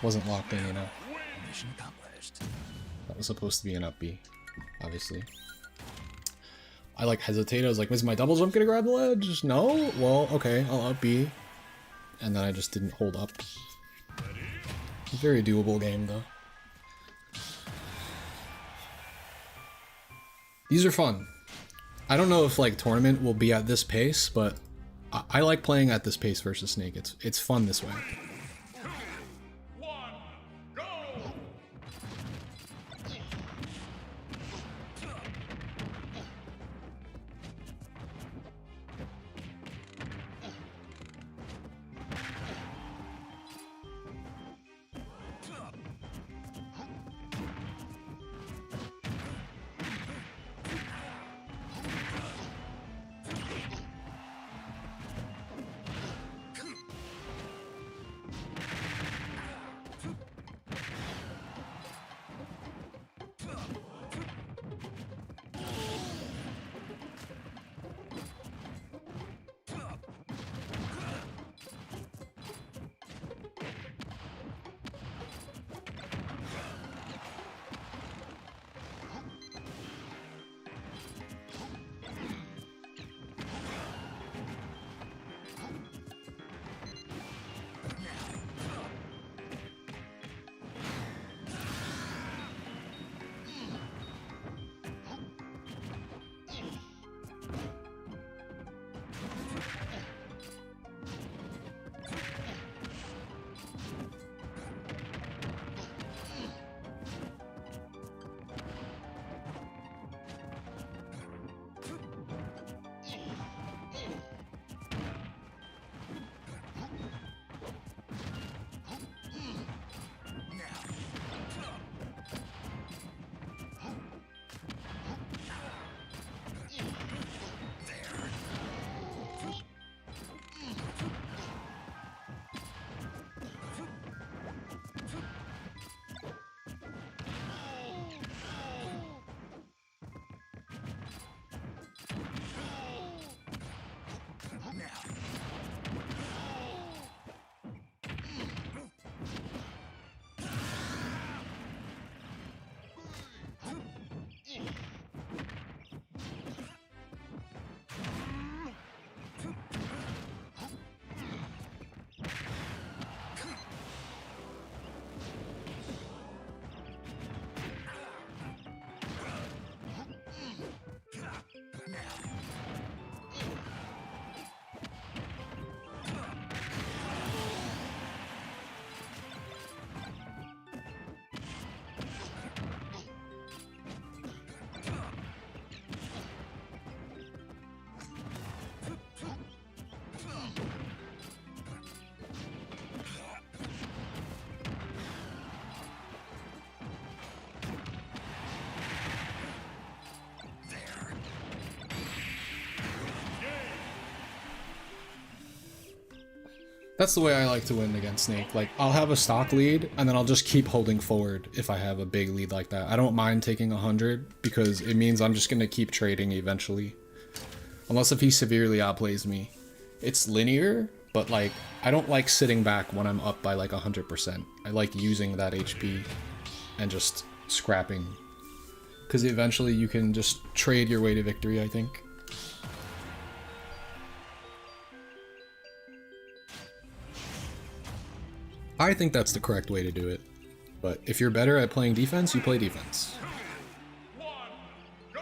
Wasn't locked in, you know. Mission accomplished. That was supposed to be an up B, obviously. I like hesitated. I was like, is my double jump gonna grab the ledge? No? Well, okay, I'll up B. And then I just didn't hold up. Very doable game, though. These are fun. I don't know if like tournament will be at this pace, but I like playing at this pace versus Snake. It's fun this way. 1, go! That's the way I like to win against Snake. Like, I'll have a stock lead, and then I'll just keep holding forward if I have a big lead like that. I don't mind taking 100, because it means I'm just going to keep trading eventually. Unless if he severely outplays me. It's linear, but like, I don't like sitting back when I'm up by like 100%. I like using that HP and just scrapping. Because eventually you can just trade your way to victory, I think. I think that's the correct way to do it. But if you're better at playing defense, you play defense. 1, go!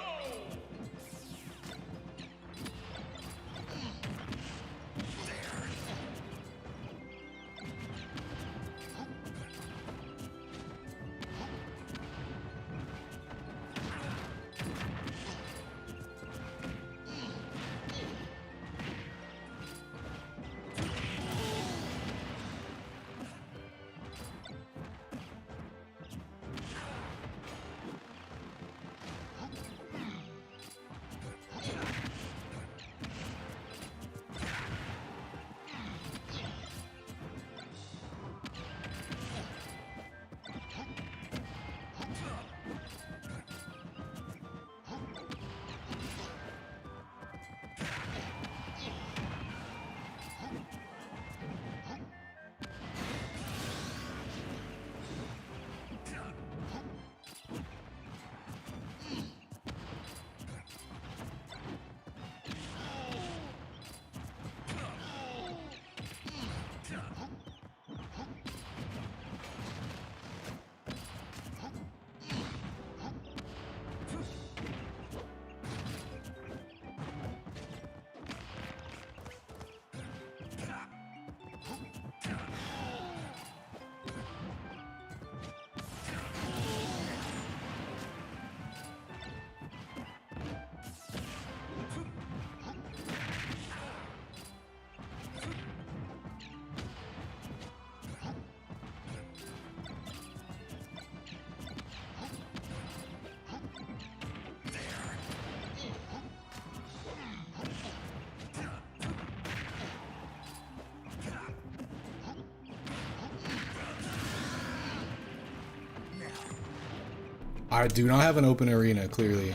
I do not have an open arena, clearly.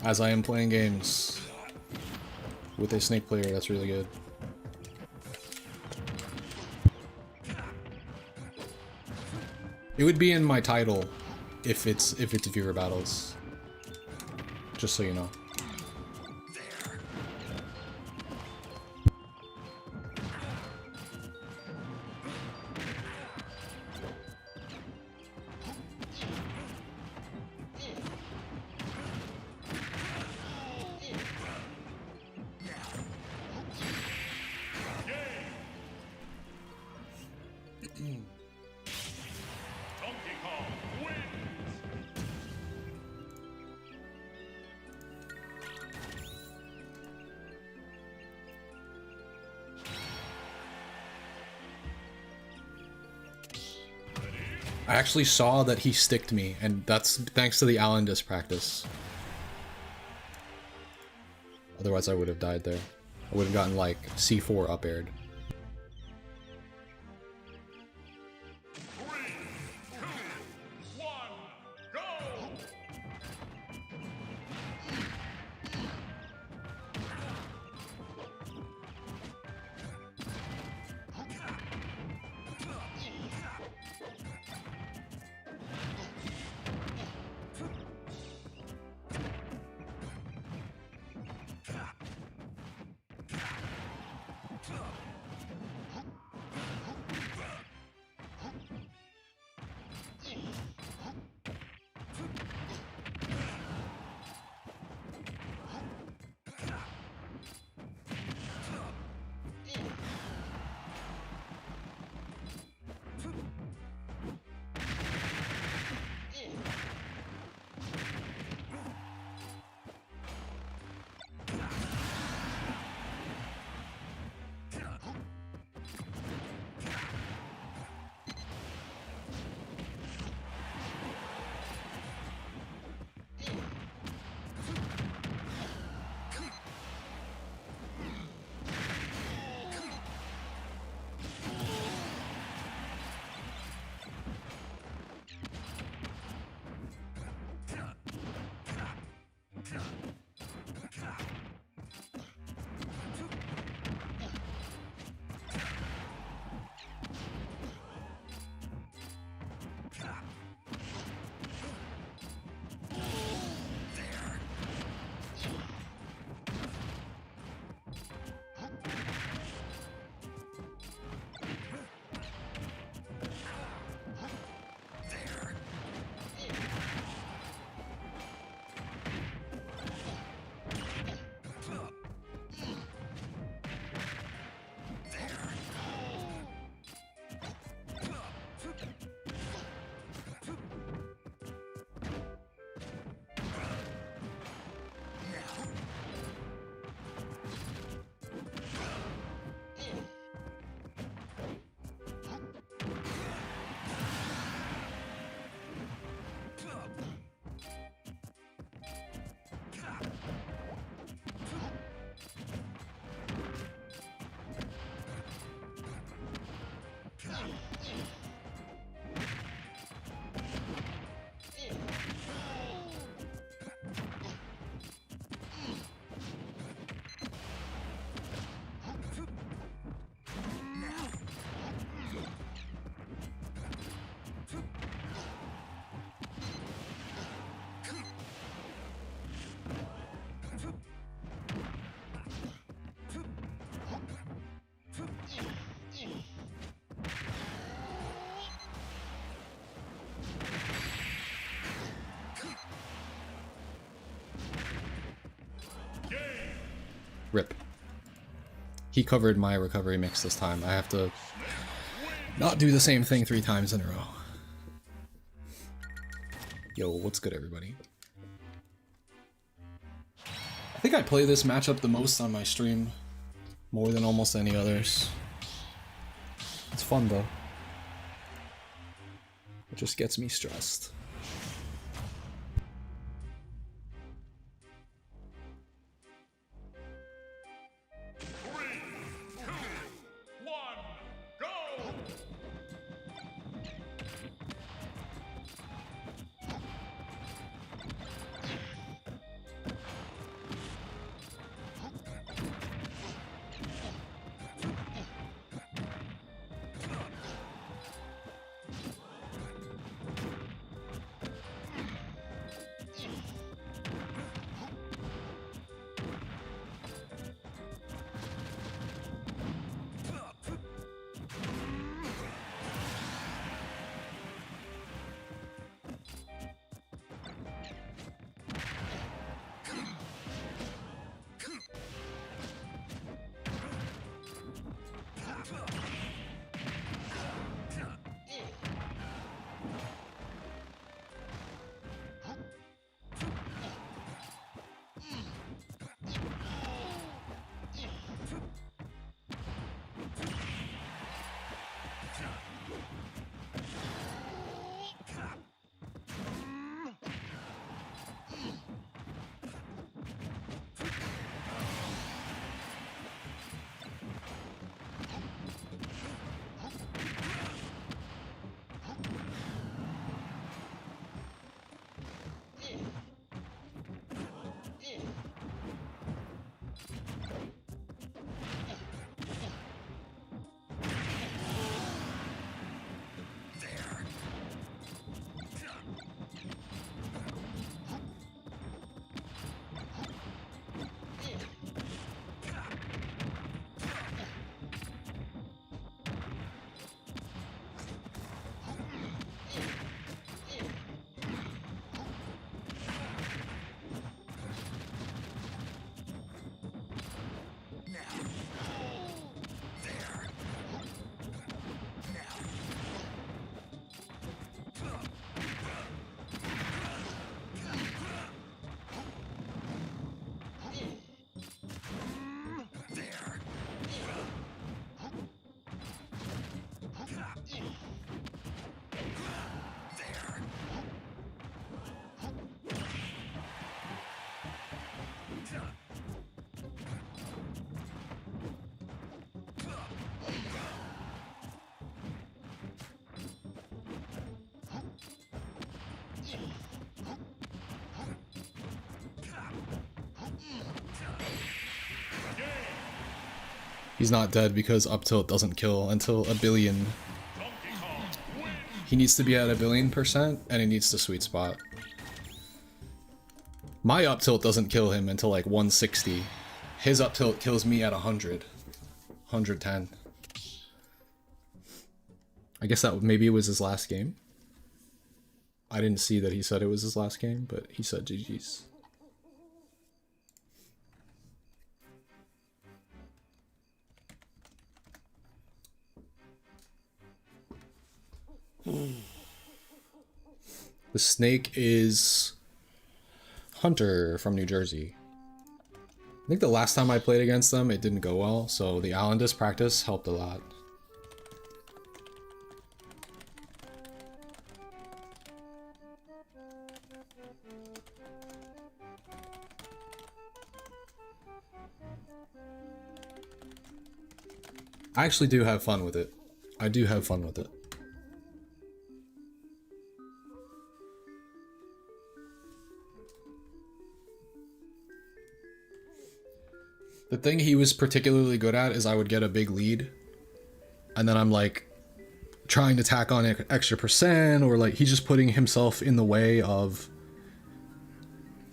As I am playing games with a snake player, that's really good. It would be in my title if it's viewer battles. Just so you know. Donkey Kong wins. I actually saw that he sticked me, and that's thanks to the Alan disc practice. Otherwise I would have died there. I would have gotten like C4 up aired. 3, 2, 1, go! Rip. He covered my recovery mix this time. I have to not do the same thing 3 times in a row. Yo, what's good, everybody? I think I play this matchup the most on my stream, more than almost any others. It's fun though. It just gets me stressed. He's not dead because up tilt doesn't kill until 1 billion. Donkey Kong wins. He needs to be at 1 billion% and he needs to sweet spot. My up tilt doesn't kill him until like 160. His up tilt kills me at 100. 110. I guess that maybe it was his last game. I didn't see that he said it was his last game, but he said GG's. The snake is Hunter from New Jersey. I think the last time I played against them, it didn't go well, so the Alendis practice helped a lot. I actually do have fun with it. I do have fun with it. The thing he was particularly good at is I would get a big lead, and then I'm like trying to tack on extra percent, or like he's just putting himself in the way of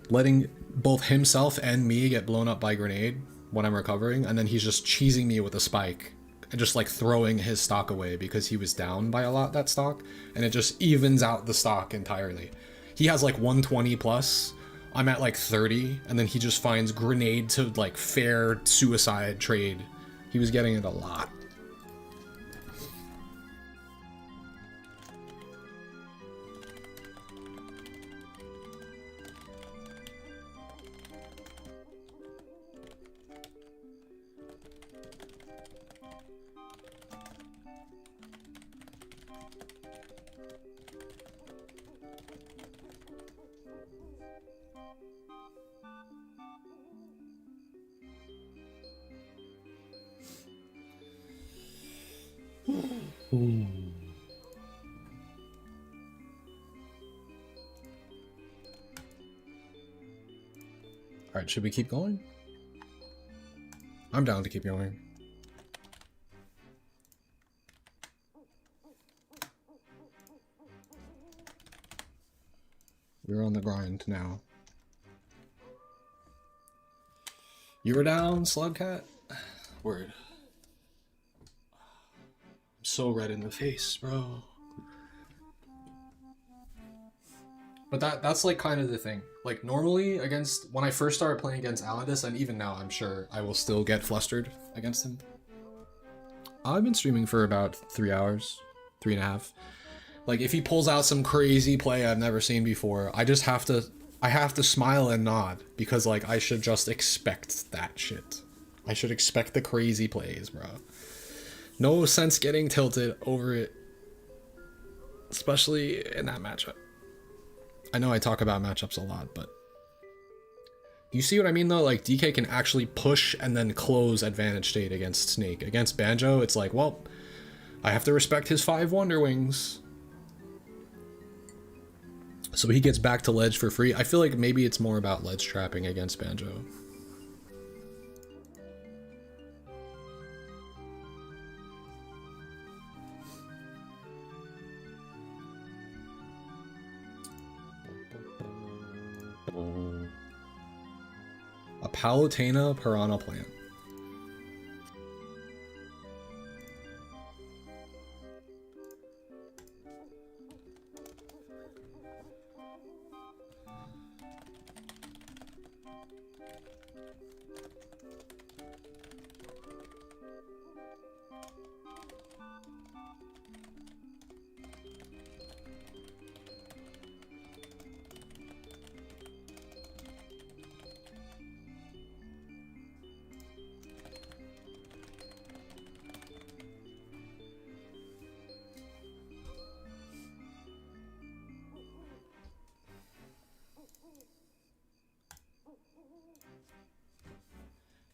letting both himself and me get blown up by grenade when I'm recovering, and then he's just cheesing me with a spike and just like throwing his stock away because he was down by a lot that stock, and it just evens out the stock entirely. He has like 120 plus. I'm at like 30, and then he just finds grenade to like fair suicide trade. He was getting it a lot. Alright, should we keep going? I'm down to keep going. We're on the grind now. You were down, Slugcat? Word. I'm so red in the face, bro. But that's like kind of the thing. Like normally against, when I first started playing against Alendis, and even now I'm sure I will still get flustered against him. I've been streaming for about 3 hours, 3.5. Like if he pulls out some crazy play I've never seen before, I have to smile and nod, because like I should just expect that shit. I should expect the crazy plays, bro. No sense getting tilted over it, especially in that matchup. I know I talk about matchups a lot, but you see what I mean though? Like DK can actually push and then close advantage state against Snake. Against Banjo, it's like, well, I have to respect his 5 Wonder Wings. So he gets back to ledge for free. I feel like maybe it's more about ledge trapping against Banjo. A Palutena piranha plant.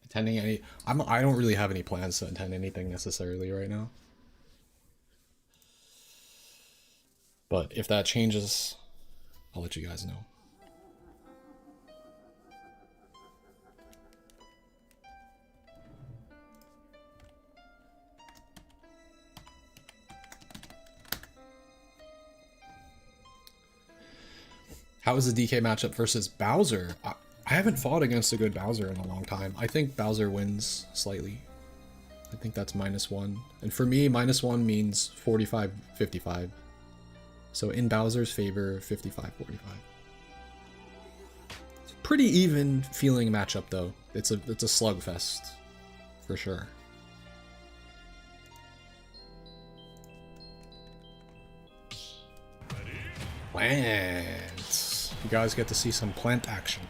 Attending any, I don't really have any plans to attend anything necessarily right now. But if that changes, I'll let you guys know. How is the DK matchup versus Bowser? I haven't fought against a good Bowser in a long time. I think Bowser wins slightly. I think that's -1. And for me, -1 means 45-55. So in Bowser's favor, 55-45. Pretty even feeling matchup though. It's a slugfest for sure. Plant. You guys get to see some plant action.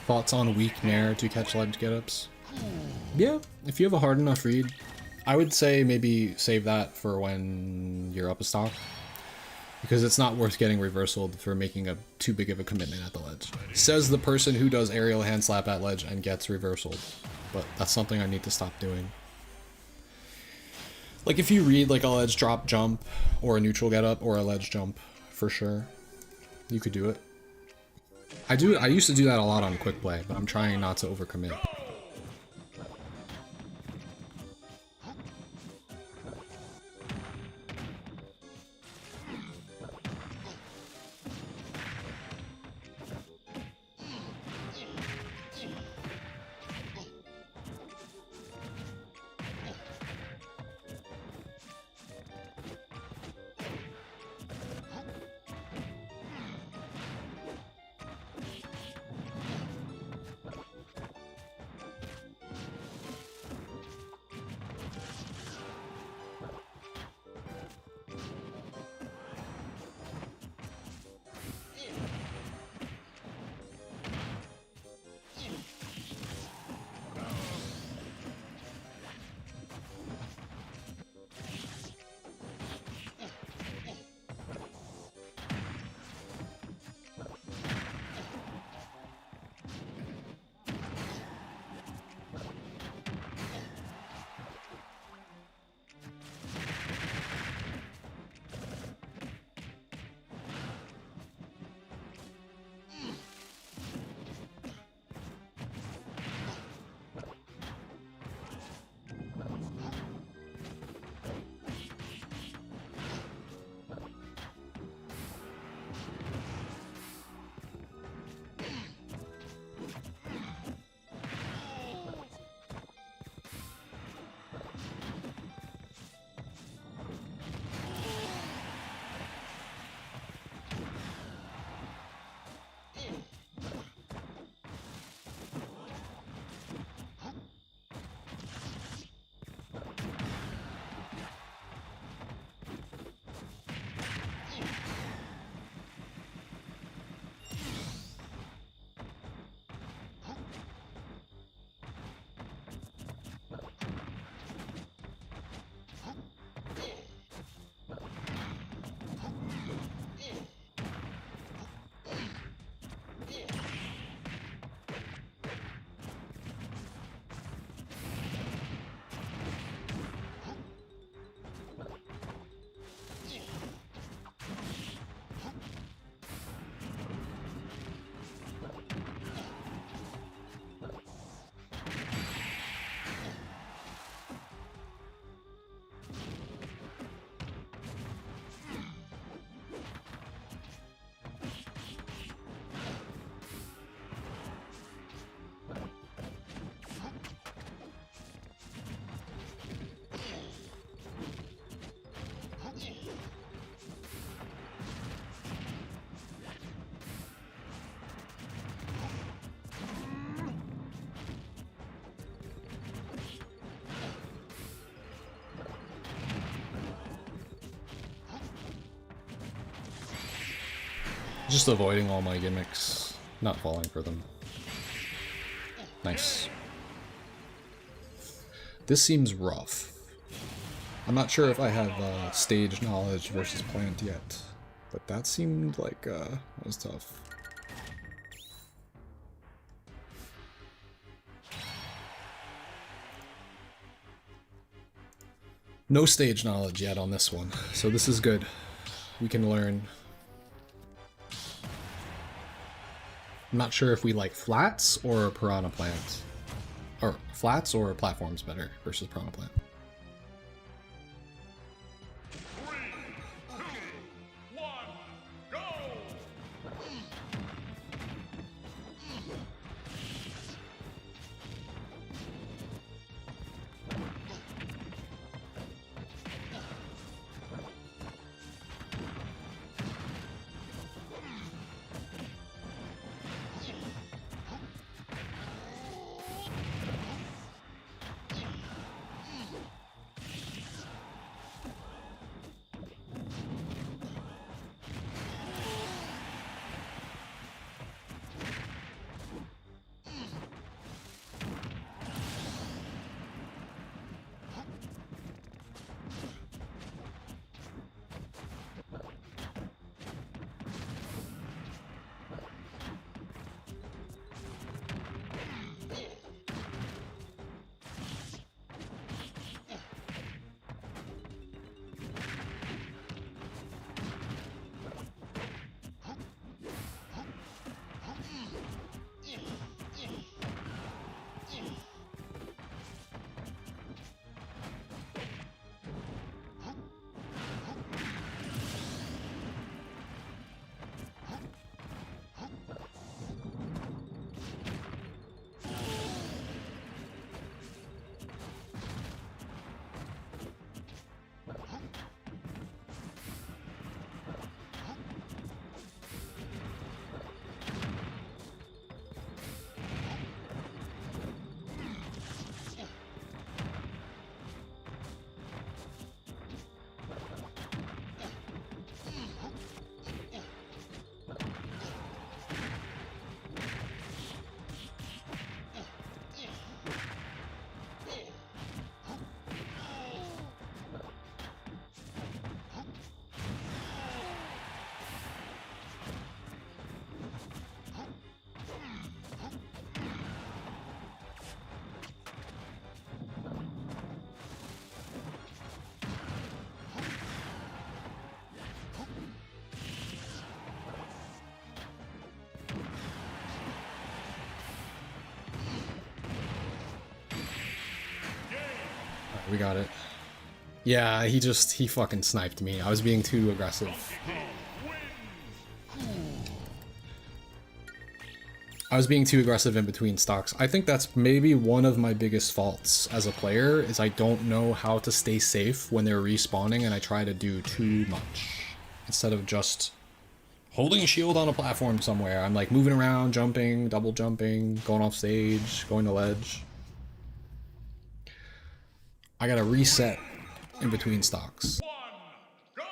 Thoughts on weak Nair to catch ledge get-ups? Yeah, if you have a hard enough read, I would say maybe save that for when you're up a stock. Because it's not worth getting reversaled for making a too big of a commitment at the ledge. Says the person who does aerial hand slap at ledge and gets reversaled. But that's something I need to stop doing. Like if you read like a ledge drop jump or a neutral get up or a ledge jump, for sure, you could do it. I used to do that a lot on quick play, but I'm trying not to overcommit. Just avoiding all my gimmicks, not falling for them. Nice. This seems rough. I'm not sure if I have stage knowledge versus plant yet, but that seemed like that was tough. No stage knowledge yet on this one, so this is good. We can learn. I'm not sure if we like flats or piranha plant. Or flats or platforms better versus piranha plant. 3, 2, 1, go! We got it. Yeah, he fucking sniped me. I was being too aggressive. I was being too aggressive in between stocks. I think that's maybe one of my biggest faults as a player, is I don't know how to stay safe when they're respawning and I try to do too much. Instead of just holding a shield on a platform somewhere, I'm like moving around, jumping, double jumping, going off stage, going to ledge. I gotta reset in between stocks. 1, go!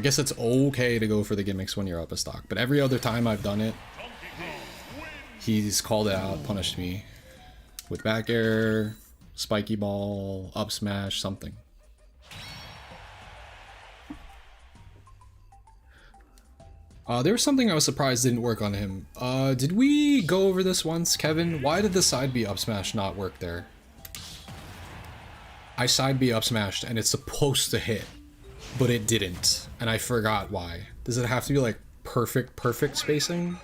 guess it's okay to go for the gimmicks when you're up a stock, but every other time I've done it, he's called it out, punished me with back air, spiky ball, up smash, something. There was something I was surprised didn't work on him. Did we go over this once, Kevin? Why did the side B up smash not work there? I side B up smashed and it's supposed to hit, but it didn't, and I forgot why. Does it have to be like perfect spacing?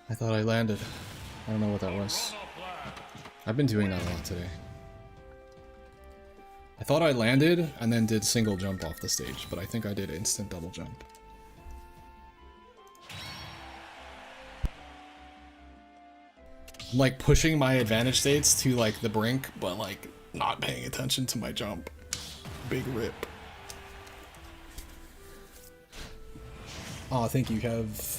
I thought I landed. I don't know what that was. I've been doing that a lot today. I thought I landed and then did single jump off the stage, but I think I did instant double jump. I'm like pushing my advantage states to like the brink, but like not paying attention to my jump. Big rip. Oh, thank you, Kev.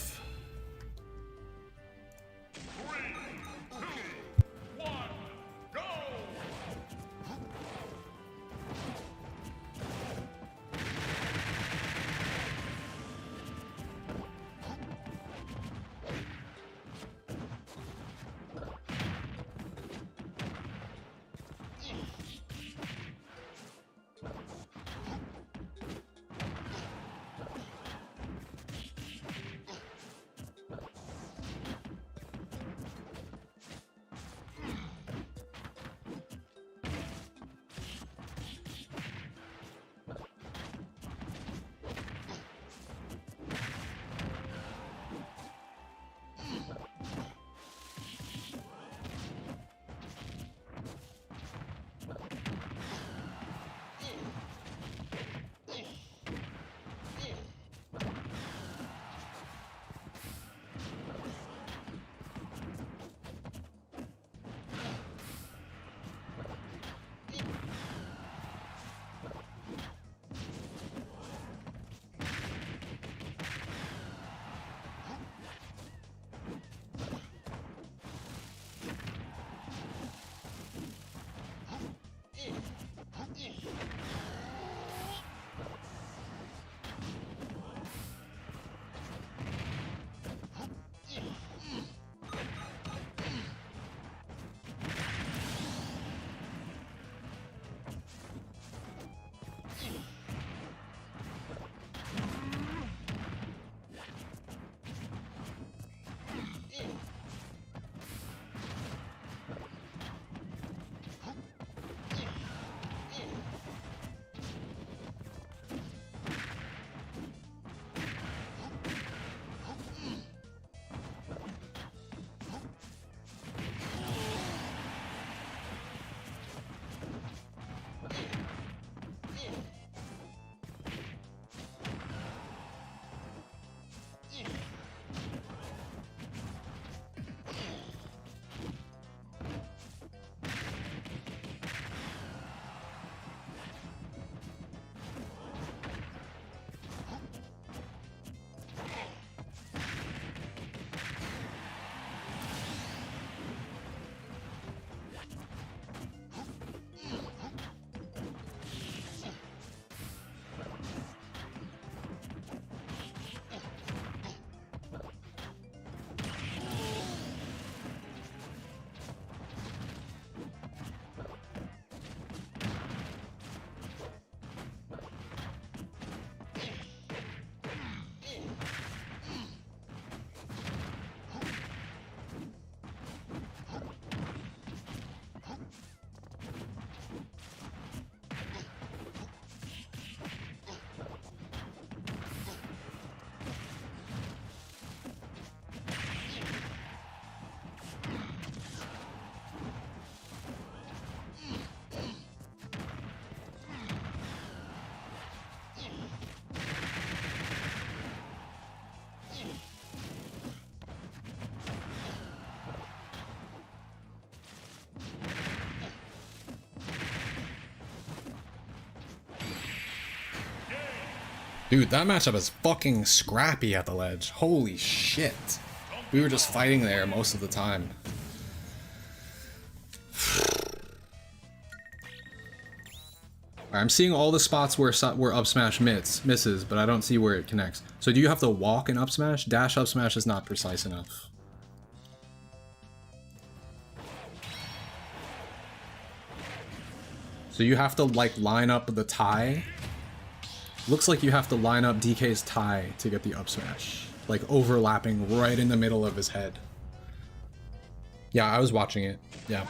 Dude, that matchup is fucking scrappy at the ledge. Holy shit. We were just fighting there most of the time. Alright, I'm seeing all the spots where up smash misses, but I don't see where it connects. So do you have to walk and up smash? Dash up smash is not precise enough. So you have to like line up the tie. Looks like you have to line up DK's tie to get the up smash. Like overlapping right in the middle of his head. Yeah, I was watching it. Yeah.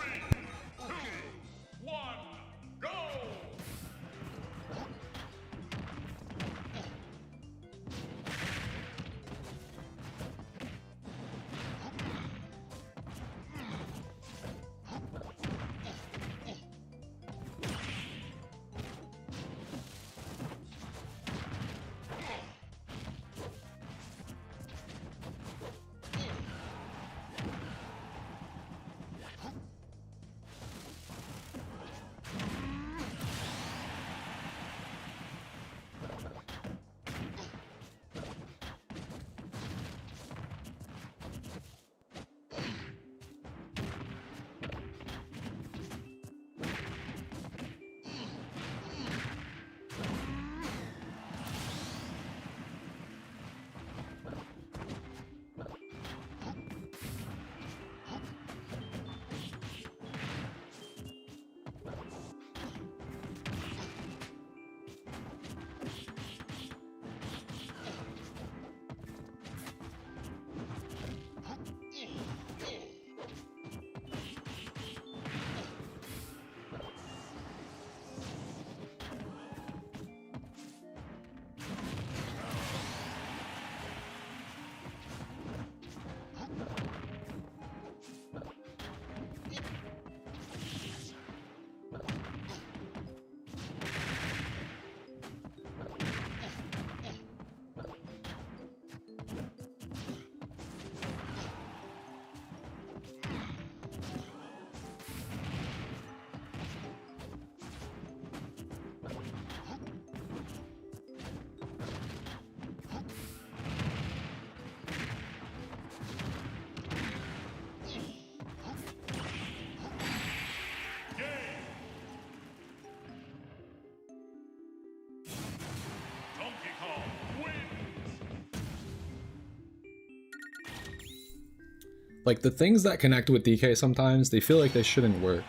Like, the things that connect with DK sometimes, they feel like they shouldn't work.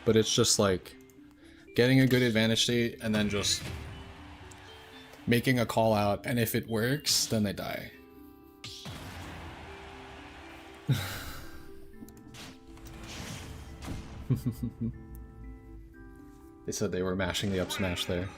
But it's just like getting a good advantage state and then just making a call out, and if it works, then they die. They said they were mashing the up smash there.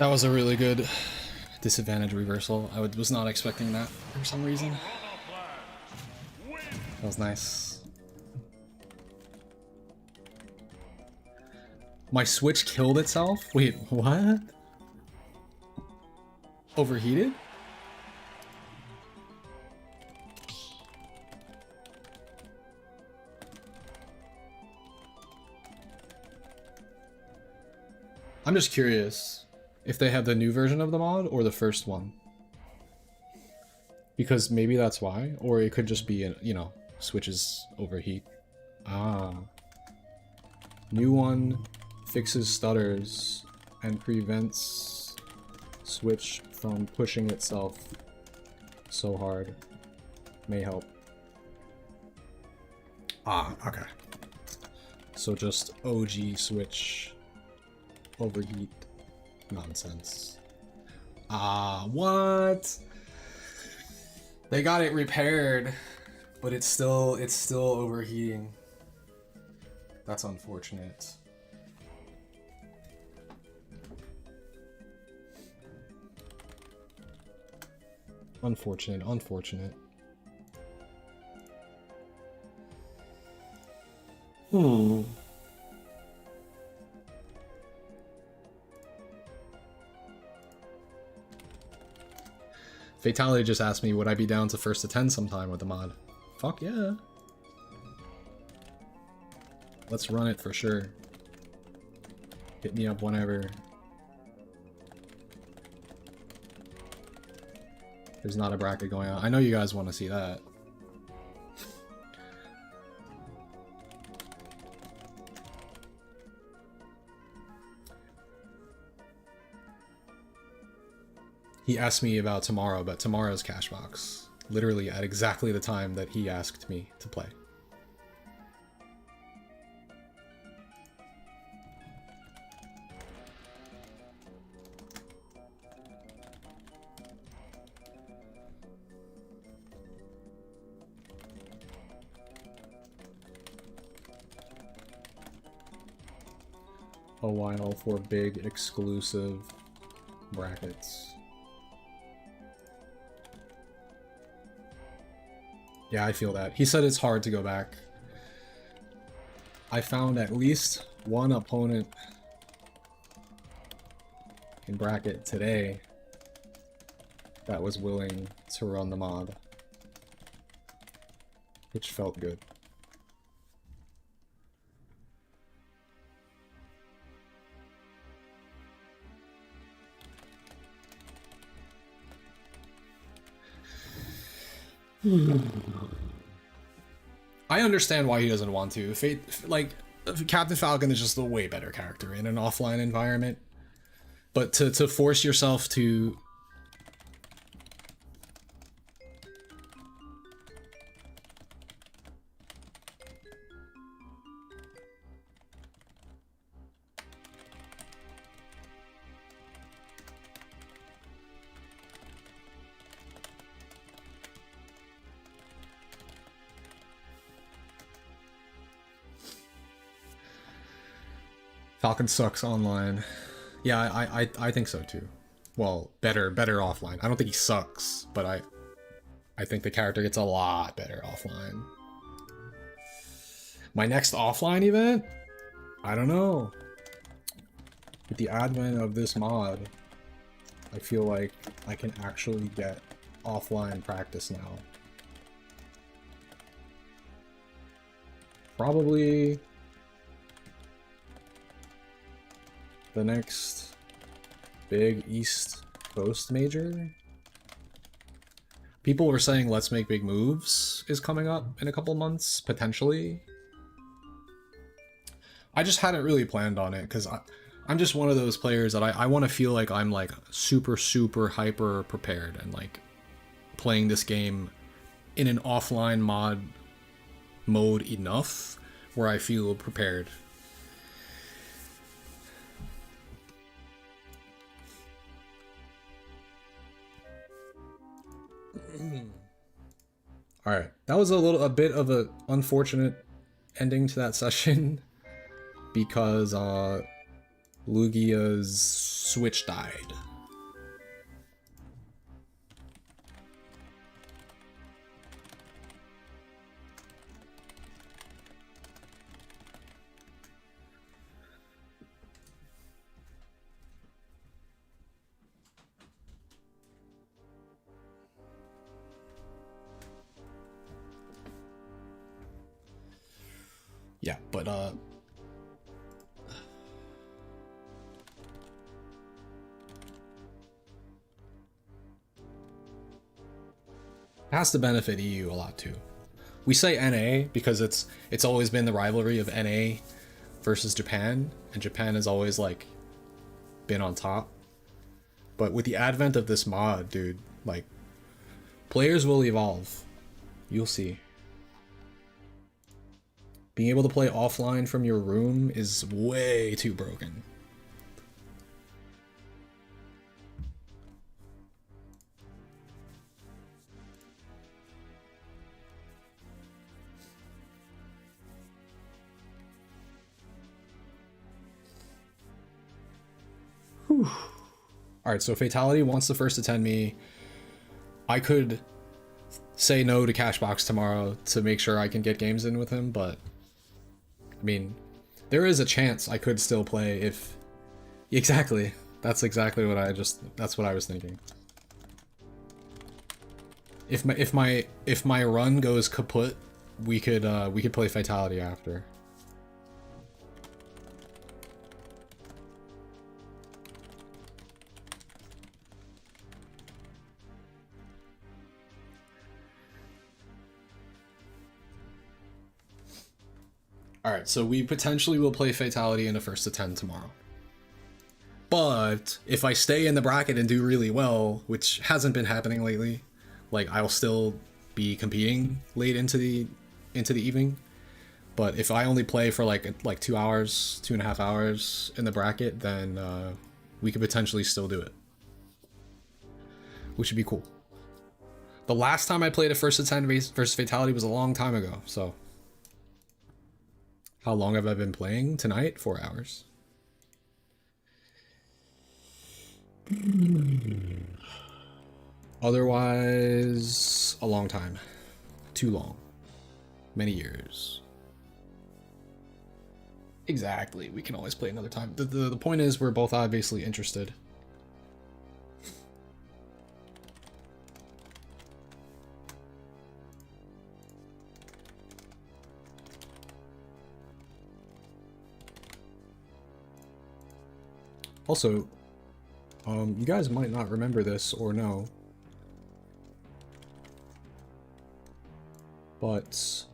That was a really good disadvantage reversal. I was not expecting that for some reason. That was nice. My Switch killed itself? Wait, what? Overheated? I'm just curious if they have the new version of the mod or the first one. Because maybe that's why, or it could just be, you know, Switches overheat. Ah. New one fixes stutters and prevents Switch from pushing itself so hard. May help. Ah, okay. So just OG Switch overheat nonsense. Ah, what? They got it repaired, but it's still overheating. That's unfortunate. Unfortunate, unfortunate. Hmm. Fatality just asked me, would I be down to first to 10 sometime with the mod? Fuck yeah. Let's run it for sure. Hit me up whenever. There's not a bracket going on. I know you guys want to see that. He asked me about tomorrow, but tomorrow's Cashbox. Literally at exactly the time that he asked me to play. A while for big exclusive brackets. Yeah, I feel that. He said it's hard to go back. I found at least one opponent in bracket today that was willing to run the mod, which felt good. I understand why he doesn't want to. Captain Falcon is just a way better character in an offline environment. But to force yourself to... Falcon sucks online. Yeah, I think so too. Well, better offline. I don't think he sucks, but I think the character gets a lot better offline. My next offline event? I don't know. With the advent of this mod, I feel like I can actually get offline practice now. Probably the next big East Coast major. People were saying Let's Make Big Moves is coming up in a couple months, potentially. I just hadn't really planned on it because I'm just one of those players that I want to feel like I'm like super hyper prepared and like playing this game in an offline mode enough where I feel prepared. All right, that was a bit of a unfortunate ending to that session because Lugia's Switch died. Yeah, but it has to benefit EU a lot too. We say NA because it's always been the rivalry of NA versus Japan, and Japan has always like been on top. But with the advent of this mod, dude, like players will evolve. You'll see. Being able to play offline from your room is way too broken. Whew. Alright, so Fatality wants to first attend me. I could say no to Cashbox tomorrow to make sure I can get games in with him, but I mean, there is a chance I could still play if... Exactly. That's exactly what that's what I was thinking. If my run goes kaput, we could play Fatality after. Alright, so we potentially will play Fatality in a first to 10 tomorrow. But if I stay in the bracket and do really well, which hasn't been happening lately, like I'll still be competing late into the evening. But if I only play for like 2 hours, 2.5 hours in the bracket, then we could potentially still do it, which would be cool. The last time I played a first to 10 versus Fatality was a long time ago, so. How long have I been playing tonight? 4 hours. Otherwise, a long time. Too long. Many years. Exactly. We can always play another time. The point is we're both obviously interested. Also, you guys might not remember this or know, but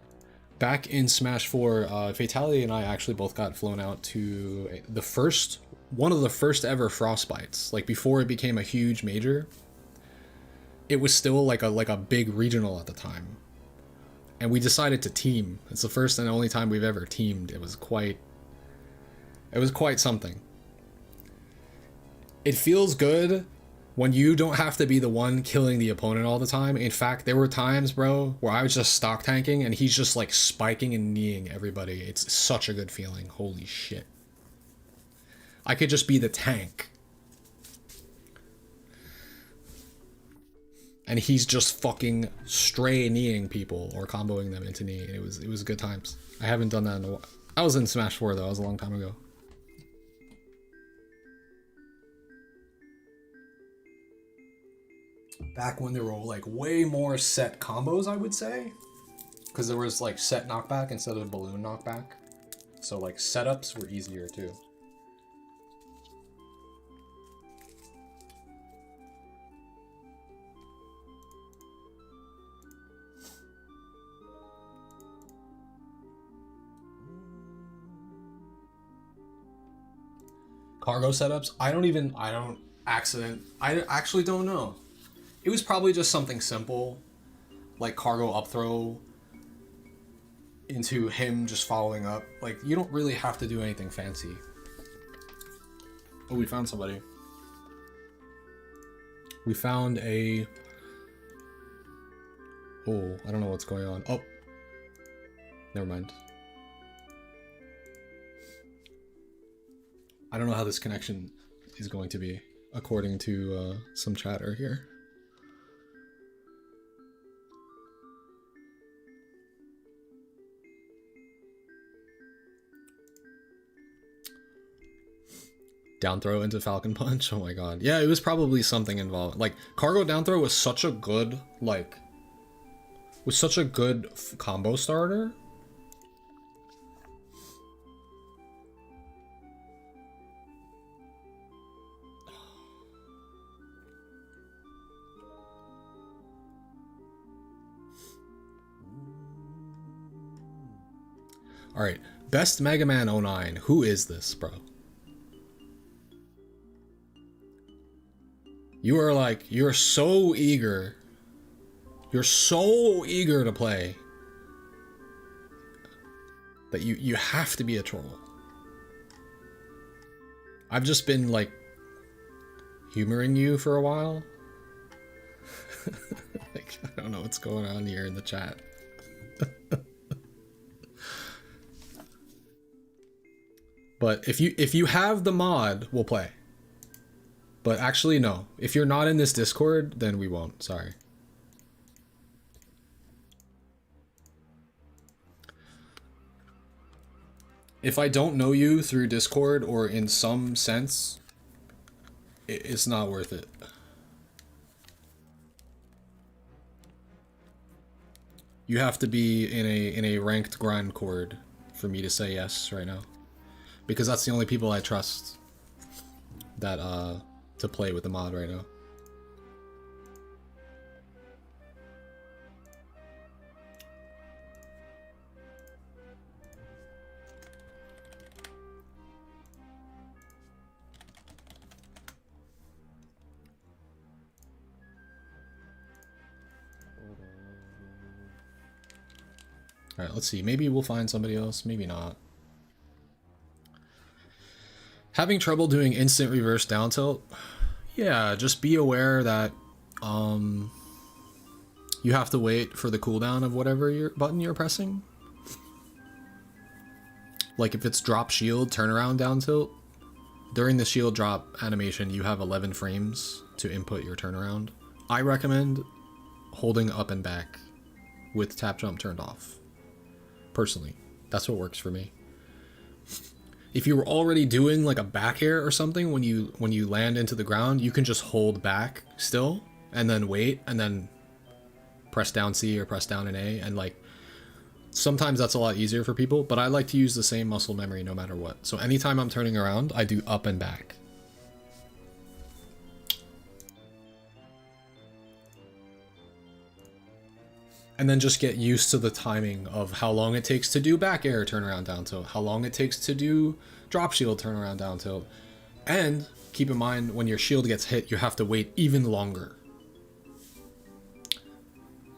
back in Smash 4, Fatality and I actually both got flown out to one of the first ever Frostbites. Like before it became a huge major, it was still like a big regional at the time, and we decided to team. It's the first and only time we've ever teamed. It was quite something. It feels good when you don't have to be the one killing the opponent all the time. In fact, there were times, bro, where I was just stock tanking and he's just like spiking and kneeing everybody. It's such a good feeling. Holy shit. I could just be the tank. And he's just fucking stray kneeing people or comboing them into knee. It was good times. I haven't done that in a while. I was in Smash 4 though. That was a long time ago. Back when there were like way more set combos, I would say, because there was like set knockback instead of balloon knockback, so like setups were easier too. Cargo setups, I actually don't know. It was probably just something simple, like cargo up throw into him just following up. Like, you don't really have to do anything fancy. Oh, we found somebody. We found a... Oh, I don't know what's going on. Oh. Never mind. I don't know how this connection is going to be, according to some chatter here. Down throw into Falcon Punch. Oh my god. Yeah, it was probably something involved. Like, cargo down throw was such a good, like, combo starter. Alright, best Mega Man 09. Who is this, bro? You're so eager. You're so eager to play that you have to be a troll. I've just been, like, humoring you for a while. Like, I don't know what's going on here in the chat. But if you have the mod, we'll play. But actually, no. If you're not in this Discord, then we won't. Sorry. If I don't know you through Discord or in some sense, it's not worth it. You have to be in a ranked grind cord for me to say yes right now. Because that's the only people I trust that to play with the mod right now. Alright, let's see. Maybe we'll find somebody else, maybe not. Having trouble doing instant reverse down tilt? Yeah, just be aware that you have to wait for the cooldown of whatever button you're pressing. Like if it's drop shield, turnaround down tilt, during the shield drop animation you have 11 frames to input your turnaround. I recommend holding up and back with tap jump turned off. Personally, that's what works for me. If you were already doing like a back air or something when you land into the ground, you can just hold back still and then wait and then press down C or press down an A, and like sometimes that's a lot easier for people, but I like to use the same muscle memory no matter what. So anytime I'm turning around, I do up and back. And then just get used to the timing of how long it takes to do back air turnaround down tilt, how long it takes to do drop shield turnaround down tilt. And keep in mind, when your shield gets hit, you have to wait even longer.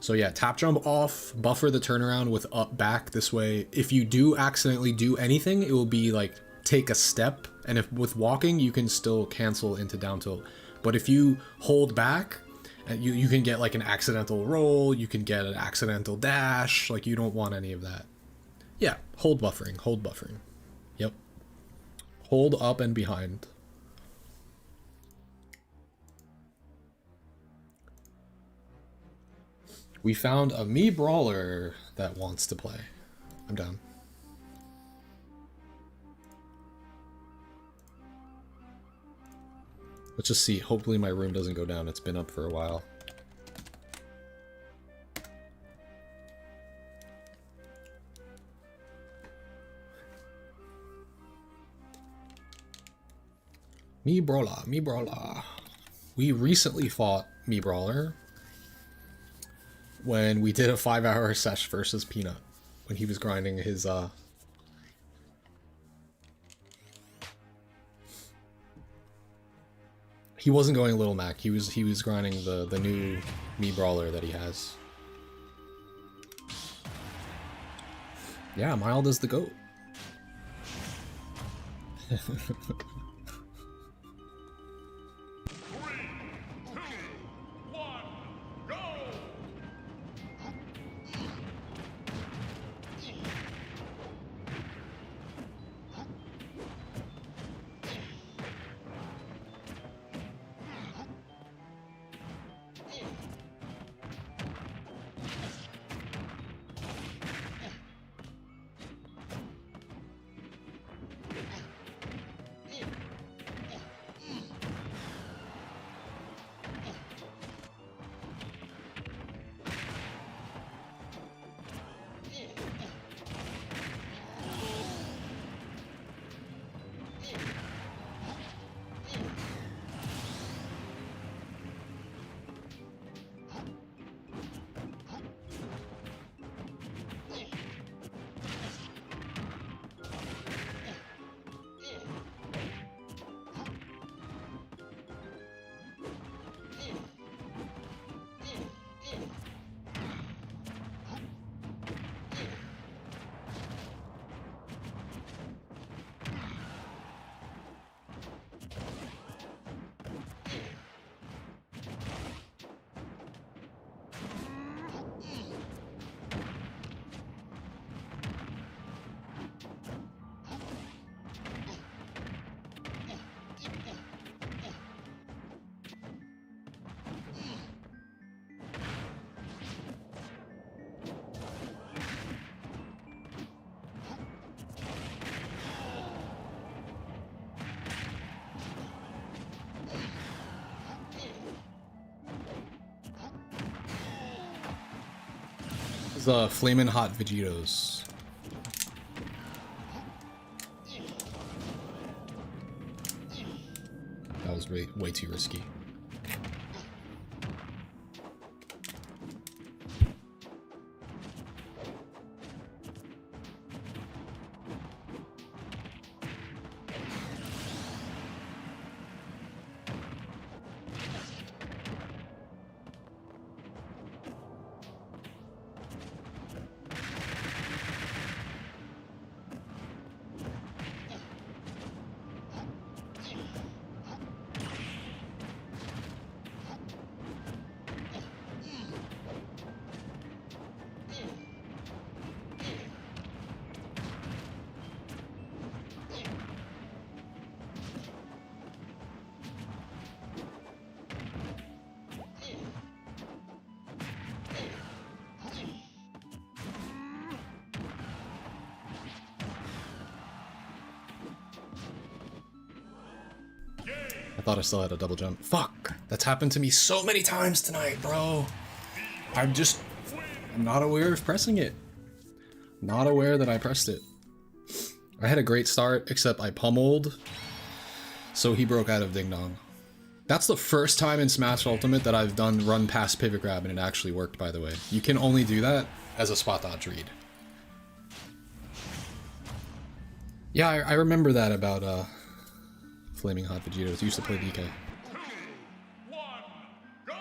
So yeah, tap jump off, buffer the turnaround with up back. This way, if you do accidentally do anything, it will be like take a step. And if with walking, you can still cancel into down tilt. But if you hold back, you can get like an accidental roll, you can get an accidental dash, like you don't want any of that. Yeah, hold buffering. Yep. Hold up and behind. We found a Mii brawler that wants to play. I'm down. Let's just see. Hopefully my room doesn't go down. It's been up for a while. Mii Brawler. We recently fought Mii Brawler when we did a 5-hour sesh versus Peanut when he was grinding his he wasn't going Little Mac. He was grinding the new Mii Brawler that he has. Yeah, Mild is the GOAT. 3, 2, 1, go! This is Flamin' Hot Vegetos. That was way too risky. I thought I still had a double jump. Fuck! That's happened to me so many times tonight, bro. I'm not aware of pressing it. Not aware that I pressed it. I had a great start, except I pummeled, so he broke out of Ding Dong. That's the first time in Smash Ultimate that I've done run past pivot grab and it actually worked, by the way. You can only do that as a spot dodge read. Yeah, I remember that about Flaming Hot Vegetos. Used to play DK. 2, 1, go!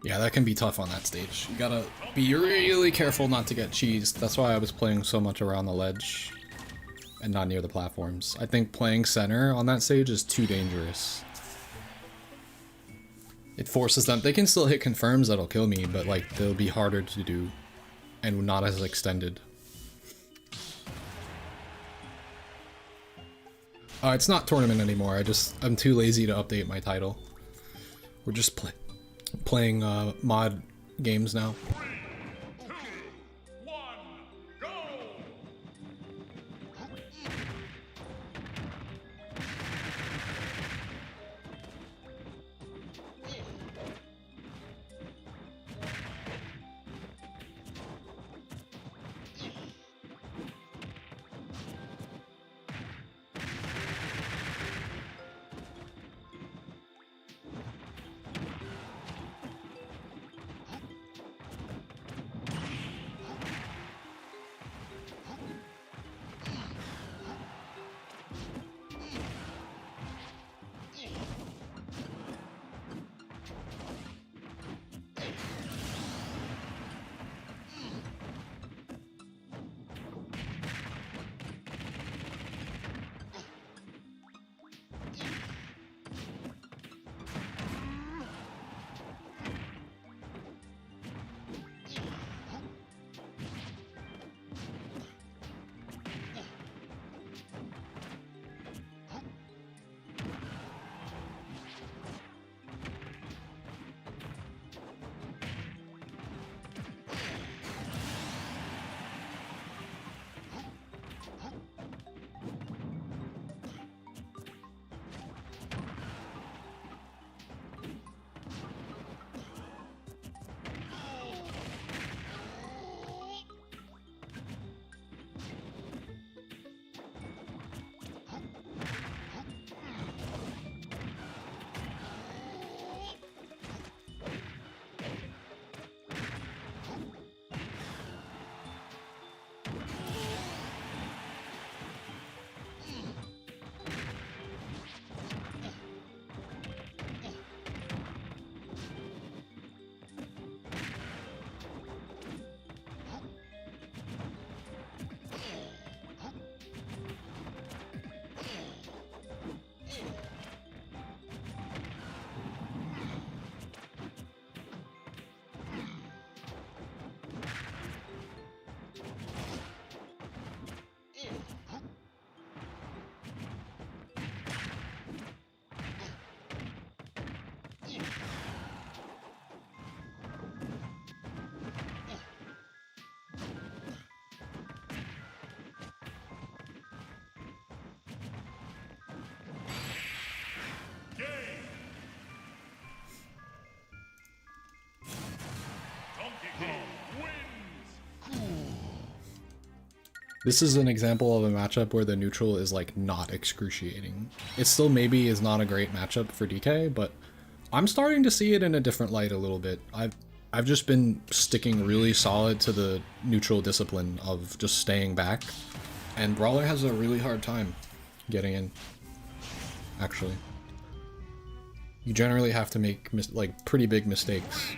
Yeah, that can be tough on that stage. You gotta be really careful not to get cheesed. That's why I was playing so much around the ledge and not near the platforms. I think playing center on that stage is too dangerous. It forces them. They can still hit confirms that'll kill me, but like they'll be harder to do and not as extended. It's not tournament anymore. I'm too lazy to update my title. We're just playing mod games now. 3, 2, 1, go! This is an example of a matchup where the neutral is like not excruciating. It still maybe is not a great matchup for DK, but I'm starting to see it in a different light a little bit. I've just been sticking really solid to the neutral discipline of just staying back, and Brawler has a really hard time getting in, actually. You generally have to make like pretty big mistakes.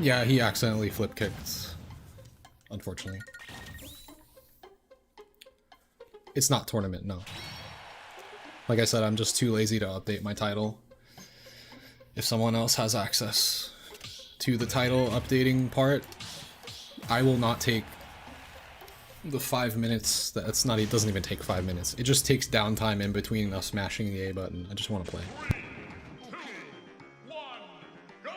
Yeah, he accidentally flip kicked, unfortunately. It's not tournament, no. Like I said, I'm just too lazy to update my title. If someone else has access to the title updating part, I will not take the 5 minutes. That's not. It doesn't even take 5 minutes. It just takes downtime in between us mashing the A button. I just want to play. 3, 2, 1, go!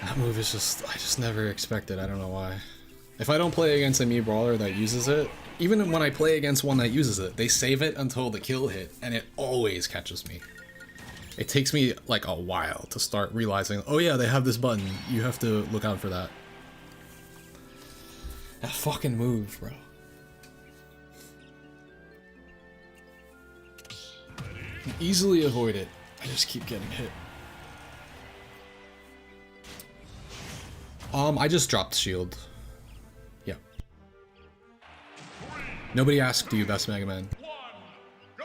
That move is just, I just never expected. I don't know why. If I don't play against a Mii Brawler that uses it, even when I play against one that uses it, they save it until the kill hit, and it always catches me. It takes me like a while to start realizing, oh yeah, they have this button, you have to look out for that. That fucking move, bro. You easily avoid it. I just keep getting hit. I just dropped shield. Yeah. Nobody asked you, best Mega Man. 1, go!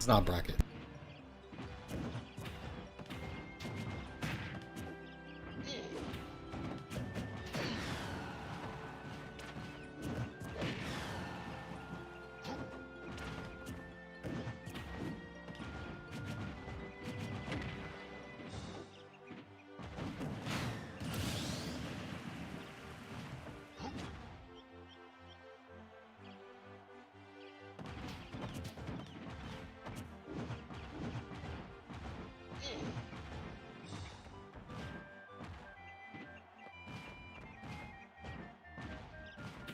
It's not bracket.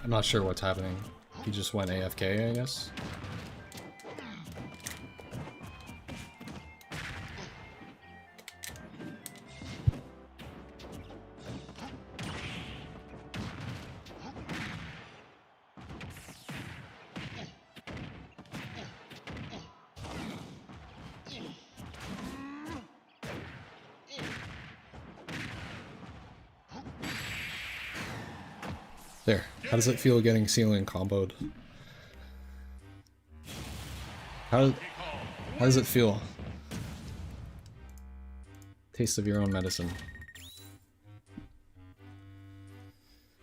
I'm not sure what's happening. He just went AFK, I guess. There. How does it feel getting ceiling comboed? How does it feel? Taste of your own medicine.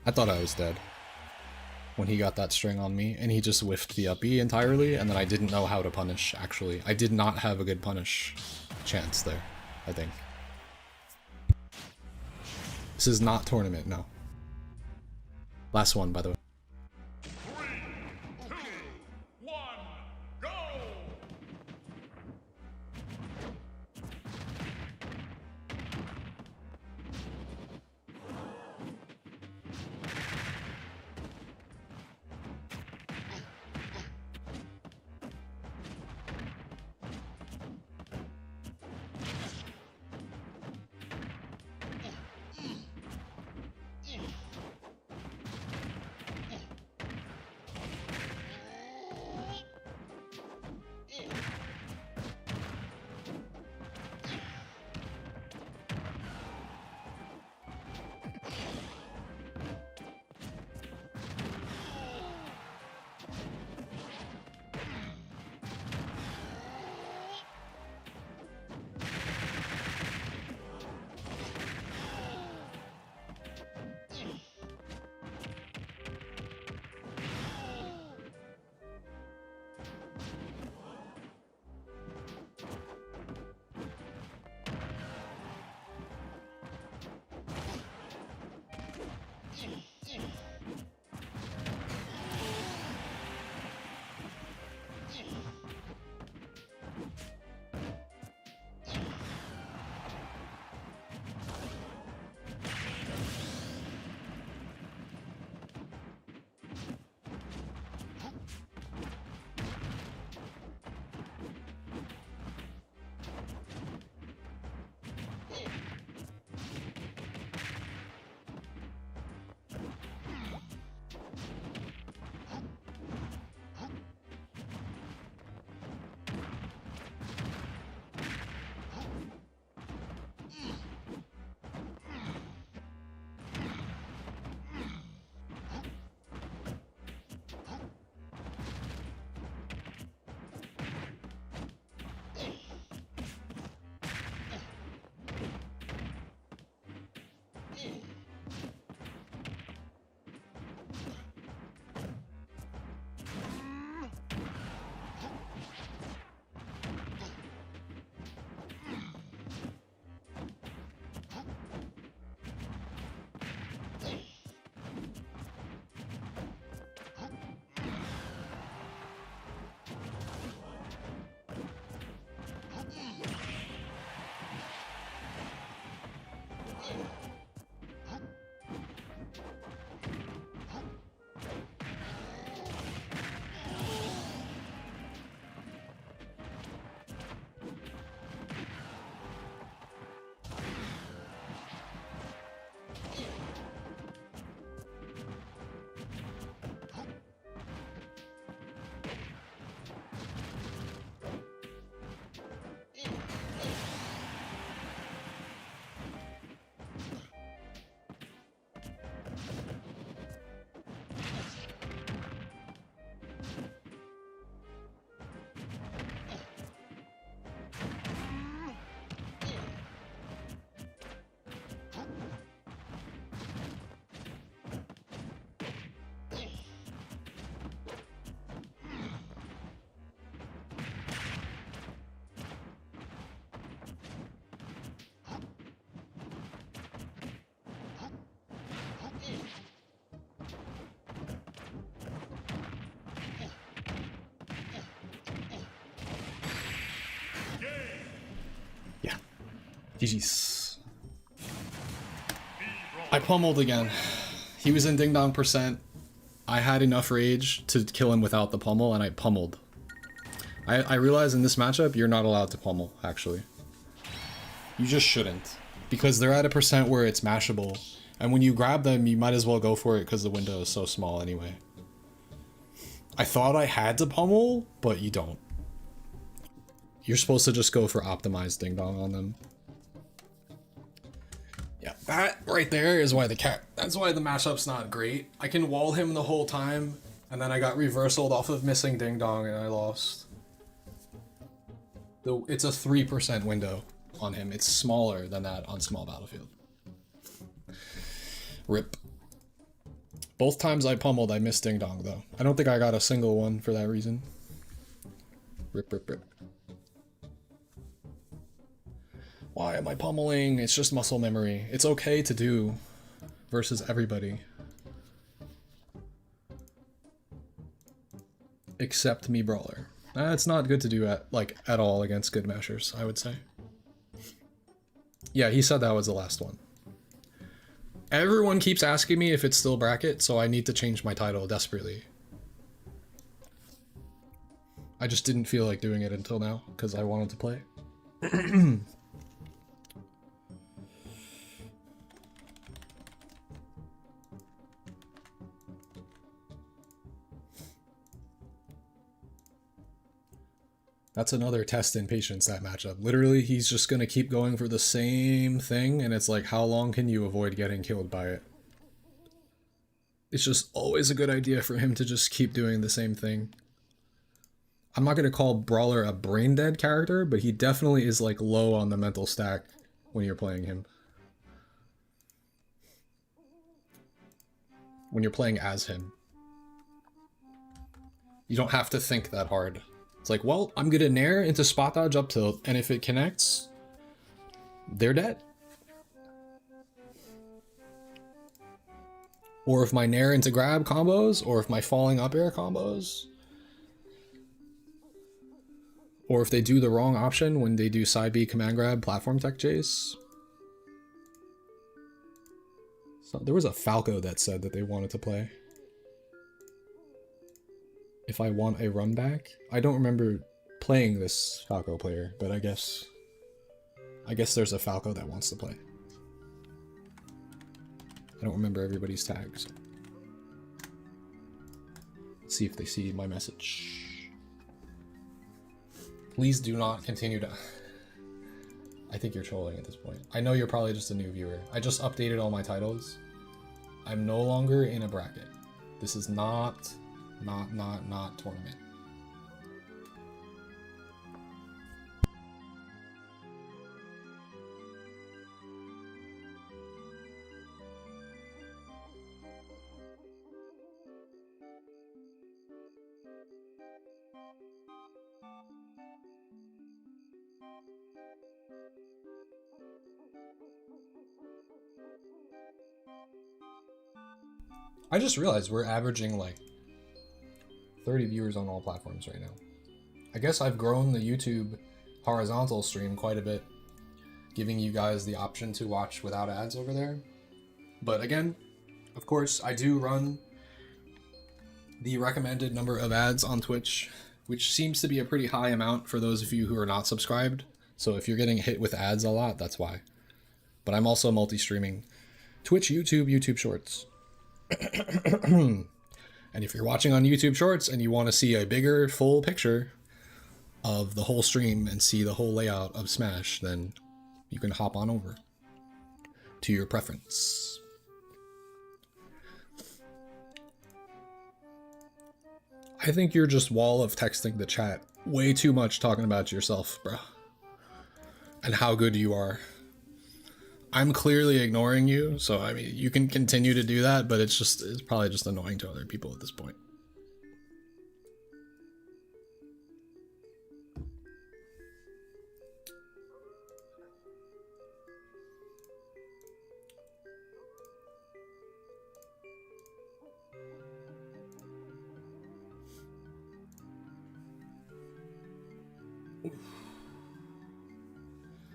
I thought I was dead when he got that string on me, and he just whiffed the up B entirely, and then I didn't know how to punish, actually. I did not have a good punish chance there, I think. This is not tournament, no. Last one, by the way. 3, 2, 1, go! GG's. I pummeled again. He was in Ding Dong percent. I had enough rage to kill him without the pummel, and I pummeled. I realize in this matchup, you're not allowed to pummel, actually. You just shouldn't. Because they're at a percent where it's mashable. And when you grab them, you might as well go for it because the window is so small anyway. I thought I had to pummel, but you don't. You're supposed to just go for optimized Ding Dong on them. Yeah, that right there is why that's why the matchup's not great. I can wall him the whole time, and then I got reversaled off of missing Ding Dong and I lost. It's a 3% window on him. It's smaller than that on small battlefield. Rip. Both times I pummeled, I missed Ding Dong though. I don't think I got a single one for that reason. Rip, rip, rip. Why am I pummeling? It's just muscle memory. It's okay to do versus everybody. Except me brawler. It's not good to do at all against good mashers, I would say. Yeah, he said that was the last one. Everyone keeps asking me if it's still bracket, so I need to change my title desperately. I just didn't feel like doing it until now, because I wanted to play. That's another test in patience, that matchup. Literally, he's just gonna keep going for the same thing, and it's like, how long can you avoid getting killed by it? It's just always a good idea for him to just keep doing the same thing. I'm not gonna call Brawler a brain-dead character, but he definitely is like low on the mental stack when you're playing him. When you're playing as him. You don't have to think that hard. It's like, well, I'm gonna nair into spot dodge up tilt, and if it connects, they're dead. Or if my nair into grab combos, or if my falling up air combos, or if they do the wrong option when they do side B command grab platform tech chase. So there was a Falco that said that they wanted to play. If I want a run back? I don't remember playing this Falco player, but I guess there's a Falco that wants to play. I don't remember everybody's tags. Let's see if they see my message. Please do not continue to... I think you're trolling at this point. I know you're probably just a new viewer. I just updated all my titles. I'm no longer in a bracket. This is not tournament. I just realized we're averaging like 30 viewers on all platforms right now. I guess I've grown the YouTube horizontal stream quite a bit, giving you guys the option to watch without ads over there. But again, of course, I do run the recommended number of ads on Twitch, which seems to be a pretty high amount for those of you who are not subscribed. So if you're getting hit with ads a lot, that's why. But I'm also multi-streaming Twitch, YouTube, YouTube Shorts. And if you're watching on YouTube Shorts and you want to see a bigger full picture of the whole stream and see the whole layout of Smash, then you can hop on over to your preference. I think you're just wall of texting the chat way too much talking about yourself, bro. And how good you are. I'm clearly ignoring you, so I mean, you can continue to do that, but it's probably just annoying to other people at this point.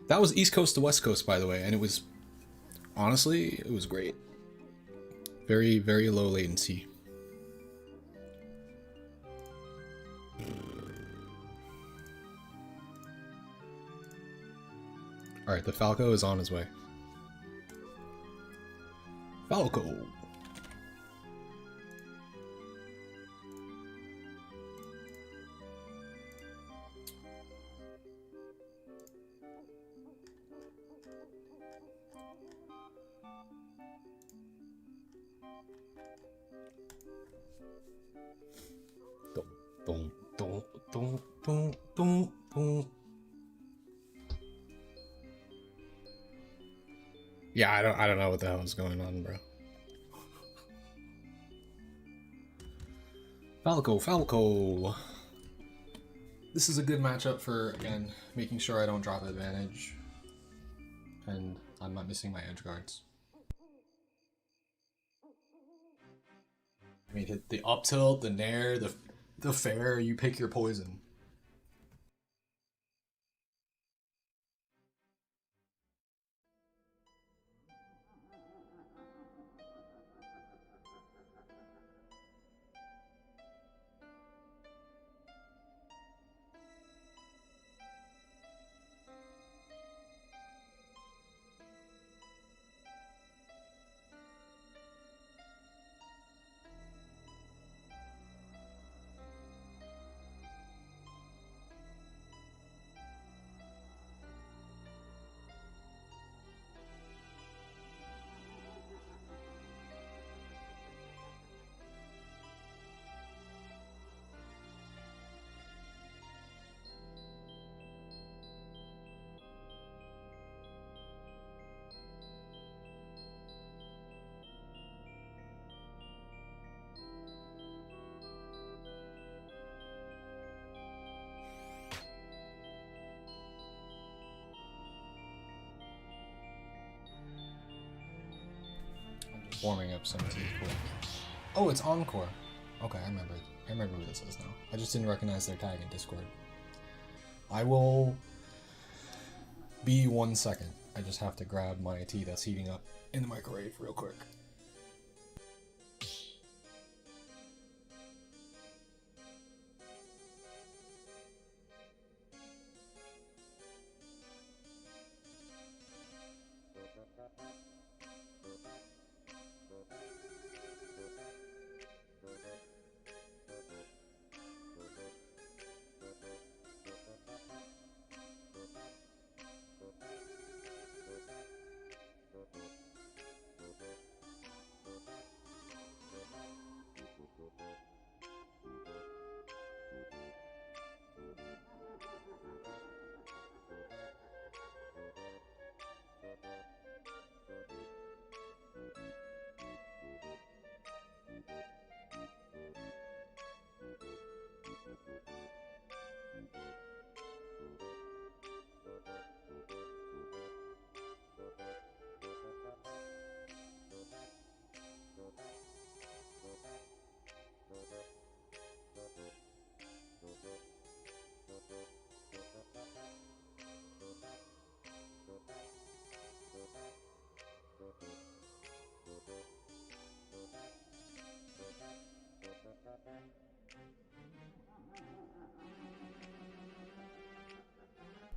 That was East Coast to West Coast, by the way, and it was, honestly, it was great. Very, very low latency. Alright, the Falco is on his way. Falco! Dun, dun, dun, dun, dun, dun. Yeah, I don't know what the hell is going on, bro. Falco, Falco. This is a good matchup for, again, making sure I don't drop advantage. And I'm not missing my edge guards. I mean, hit the up tilt, the nair, the fair, you pick your poison. Warming up 17 quick. Oh, it's Encore. Okay, I remember who this is now. I just didn't recognize their tag in Discord. I will be 1 second. I just have to grab my tea that's heating up in the microwave real quick.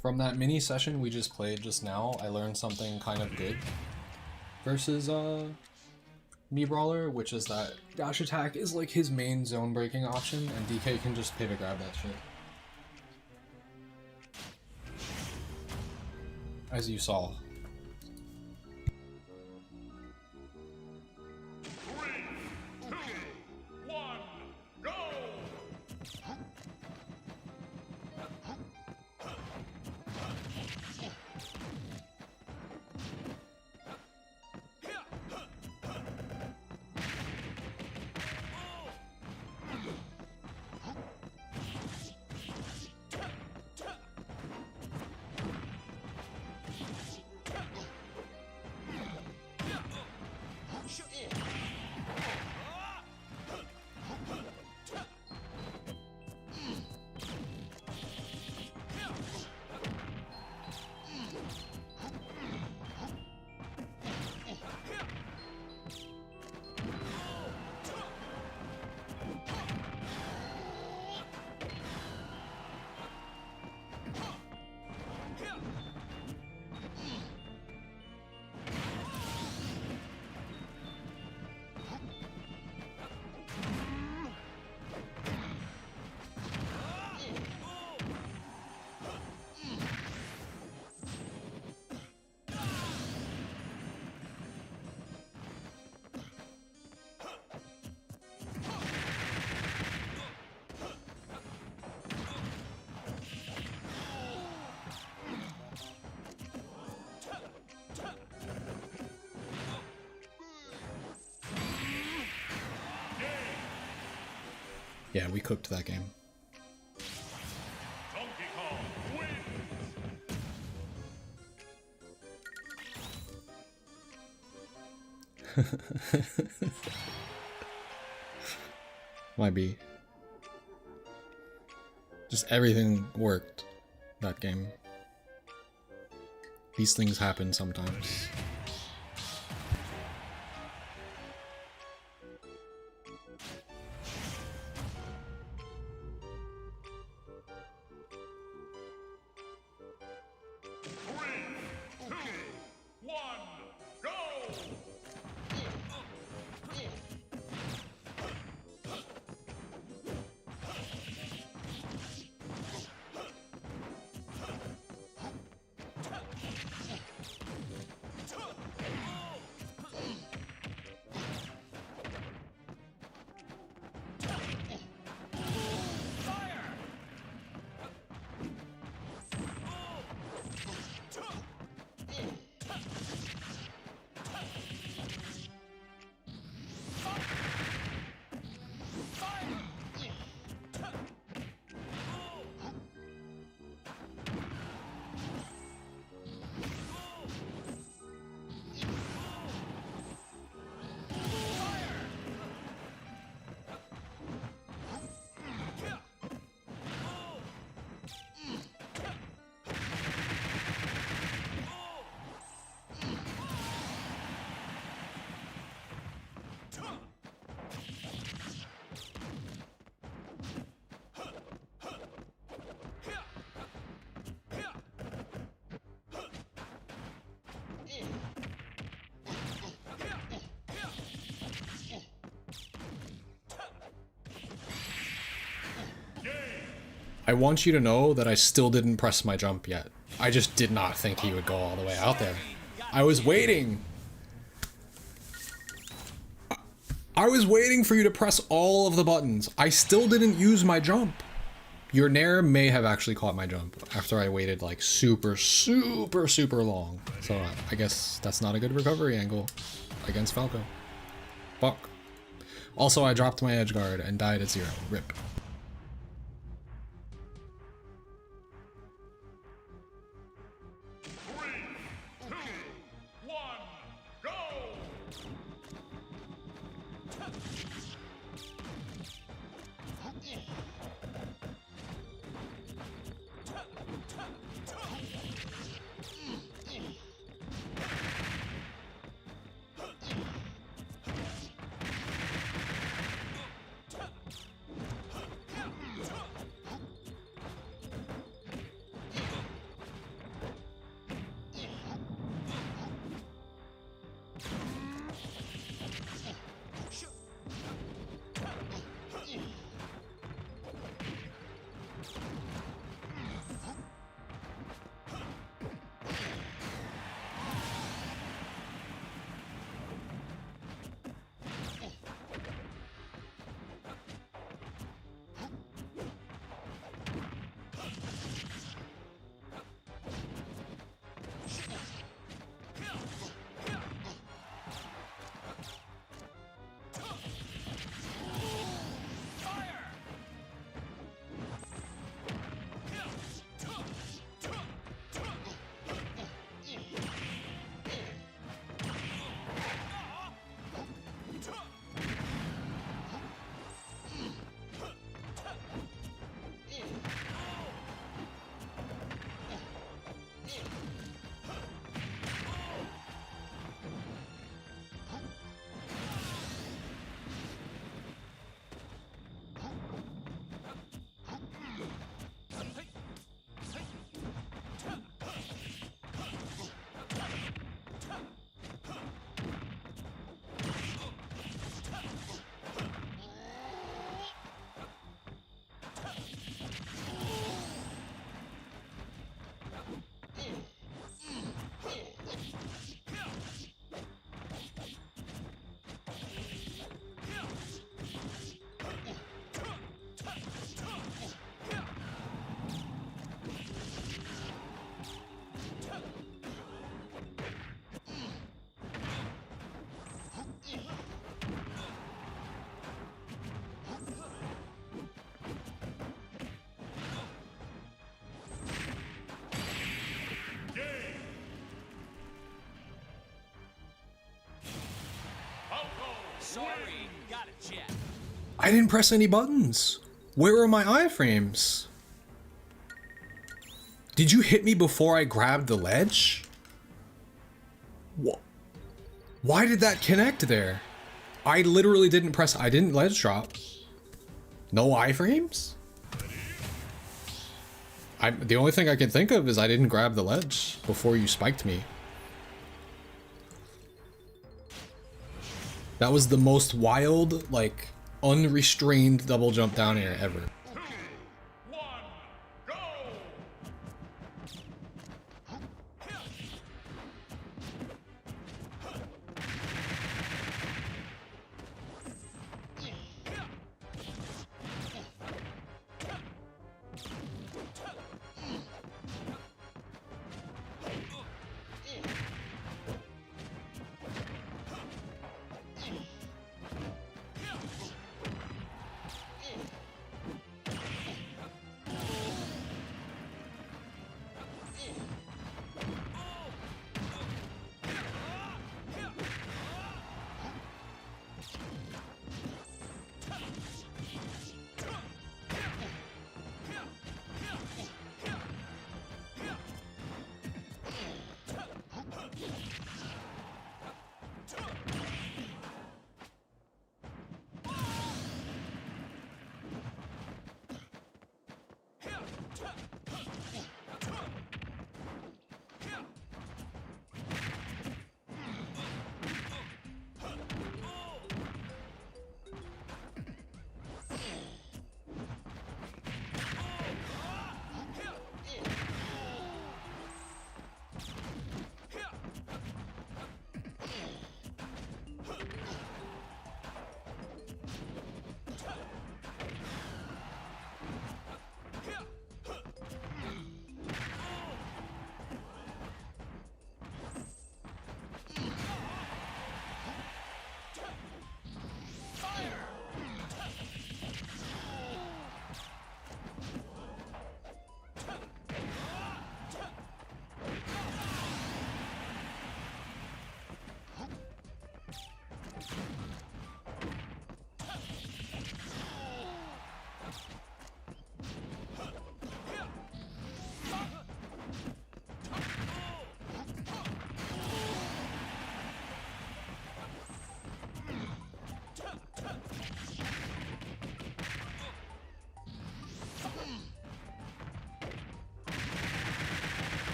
From that mini session we just played just now, I learned something kind of good versus Mii Brawler, which is that dash attack is like his main zone breaking option, and DK can just pivot grab that shit. As you saw. Yeah, we cooked that game. Donkey Kong wins. Might be. Just everything worked that game. These things happen sometimes. I want you to know that I still didn't press my jump yet. I just did not think he would go all the way out there. I was waiting. I was waiting for you to press all of the buttons. I still didn't use my jump. Your Nair may have actually caught my jump after I waited like super long. So I guess that's not a good recovery angle against Falco. Fuck. Also, I dropped my edge guard and died at 0. RIP. Sorry, got it, Jet. I didn't press any buttons. Where are my iframes? Did you hit me before I grabbed the ledge? What? Why did that connect there? I literally didn't press. I didn't ledge drop. No iframes? The only thing I can think of is I didn't grab the ledge before you spiked me. That was the most wild, like, unrestrained double jump down air ever. 2, 1, go!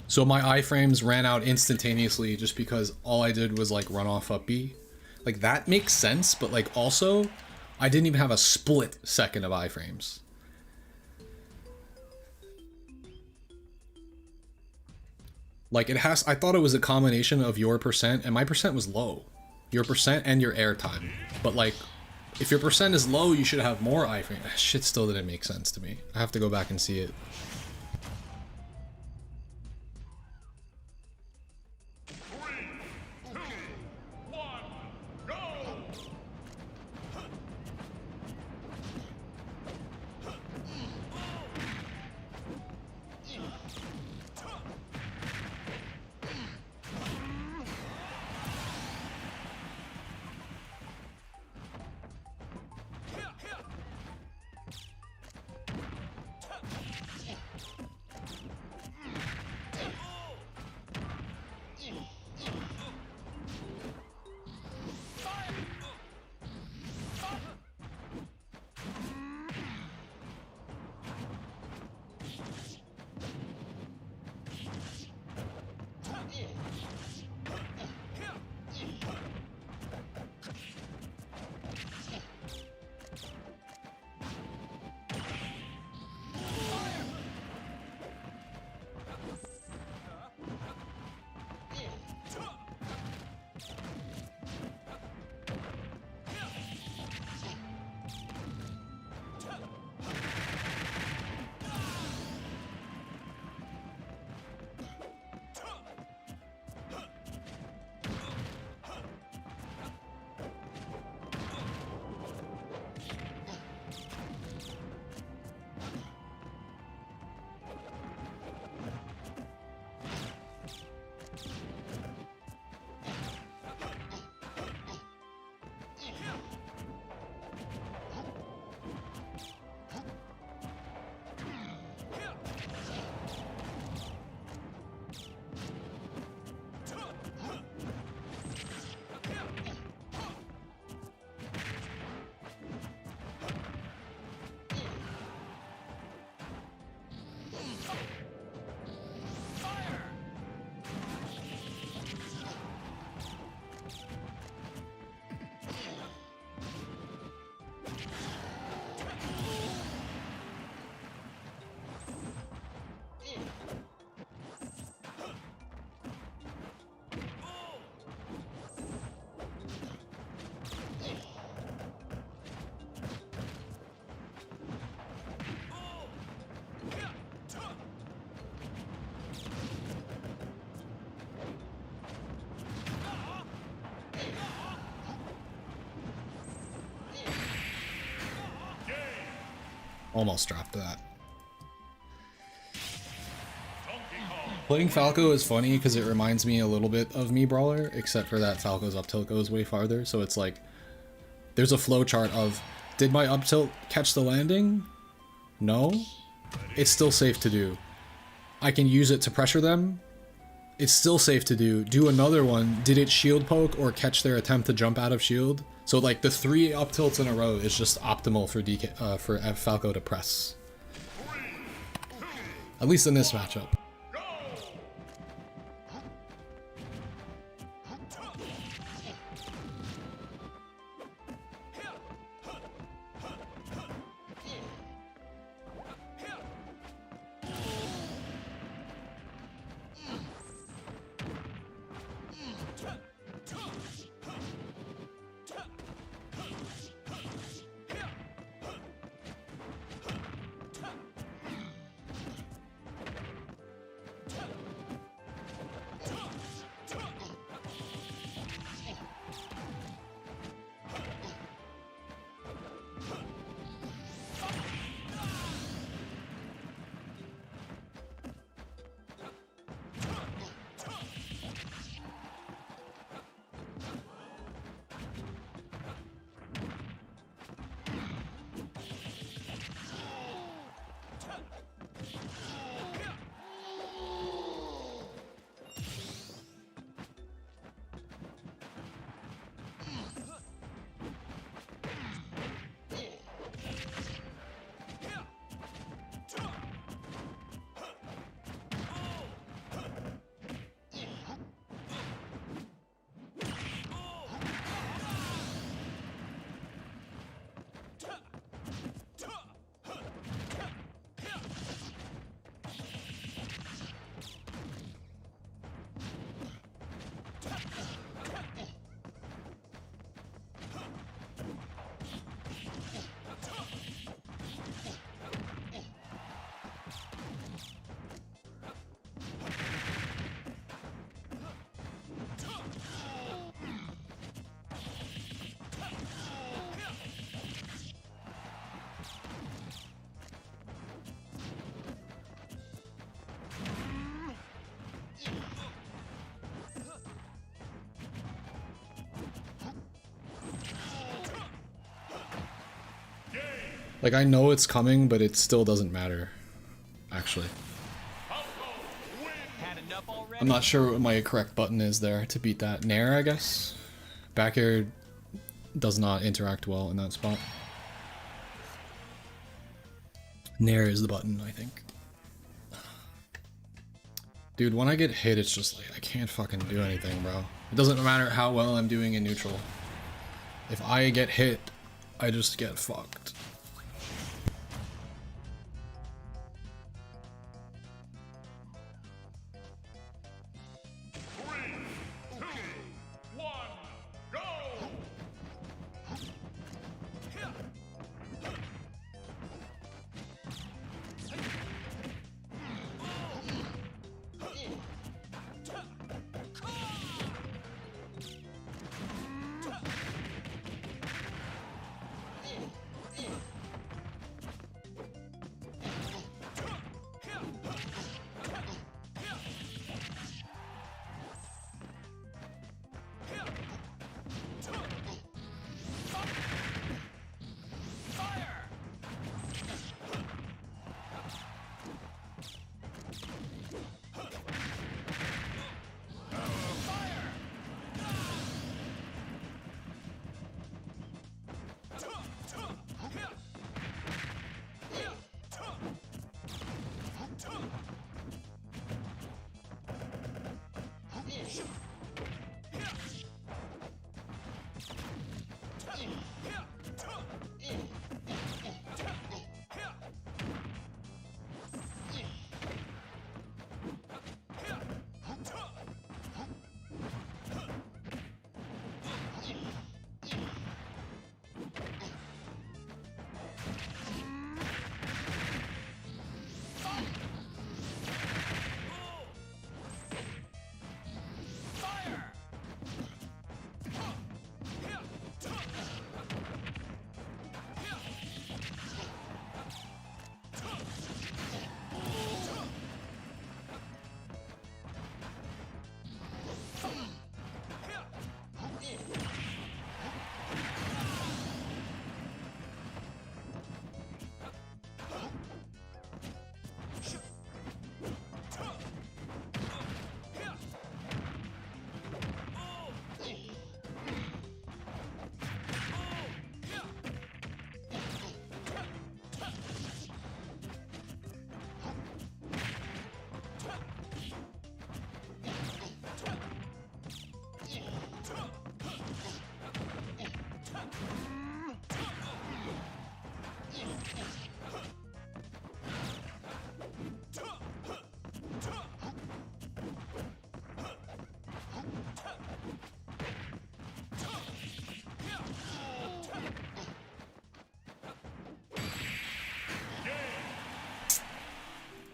So my iframes ran out instantaneously just because all I did was like run off up B. Like that makes sense, but like also I didn't even have a split second of iframes. Like it has, I thought it was a combination of your percent and my percent was low. Your percent and your airtime. But like if your percent is low, you should have more iframes. That shit still didn't make sense to me. I have to go back and see it. 3, 2, 1, go! Almost dropped that. Donkey Kong. Playing Falco is funny because it reminds me a little bit of Me Brawler, except for that Falco's up tilt goes way farther. So it's like, there's a flow chart of, did my up tilt catch the landing? No. It's still safe to do. I can use it to pressure them. It's still safe to do. Do another one. Did it shield poke or catch their attempt to jump out of shield? So like the 3 up tilts in a row is just optimal for for Falco to press. At least in this matchup. Like, I know it's coming, but it still doesn't matter, actually. I'm not sure what my correct button is there to beat that. Nair, I guess? Back air does not interact well in that spot. Nair is the button, I think. Dude, when I get hit, it's just like, I can't fucking do anything, bro. It doesn't matter how well I'm doing in neutral. If I get hit, I just get fucked.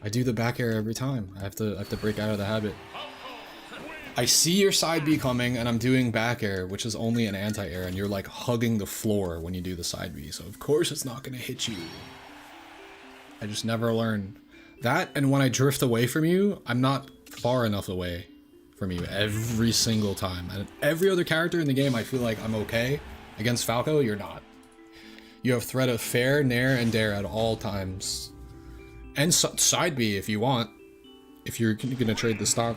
I do the back air every time. I have to break out of the habit. I see your side B coming, and I'm doing back air, which is only an anti-air, and you're like hugging the floor when you do the side B, so of course it's not gonna hit you. I just never learn. That, and when I drift away from you, I'm not far enough away from you every single time. And every other character in the game, I feel like I'm okay. Against Falco, you're not. You have threat of fair, nair, and dare at all times. And side B if you want, if you're gonna trade the stock.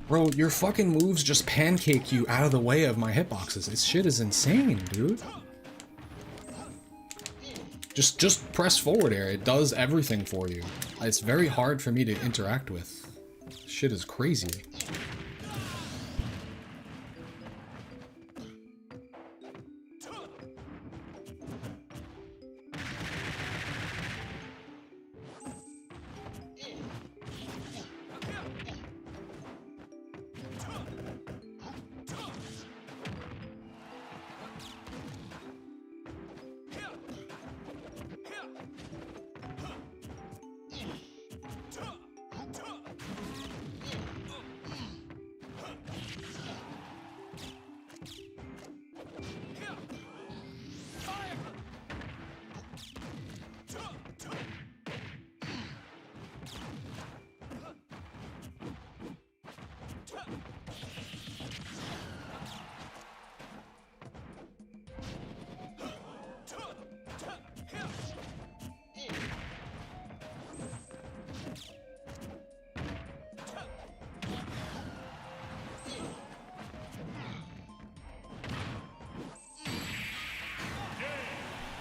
Bro, your fucking moves just pancake you out of the way of my hitboxes. This shit is insane, dude. Just press forward air. It does everything for you. It's very hard for me to interact with. Shit is crazy.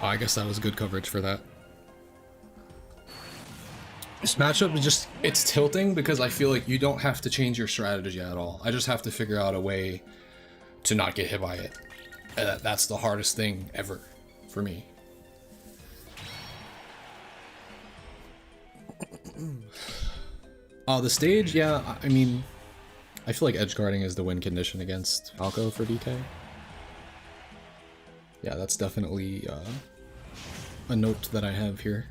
I guess that was good coverage for that. This matchup is just, it's tilting because I feel like you don't have to change your strategy at all. I just have to figure out a way to not get hit by it. And that's the hardest thing ever for me. The stage, yeah, I mean, I feel like edge guarding is the win condition against Falco for DK. Yeah, that's definitely a note that I have here.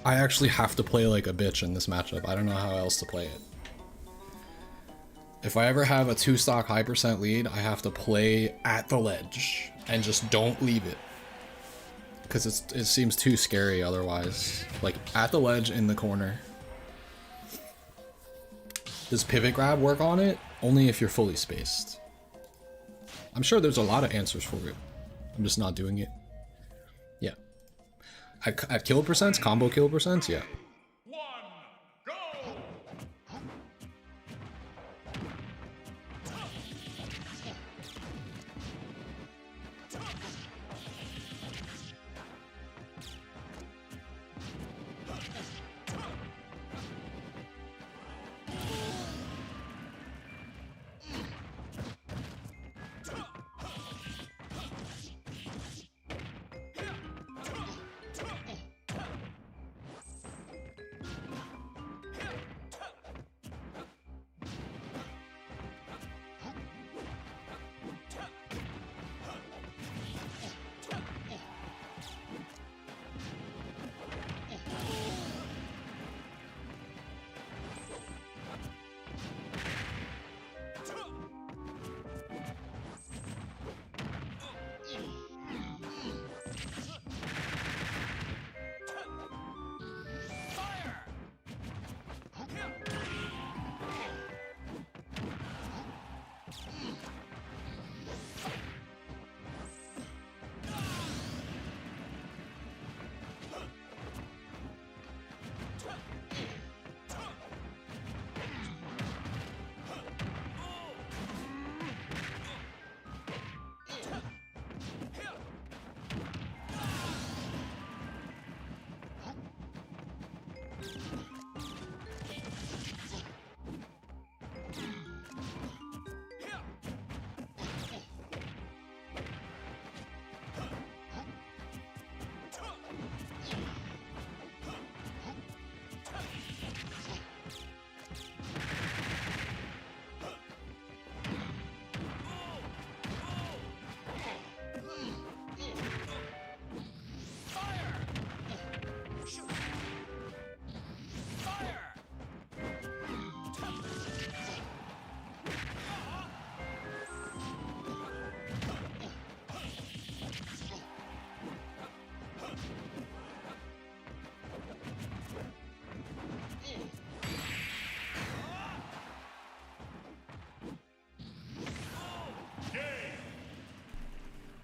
I actually have to play like a bitch in this matchup. I don't know how else to play it. If I ever have a 2-stock high percent lead, I have to play at the ledge and just don't leave it. Because it seems too scary otherwise. Like, at the ledge in the corner. Does pivot grab work on it? Only if you're fully spaced. I'm sure there's a lot of answers for it. I'm just not doing it. Yeah. At kill percents, combo kill percents, yeah.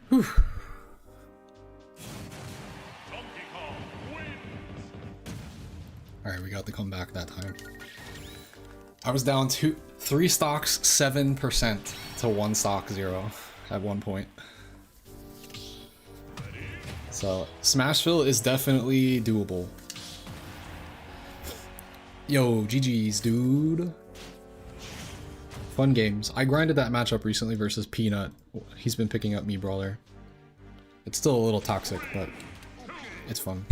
Whew. Alright, we got the comeback that time. I was down 3 stocks 7% to 1 stock 0 at one point. So Smashville is definitely doable. Yo, GG's, dude. Fun games. I grinded that matchup recently versus Peanut. He's been picking up me brawler. It's still a little toxic, but it's fun.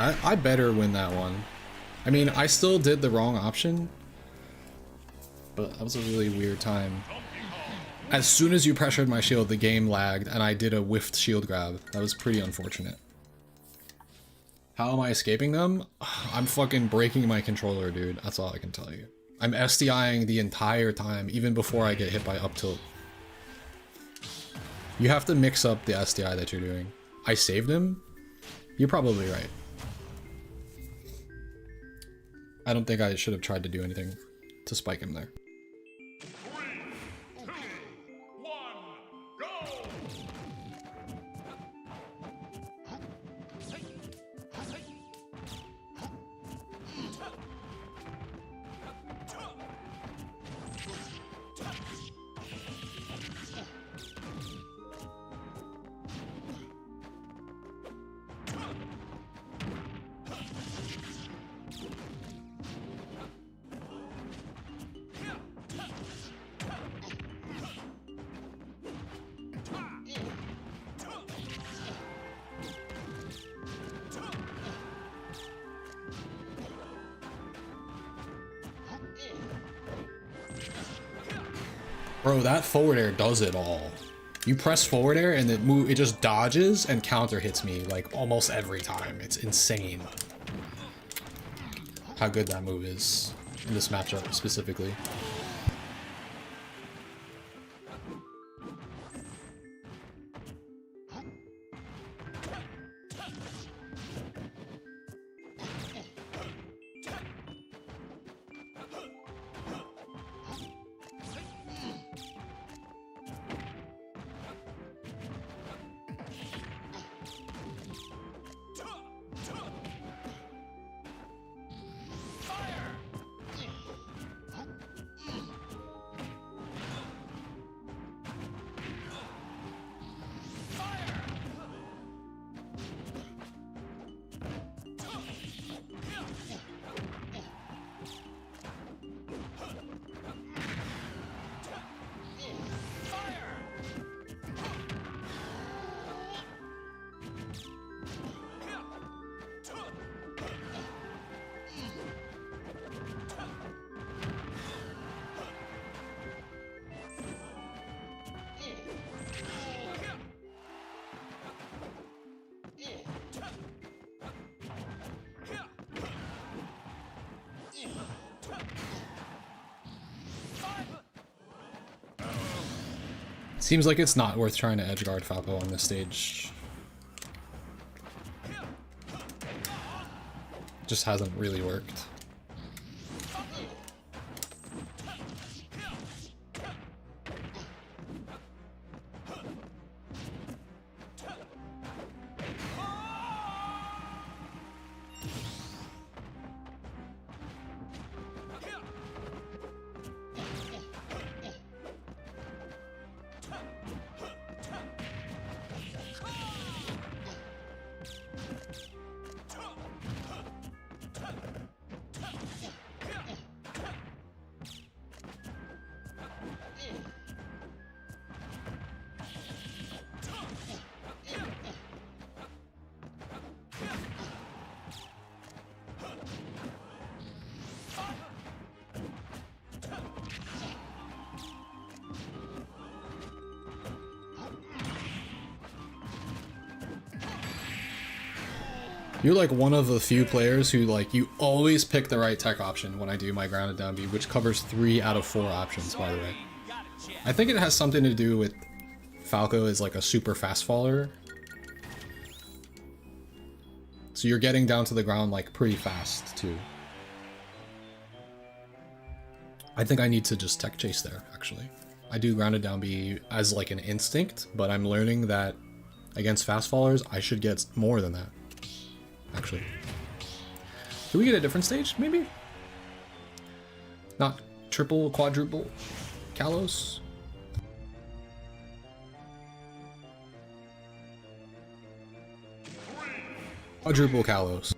I better win that one. I mean, I still did the wrong option, but that was a really weird time. As soon as you pressured my shield, the game lagged, and I did a whiffed shield grab. That was pretty unfortunate. How am I escaping them? I'm fucking breaking my controller, dude. That's all I can tell you. I'm SDIing the entire time, even before I get hit by up tilt. You have to mix up the SDI that you're doing. I saved him? You're probably right. I don't think I should have tried to do anything to spike him there. 3, 2, 1, go! Bro, that forward air does it all. You press forward air and it just dodges and counter hits me like almost every time. It's insane how good that move is in this matchup specifically. Seems like it's not worth trying to edgeguard Falco on this stage. Just hasn't really worked. You're like one of the few players who like, you always pick the right tech option when I do my grounded down B, which covers 3 out of 4 options, by the way. I think it has something to do with Falco is like a super fast faller. So you're getting down to the ground like pretty fast too. I think I need to just tech chase there, actually. I do grounded down B as like an instinct, but I'm learning that against fast fallers, I should get more than that. Actually. Do we get a different stage, maybe? Not triple, quadruple Kalos? Quadruple Kalos.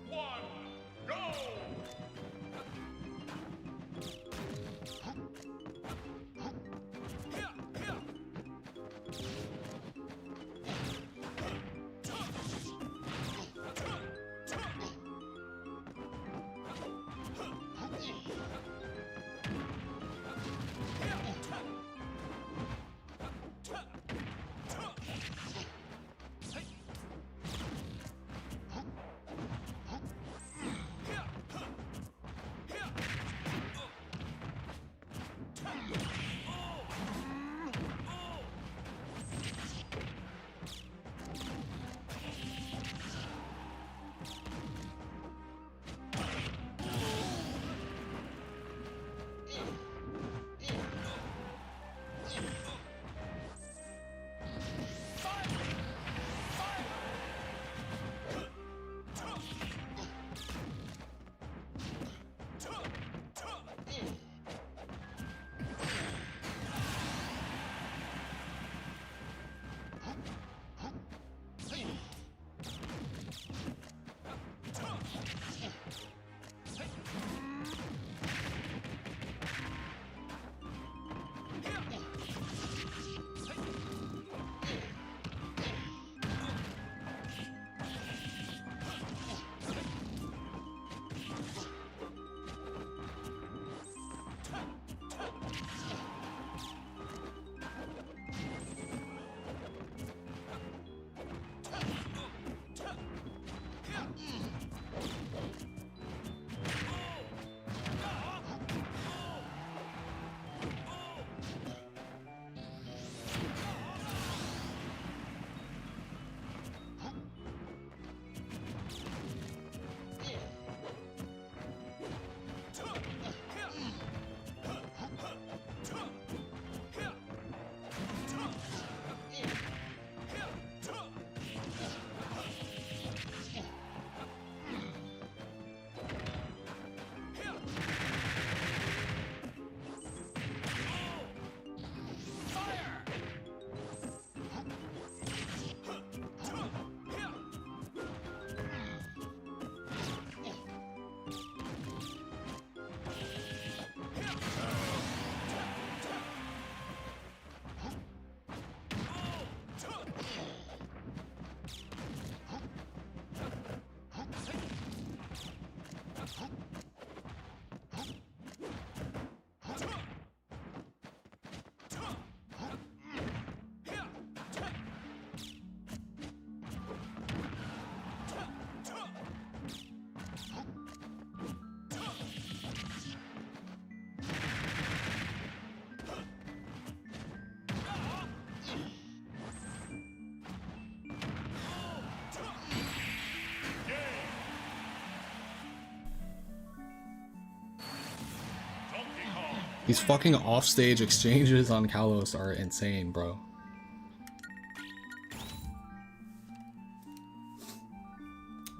These fucking offstage exchanges on Kalos are insane, bro.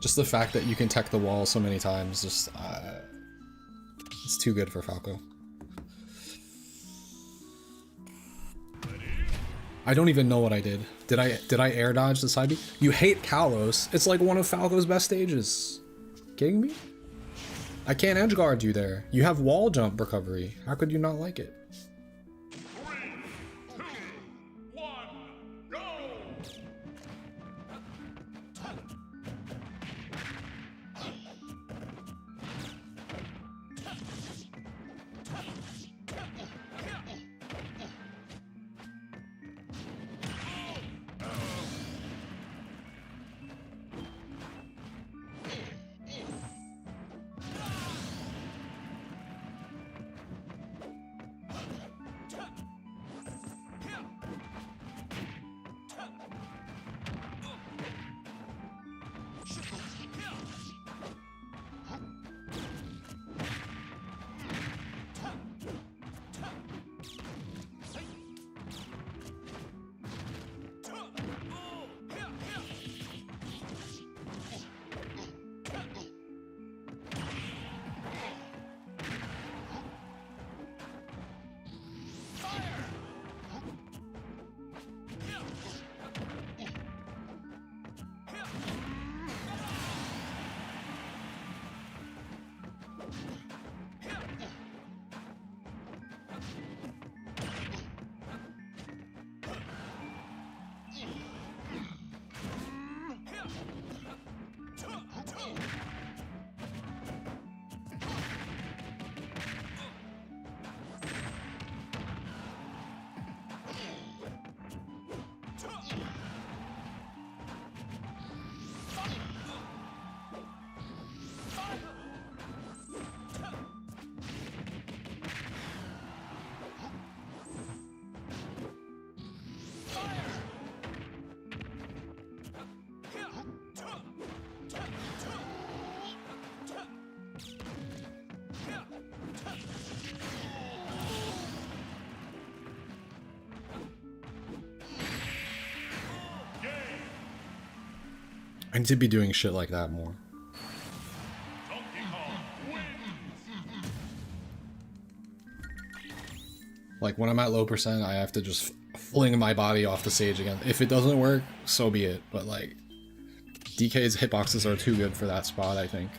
Just the fact that you can tech the wall so many times, just it's too good for Falco. I don't even know what I did. Did I air dodge the side B? You hate Kalos. It's like one of Falco's best stages. Kidding me? I can't edge guard you there. You have wall jump recovery. How could you not like it? 3, 2, 1, go! I need to be doing shit like that more. Like when I'm at low percent, I have to just fling my body off the stage again. If it doesn't work, so be it. But like, DK's hitboxes are too good for that spot, I think.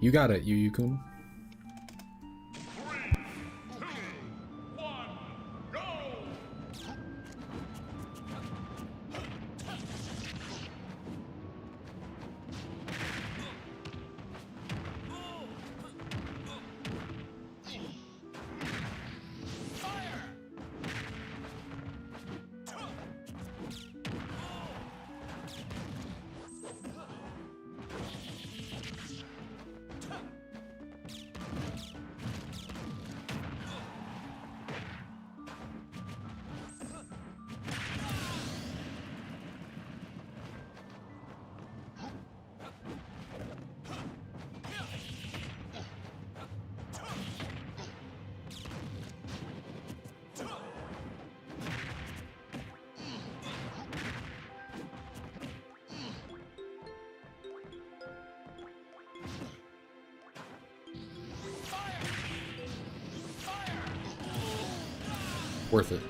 You got it, Yu-Kun. 3, 2, 1, go! Worth it.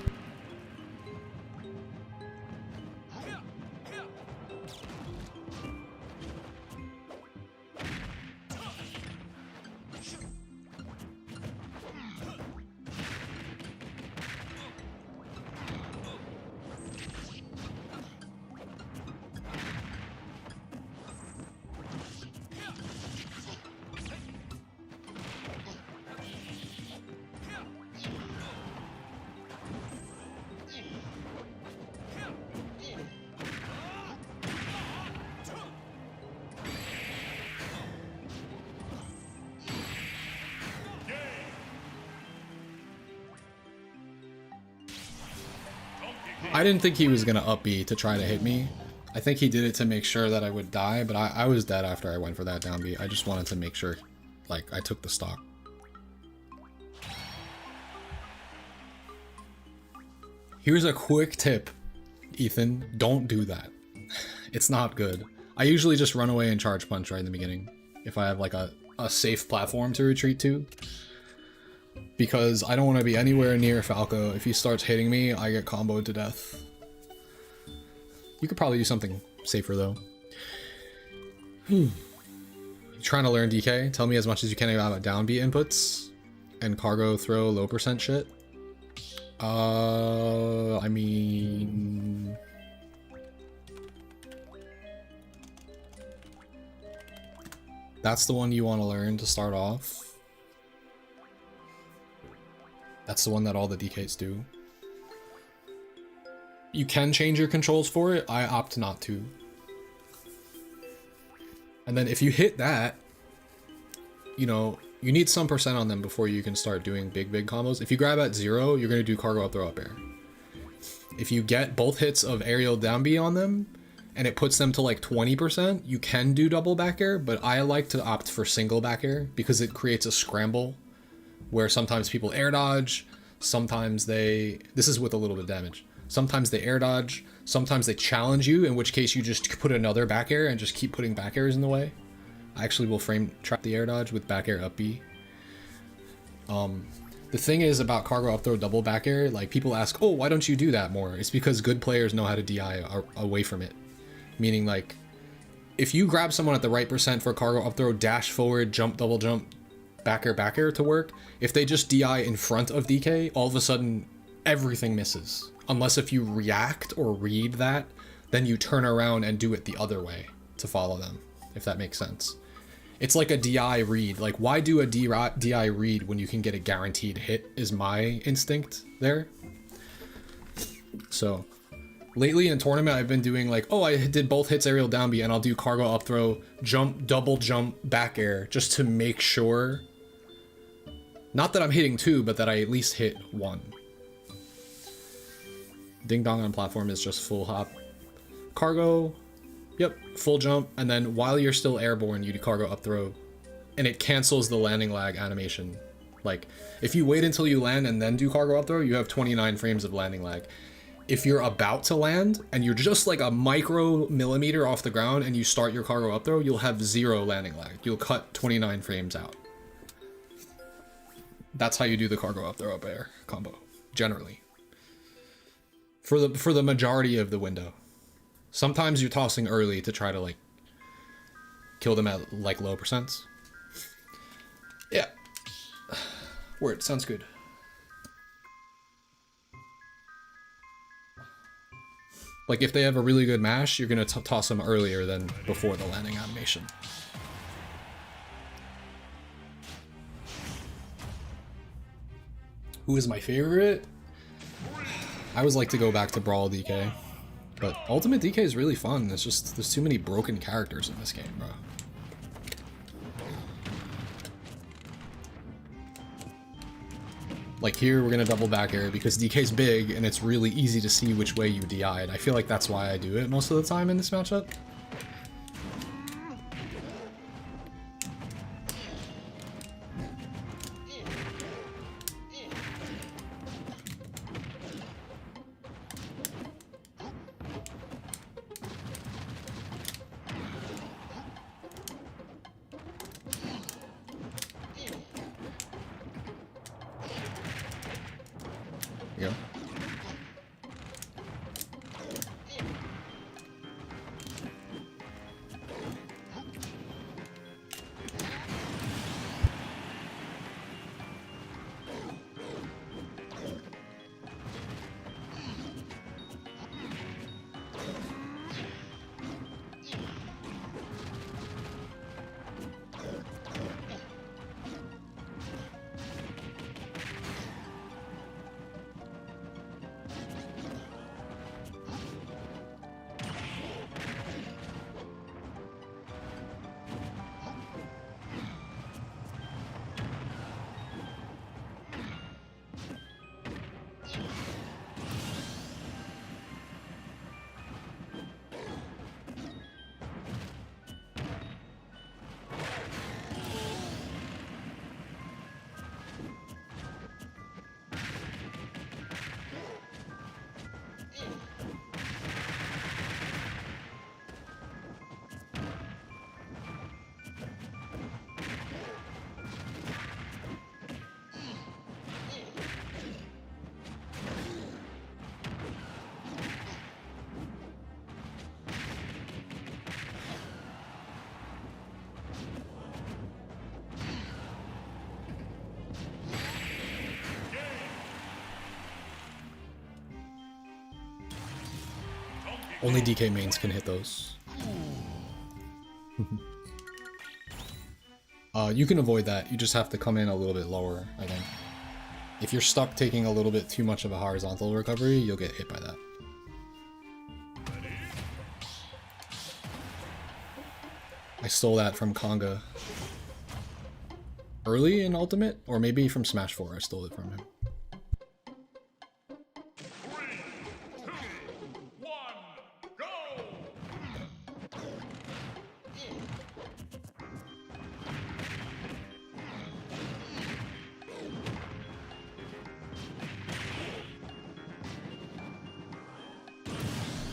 I didn't think he was gonna up B to try to hit me. I think he did it to make sure that I would die, but I was dead after I went for that down B. I just wanted to make sure, like, I took the stock. Here's a quick tip, Ethan. Don't do that. It's not good. I usually just run away and charge punch right in the beginning if I have like a safe platform to retreat to. Because I don't want to be anywhere near Falco. If he starts hitting me, I get comboed to death. You could probably do something safer though. You trying to learn DK? Tell me as much as you can about down B inputs and cargo throw low percent shit. I mean... That's the one you want to learn to start off. That's the one that all the DKs do. You can change your controls for it. I opt not to. And then if you hit that, you know, you need some percent on them before you can start doing big combos. If you grab at 0, you're going to do cargo up throw up air. If you get both hits of aerial down B on them, and it puts them to like 20%, you can do double back air, but I like to opt for single back air because it creates a scramble where sometimes people air dodge, sometimes they... This is with a little bit of damage. Sometimes they air dodge, sometimes they challenge you, in which case you just put another back air and just keep putting back airs in the way. I actually will frame trap the air dodge with back air up B. The thing is about cargo up throw double back air, like people ask, oh, why don't you do that more? It's because good players know how to DI away from it. Meaning like, if you grab someone at the right percent for cargo up throw, dash forward, jump, double jump, back air to work, if they just DI in front of DK, all of a sudden everything misses. Unless if you react or read that, then you turn around and do it the other way to follow them, if that makes sense. It's like a DI read. Like, why do a DI read when you can get a guaranteed hit is my instinct there. So, lately in tournament, I've been doing like, oh, I did both hits aerial down B, and I'll do cargo up throw, jump, double jump, back air, just to make sure. Not that I'm hitting 2, but that I at least hit 1. Ding dong on platform is just full hop. Cargo, yep, full jump, and then while you're still airborne, you do cargo up throw, and it cancels the landing lag animation. Like, if you wait until you land and then do cargo up throw, you have 29 frames of landing lag. If you're about to land and you're just like a micro millimeter off the ground and you start your cargo up throw, you'll have 0 landing lag. You'll cut 29 frames out. That's how you do the cargo up throw up air combo, generally. For the majority of the window. Sometimes you're tossing early to try to like kill them at like low percents. Yeah. Word, sounds good. Like if they have a really good mash, you're gonna toss them earlier than before the landing animation. Who is my favorite? I always like to go back to Brawl DK. But Ultimate DK is really fun. It's just, there's too many broken characters in this game, bro. Like here, we're gonna double back air because DK's big and it's really easy to see which way you DI'd. I feel like that's why I do it most of the time in this matchup. There you go. Only DK mains can hit those. You can avoid that. You just have to come in a little bit lower, I think. If you're stuck taking a little bit too much of a horizontal recovery, you'll get hit by that. I stole that from Konga. Early in Ultimate? Or maybe from Smash 4 I stole it from him. 3, 2, 1, go!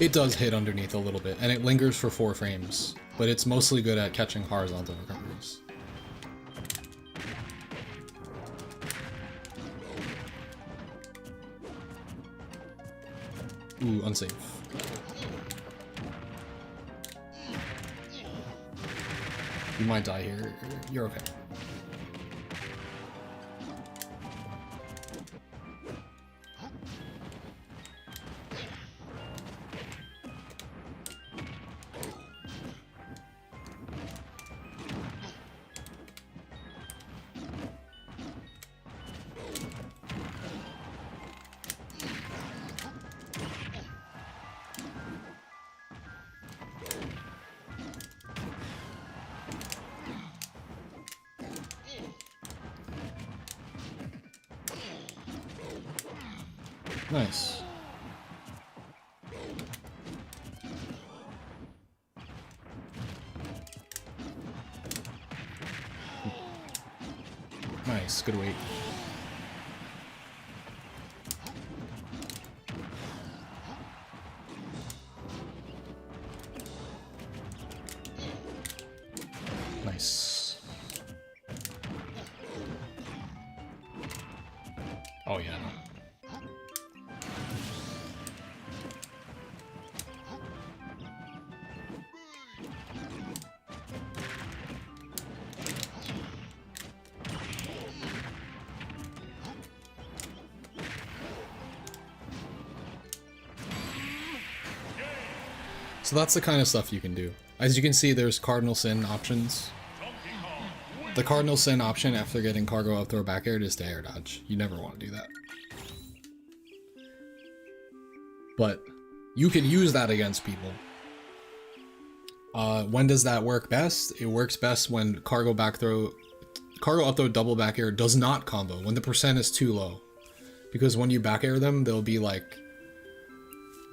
It does hit underneath a little bit, and it lingers for 4 frames, but it's mostly good at catching horizontal recoveries. Ooh, unsafe. You might die here. You're okay. Nice. Nice, good weight. Nice. Oh yeah. So that's the kind of stuff you can do. As you can see, there's Cardinal Sin options. The Cardinal Sin option after getting cargo up throw back air is to air dodge. You never want to do that. But you can use that against people. When does that work best? It works best when cargo up throw double back air does not combo, when the percent is too low. Because when you back air them, they'll be like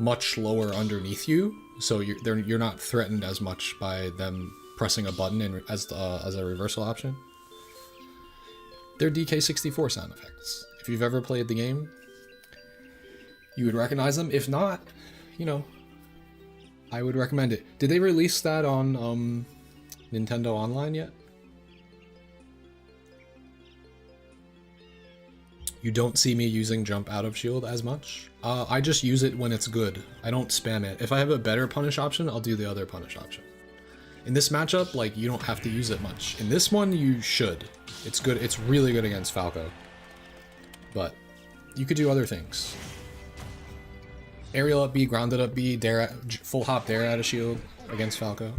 much lower underneath you, so you're not threatened as much by them pressing a button as a reversal option. They're DK64 sound effects. If you've ever played the game, you would recognize them. If not, you know, I would recommend it. Did they release that on Nintendo Online yet? You don't see me using jump out of shield as much. I just use it when it's good. I don't spam it. If I have a better punish option, I'll do the other punish option. In this matchup, like, you don't have to use it much. In this one, you should. It's good. It's really good against Falco. But you could do other things. Aerial up B, grounded up B, full hop dare out of shield against Falco.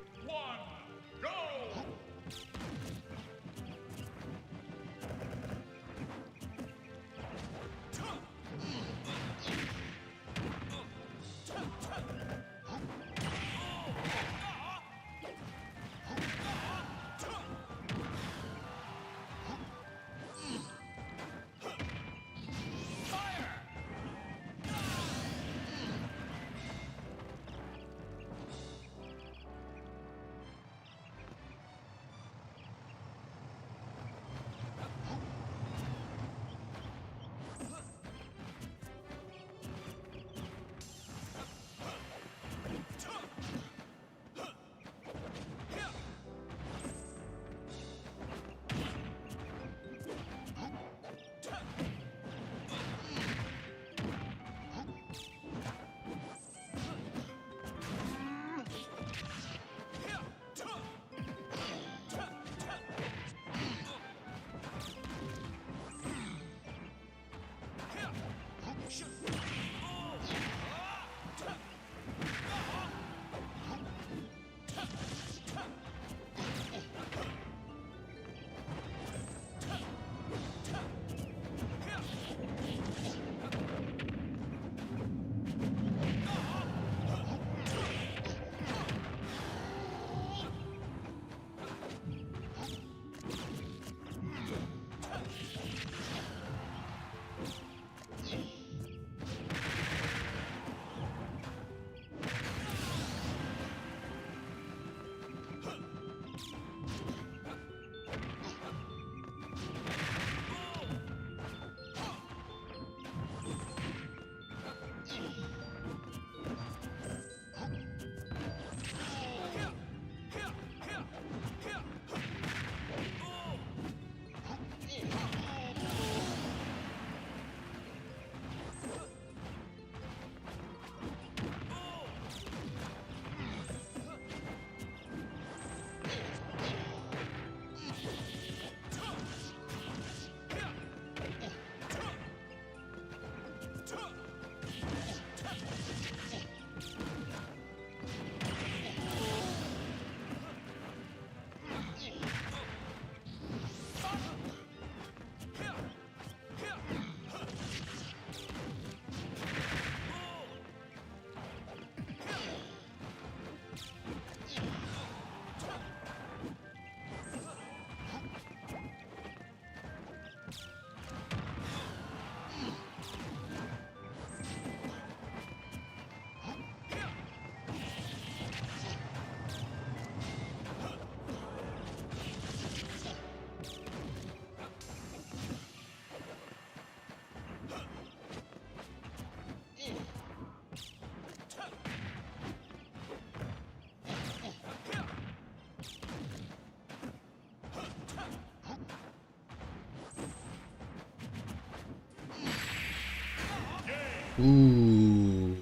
Ooh.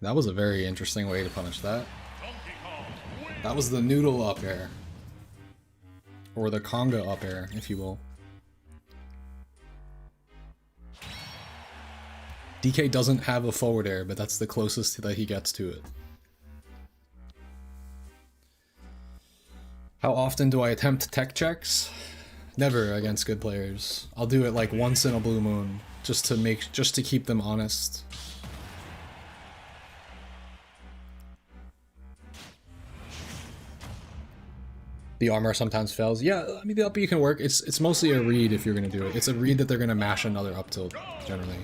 That was a very interesting way to punish that. That was the noodle up air. Or the conga up air, if you will. DK doesn't have a forward air, but that's the closest that he gets to it. How often do I attempt tech checks? Never against good players. I'll do it like once in a blue moon, just to keep them honest. The armor sometimes fails. Yeah, I mean the up B can work. It's mostly a read if you're gonna do it. It's a read that they're gonna mash another up tilt generally.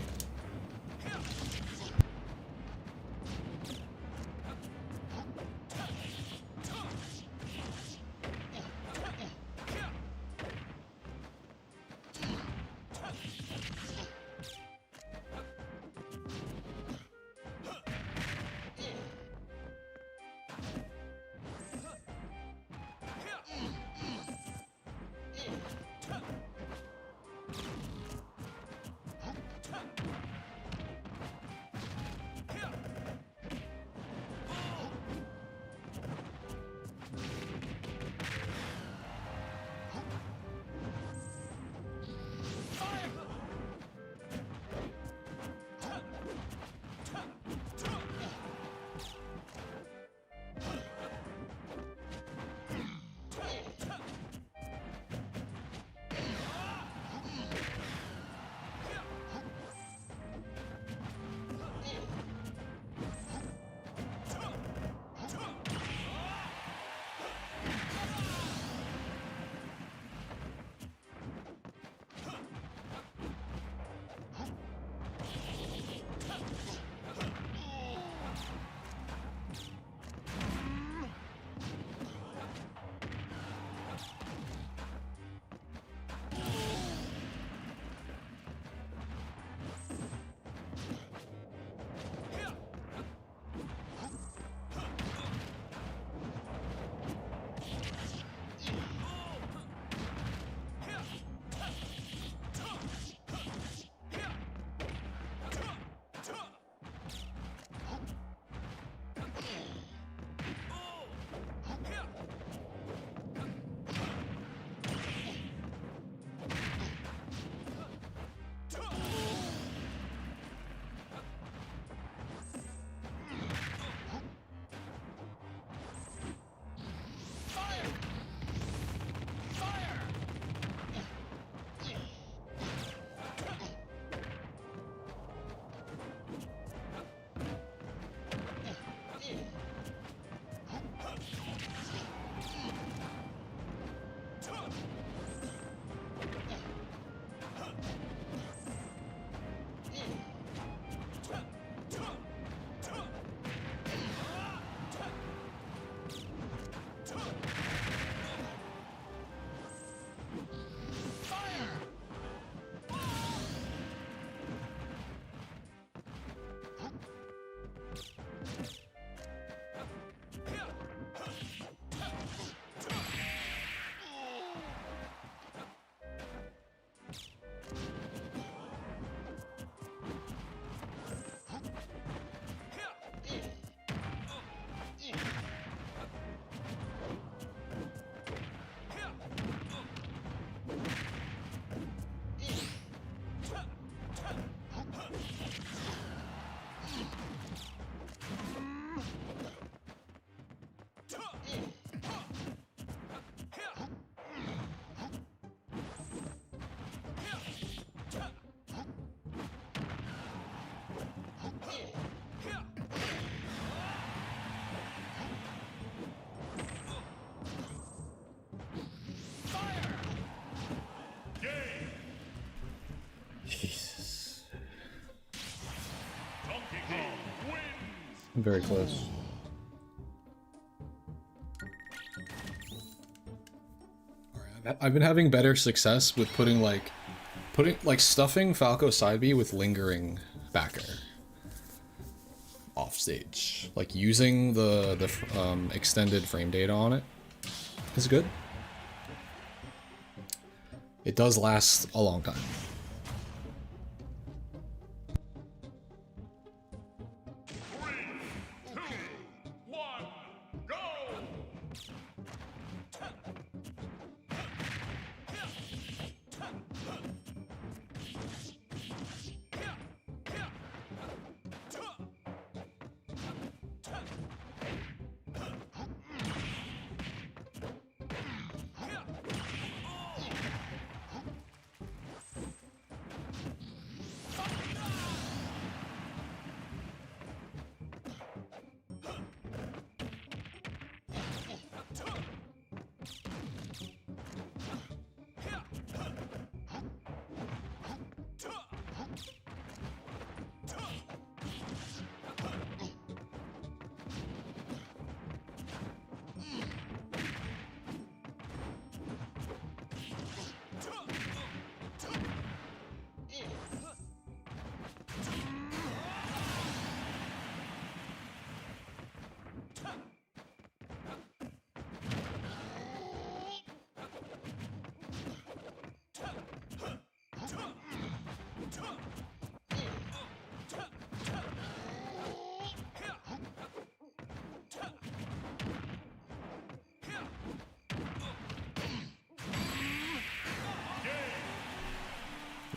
Very close. I've been having better success with putting stuffing Falco side B with lingering backer off stage. Like using the extended frame data on it is good. It does last a long time.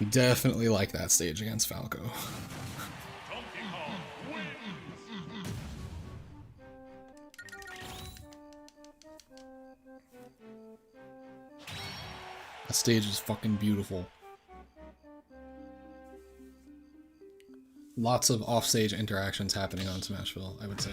We definitely like that stage against Falco. Donkey Kong wins. That stage is fucking beautiful. Lots of offstage interactions happening on Smashville, I would say.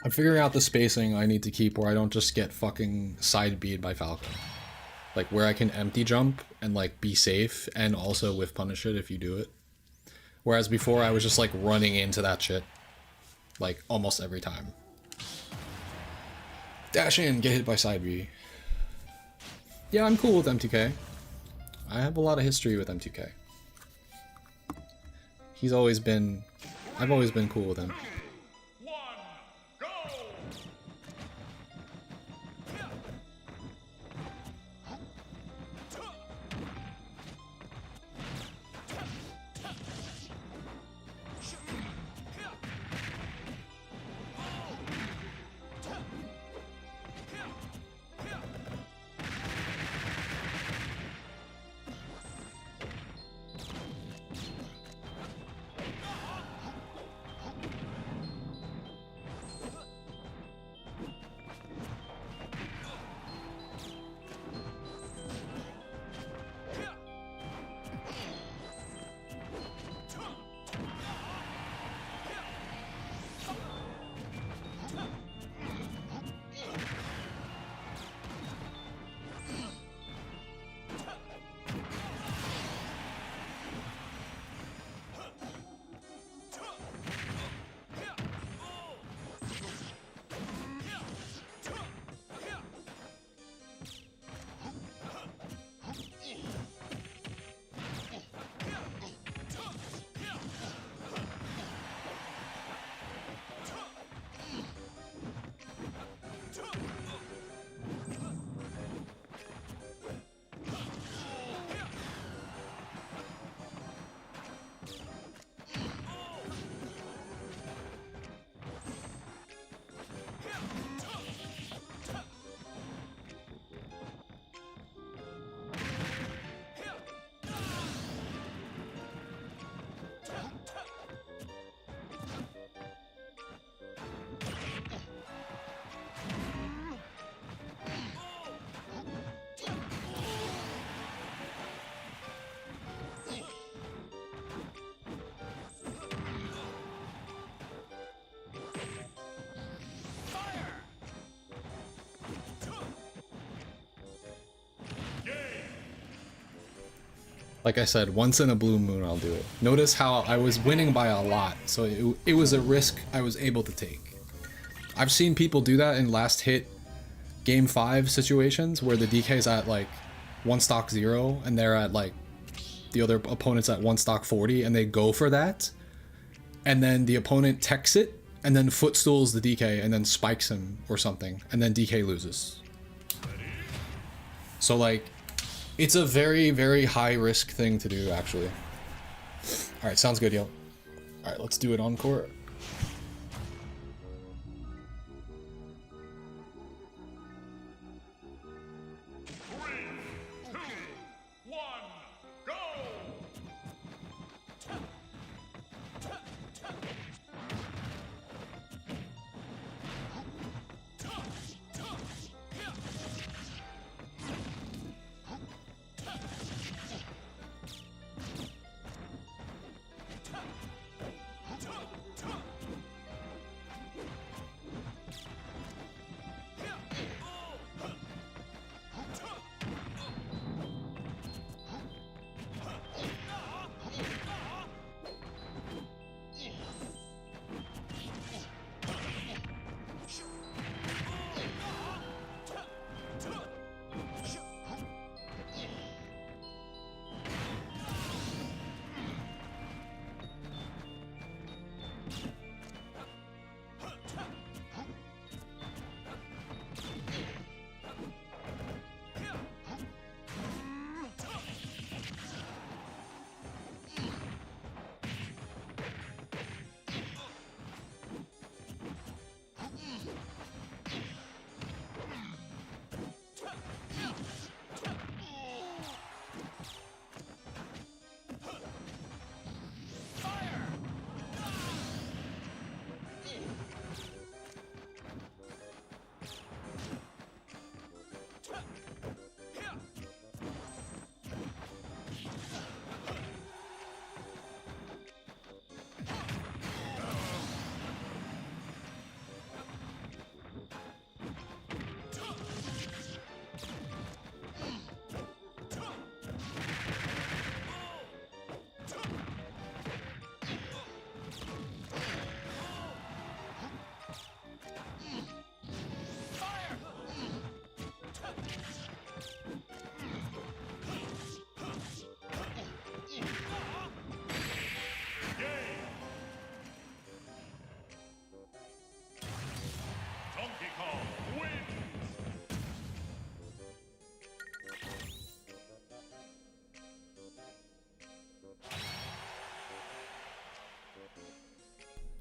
I'm figuring out the spacing I need to keep where I don't just get fucking side B'd by Falco. Like where I can empty jump and like be safe and also whiff punish it if you do it. Whereas before I was just like running into that shit like almost every time. Dash in, get hit by side B. Yeah, I'm cool with M2K. I have a lot of history with M2K. I've always been cool with him. Like I said, once in a blue moon I'll do it. Notice how I was winning by a lot, so it was a risk I was able to take. I've seen people do that in last hit game 5 situations where the DK's at like 1 stock 0 and they're at like the other opponent's at 1 stock 40 and they go for that, and then the opponent techs it and then footstools the DK and then spikes him or something, and then DK loses. So like, it's a very, very high risk thing to do, actually. Alright, sounds good, yo. Alright, let's do it on court.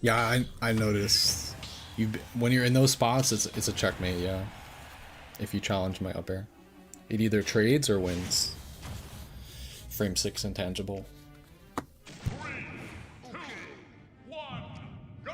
Yeah, I noticed. When you're in those spots, it's a checkmate, yeah. If you challenge my up air. It either trades or wins. Frame 6 intangible. 3, 2, 1, go!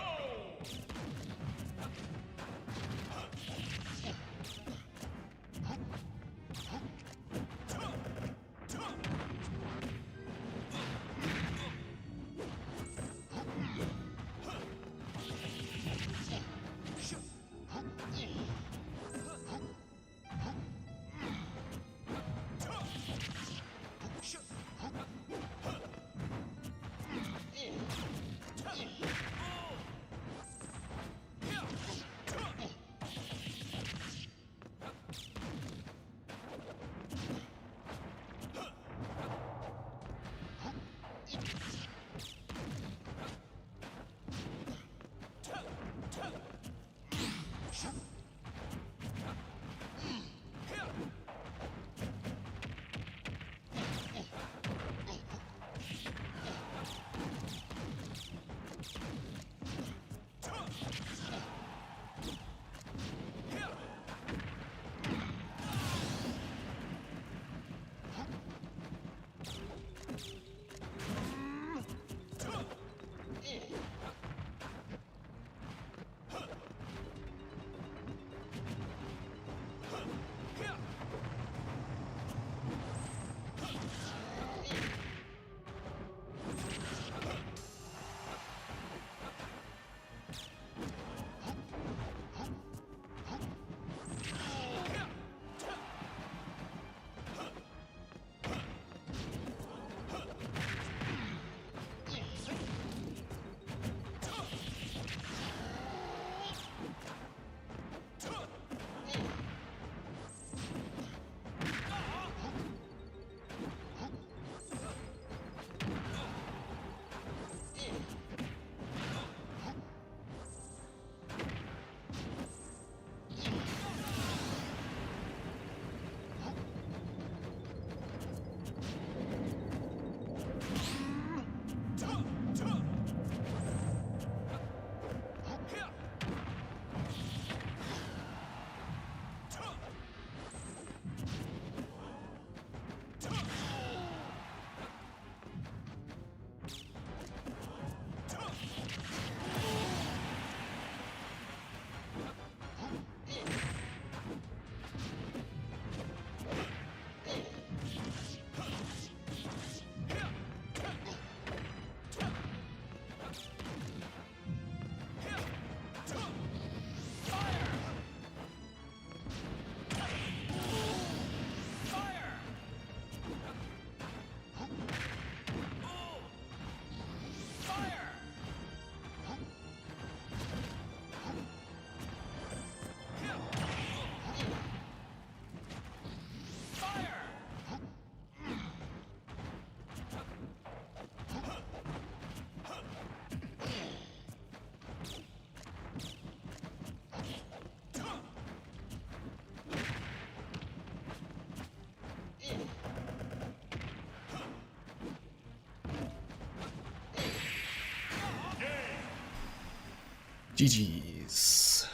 GG's.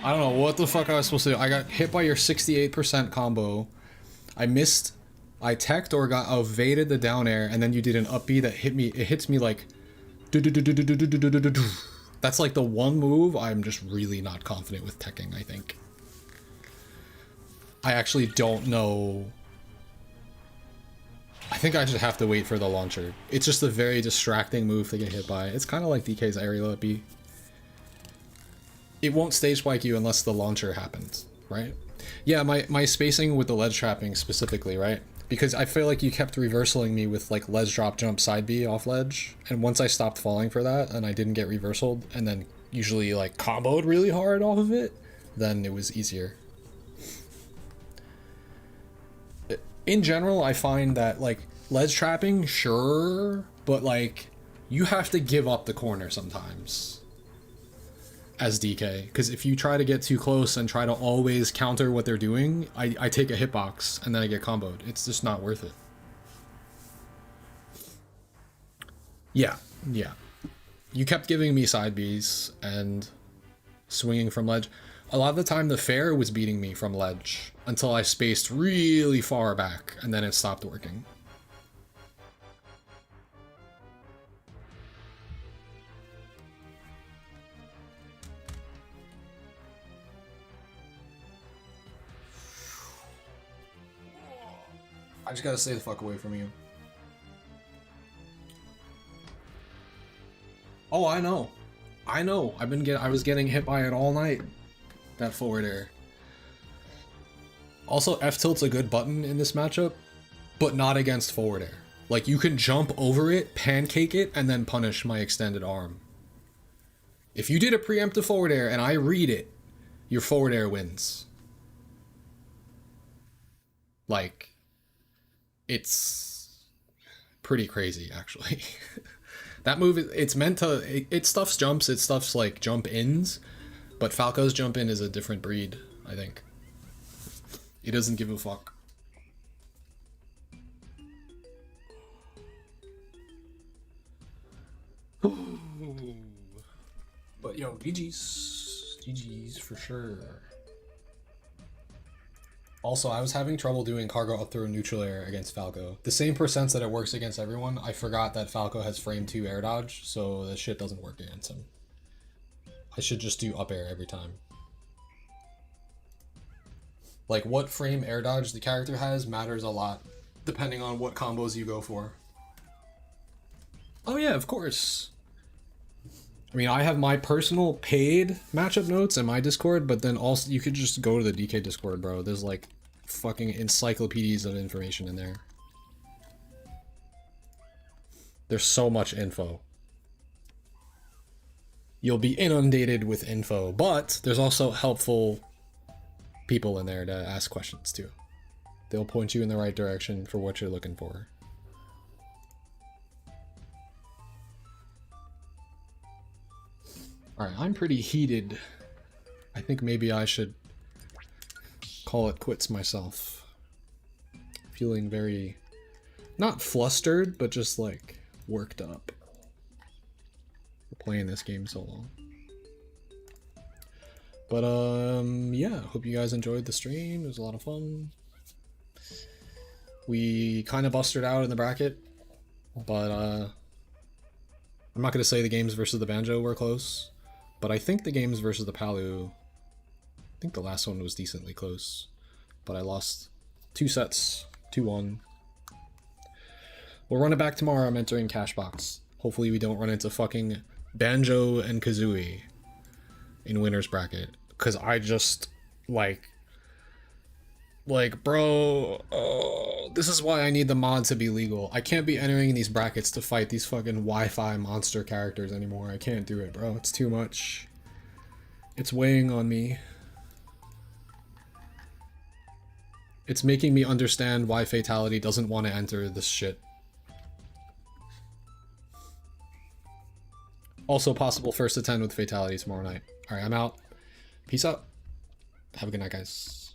I don't know what the fuck I was supposed to do. I got hit by your 68% combo. I missed. I teched or got evaded the down air, and then you did an up B that hit me. It hits me like. That's like the one move I'm just really not confident with teching, I think. I actually don't know. I think I just have to wait for the launcher. It's just a very distracting move to get hit by. It's kind of like DK's aerial up B. It won't stage spike you unless the launcher happens, right? Yeah, my spacing with the ledge trapping specifically, right? Because I feel like you kept reversaling me with like ledge drop jump side B off ledge, and once I stopped falling for that and I didn't get reversaled and then usually like comboed really hard off of it, then it was easier. In general, I find that like ledge trapping, sure, but like you have to give up the corner sometimes as DK, because if you try to get too close and try to always counter what they're doing, I take a hitbox and then I get comboed. It's just not worth it. Yeah. You kept giving me side Bs and swinging from ledge. A lot of the time the fair was beating me from ledge until I spaced really far back and then it stopped working. I just gotta stay the fuck away from you. Oh, I know. I was getting hit by it all night. That forward air. Also, F tilt's a good button in this matchup, but not against forward air. Like, you can jump over it, pancake it, and then punish my extended arm. If you did a preemptive forward air and I read it, your forward air wins. Like, it's pretty crazy, actually. That move, it's meant to, it stuffs jumps, it stuffs like jump ins, but Falco's jump in is a different breed, I think. He doesn't give a fuck. But yo, GG's for sure. Also, I was having trouble doing cargo up through neutral air against Falco. The same percents that it works against everyone, I forgot that Falco has frame 2 air dodge, so the shit doesn't work against him. I should just do up air every time. Like, what frame air dodge the character has matters a lot, depending on what combos you go for. Oh yeah, of course. I mean, I have my personal paid matchup notes in my Discord, but then also you could just go to the DK Discord, bro. There's like fucking encyclopedias of information in there. There's so much info. You'll be inundated with info, but there's also helpful people in there to ask questions too. They'll point you in the right direction for what you're looking for. Alright, I'm pretty heated. I think maybe I should call it quits myself. Feeling very, not flustered, but just like worked up. For playing this game so long. But yeah, hope you guys enjoyed the stream. It was a lot of fun. We kind of busted out in the bracket, but I'm not going to say the games versus the Banjo were close. But I think the games versus the Palu, I think the last one was decently close. But I lost 2 sets, 2-1. We'll run it back tomorrow. I'm entering Cashbox. Hopefully we don't run into fucking Banjo and Kazooie in winner's bracket. Because I just, like bro, this is why I need the mod to be legal. I can't be entering these brackets to fight these fucking Wi-Fi monster characters anymore. I can't do it, bro. It's too much. It's weighing on me. It's making me understand why Fatality doesn't want to enter this shit. Also possible first to 10 with Fatality tomorrow night. Alright, I'm out. Peace out. Have a good night, guys.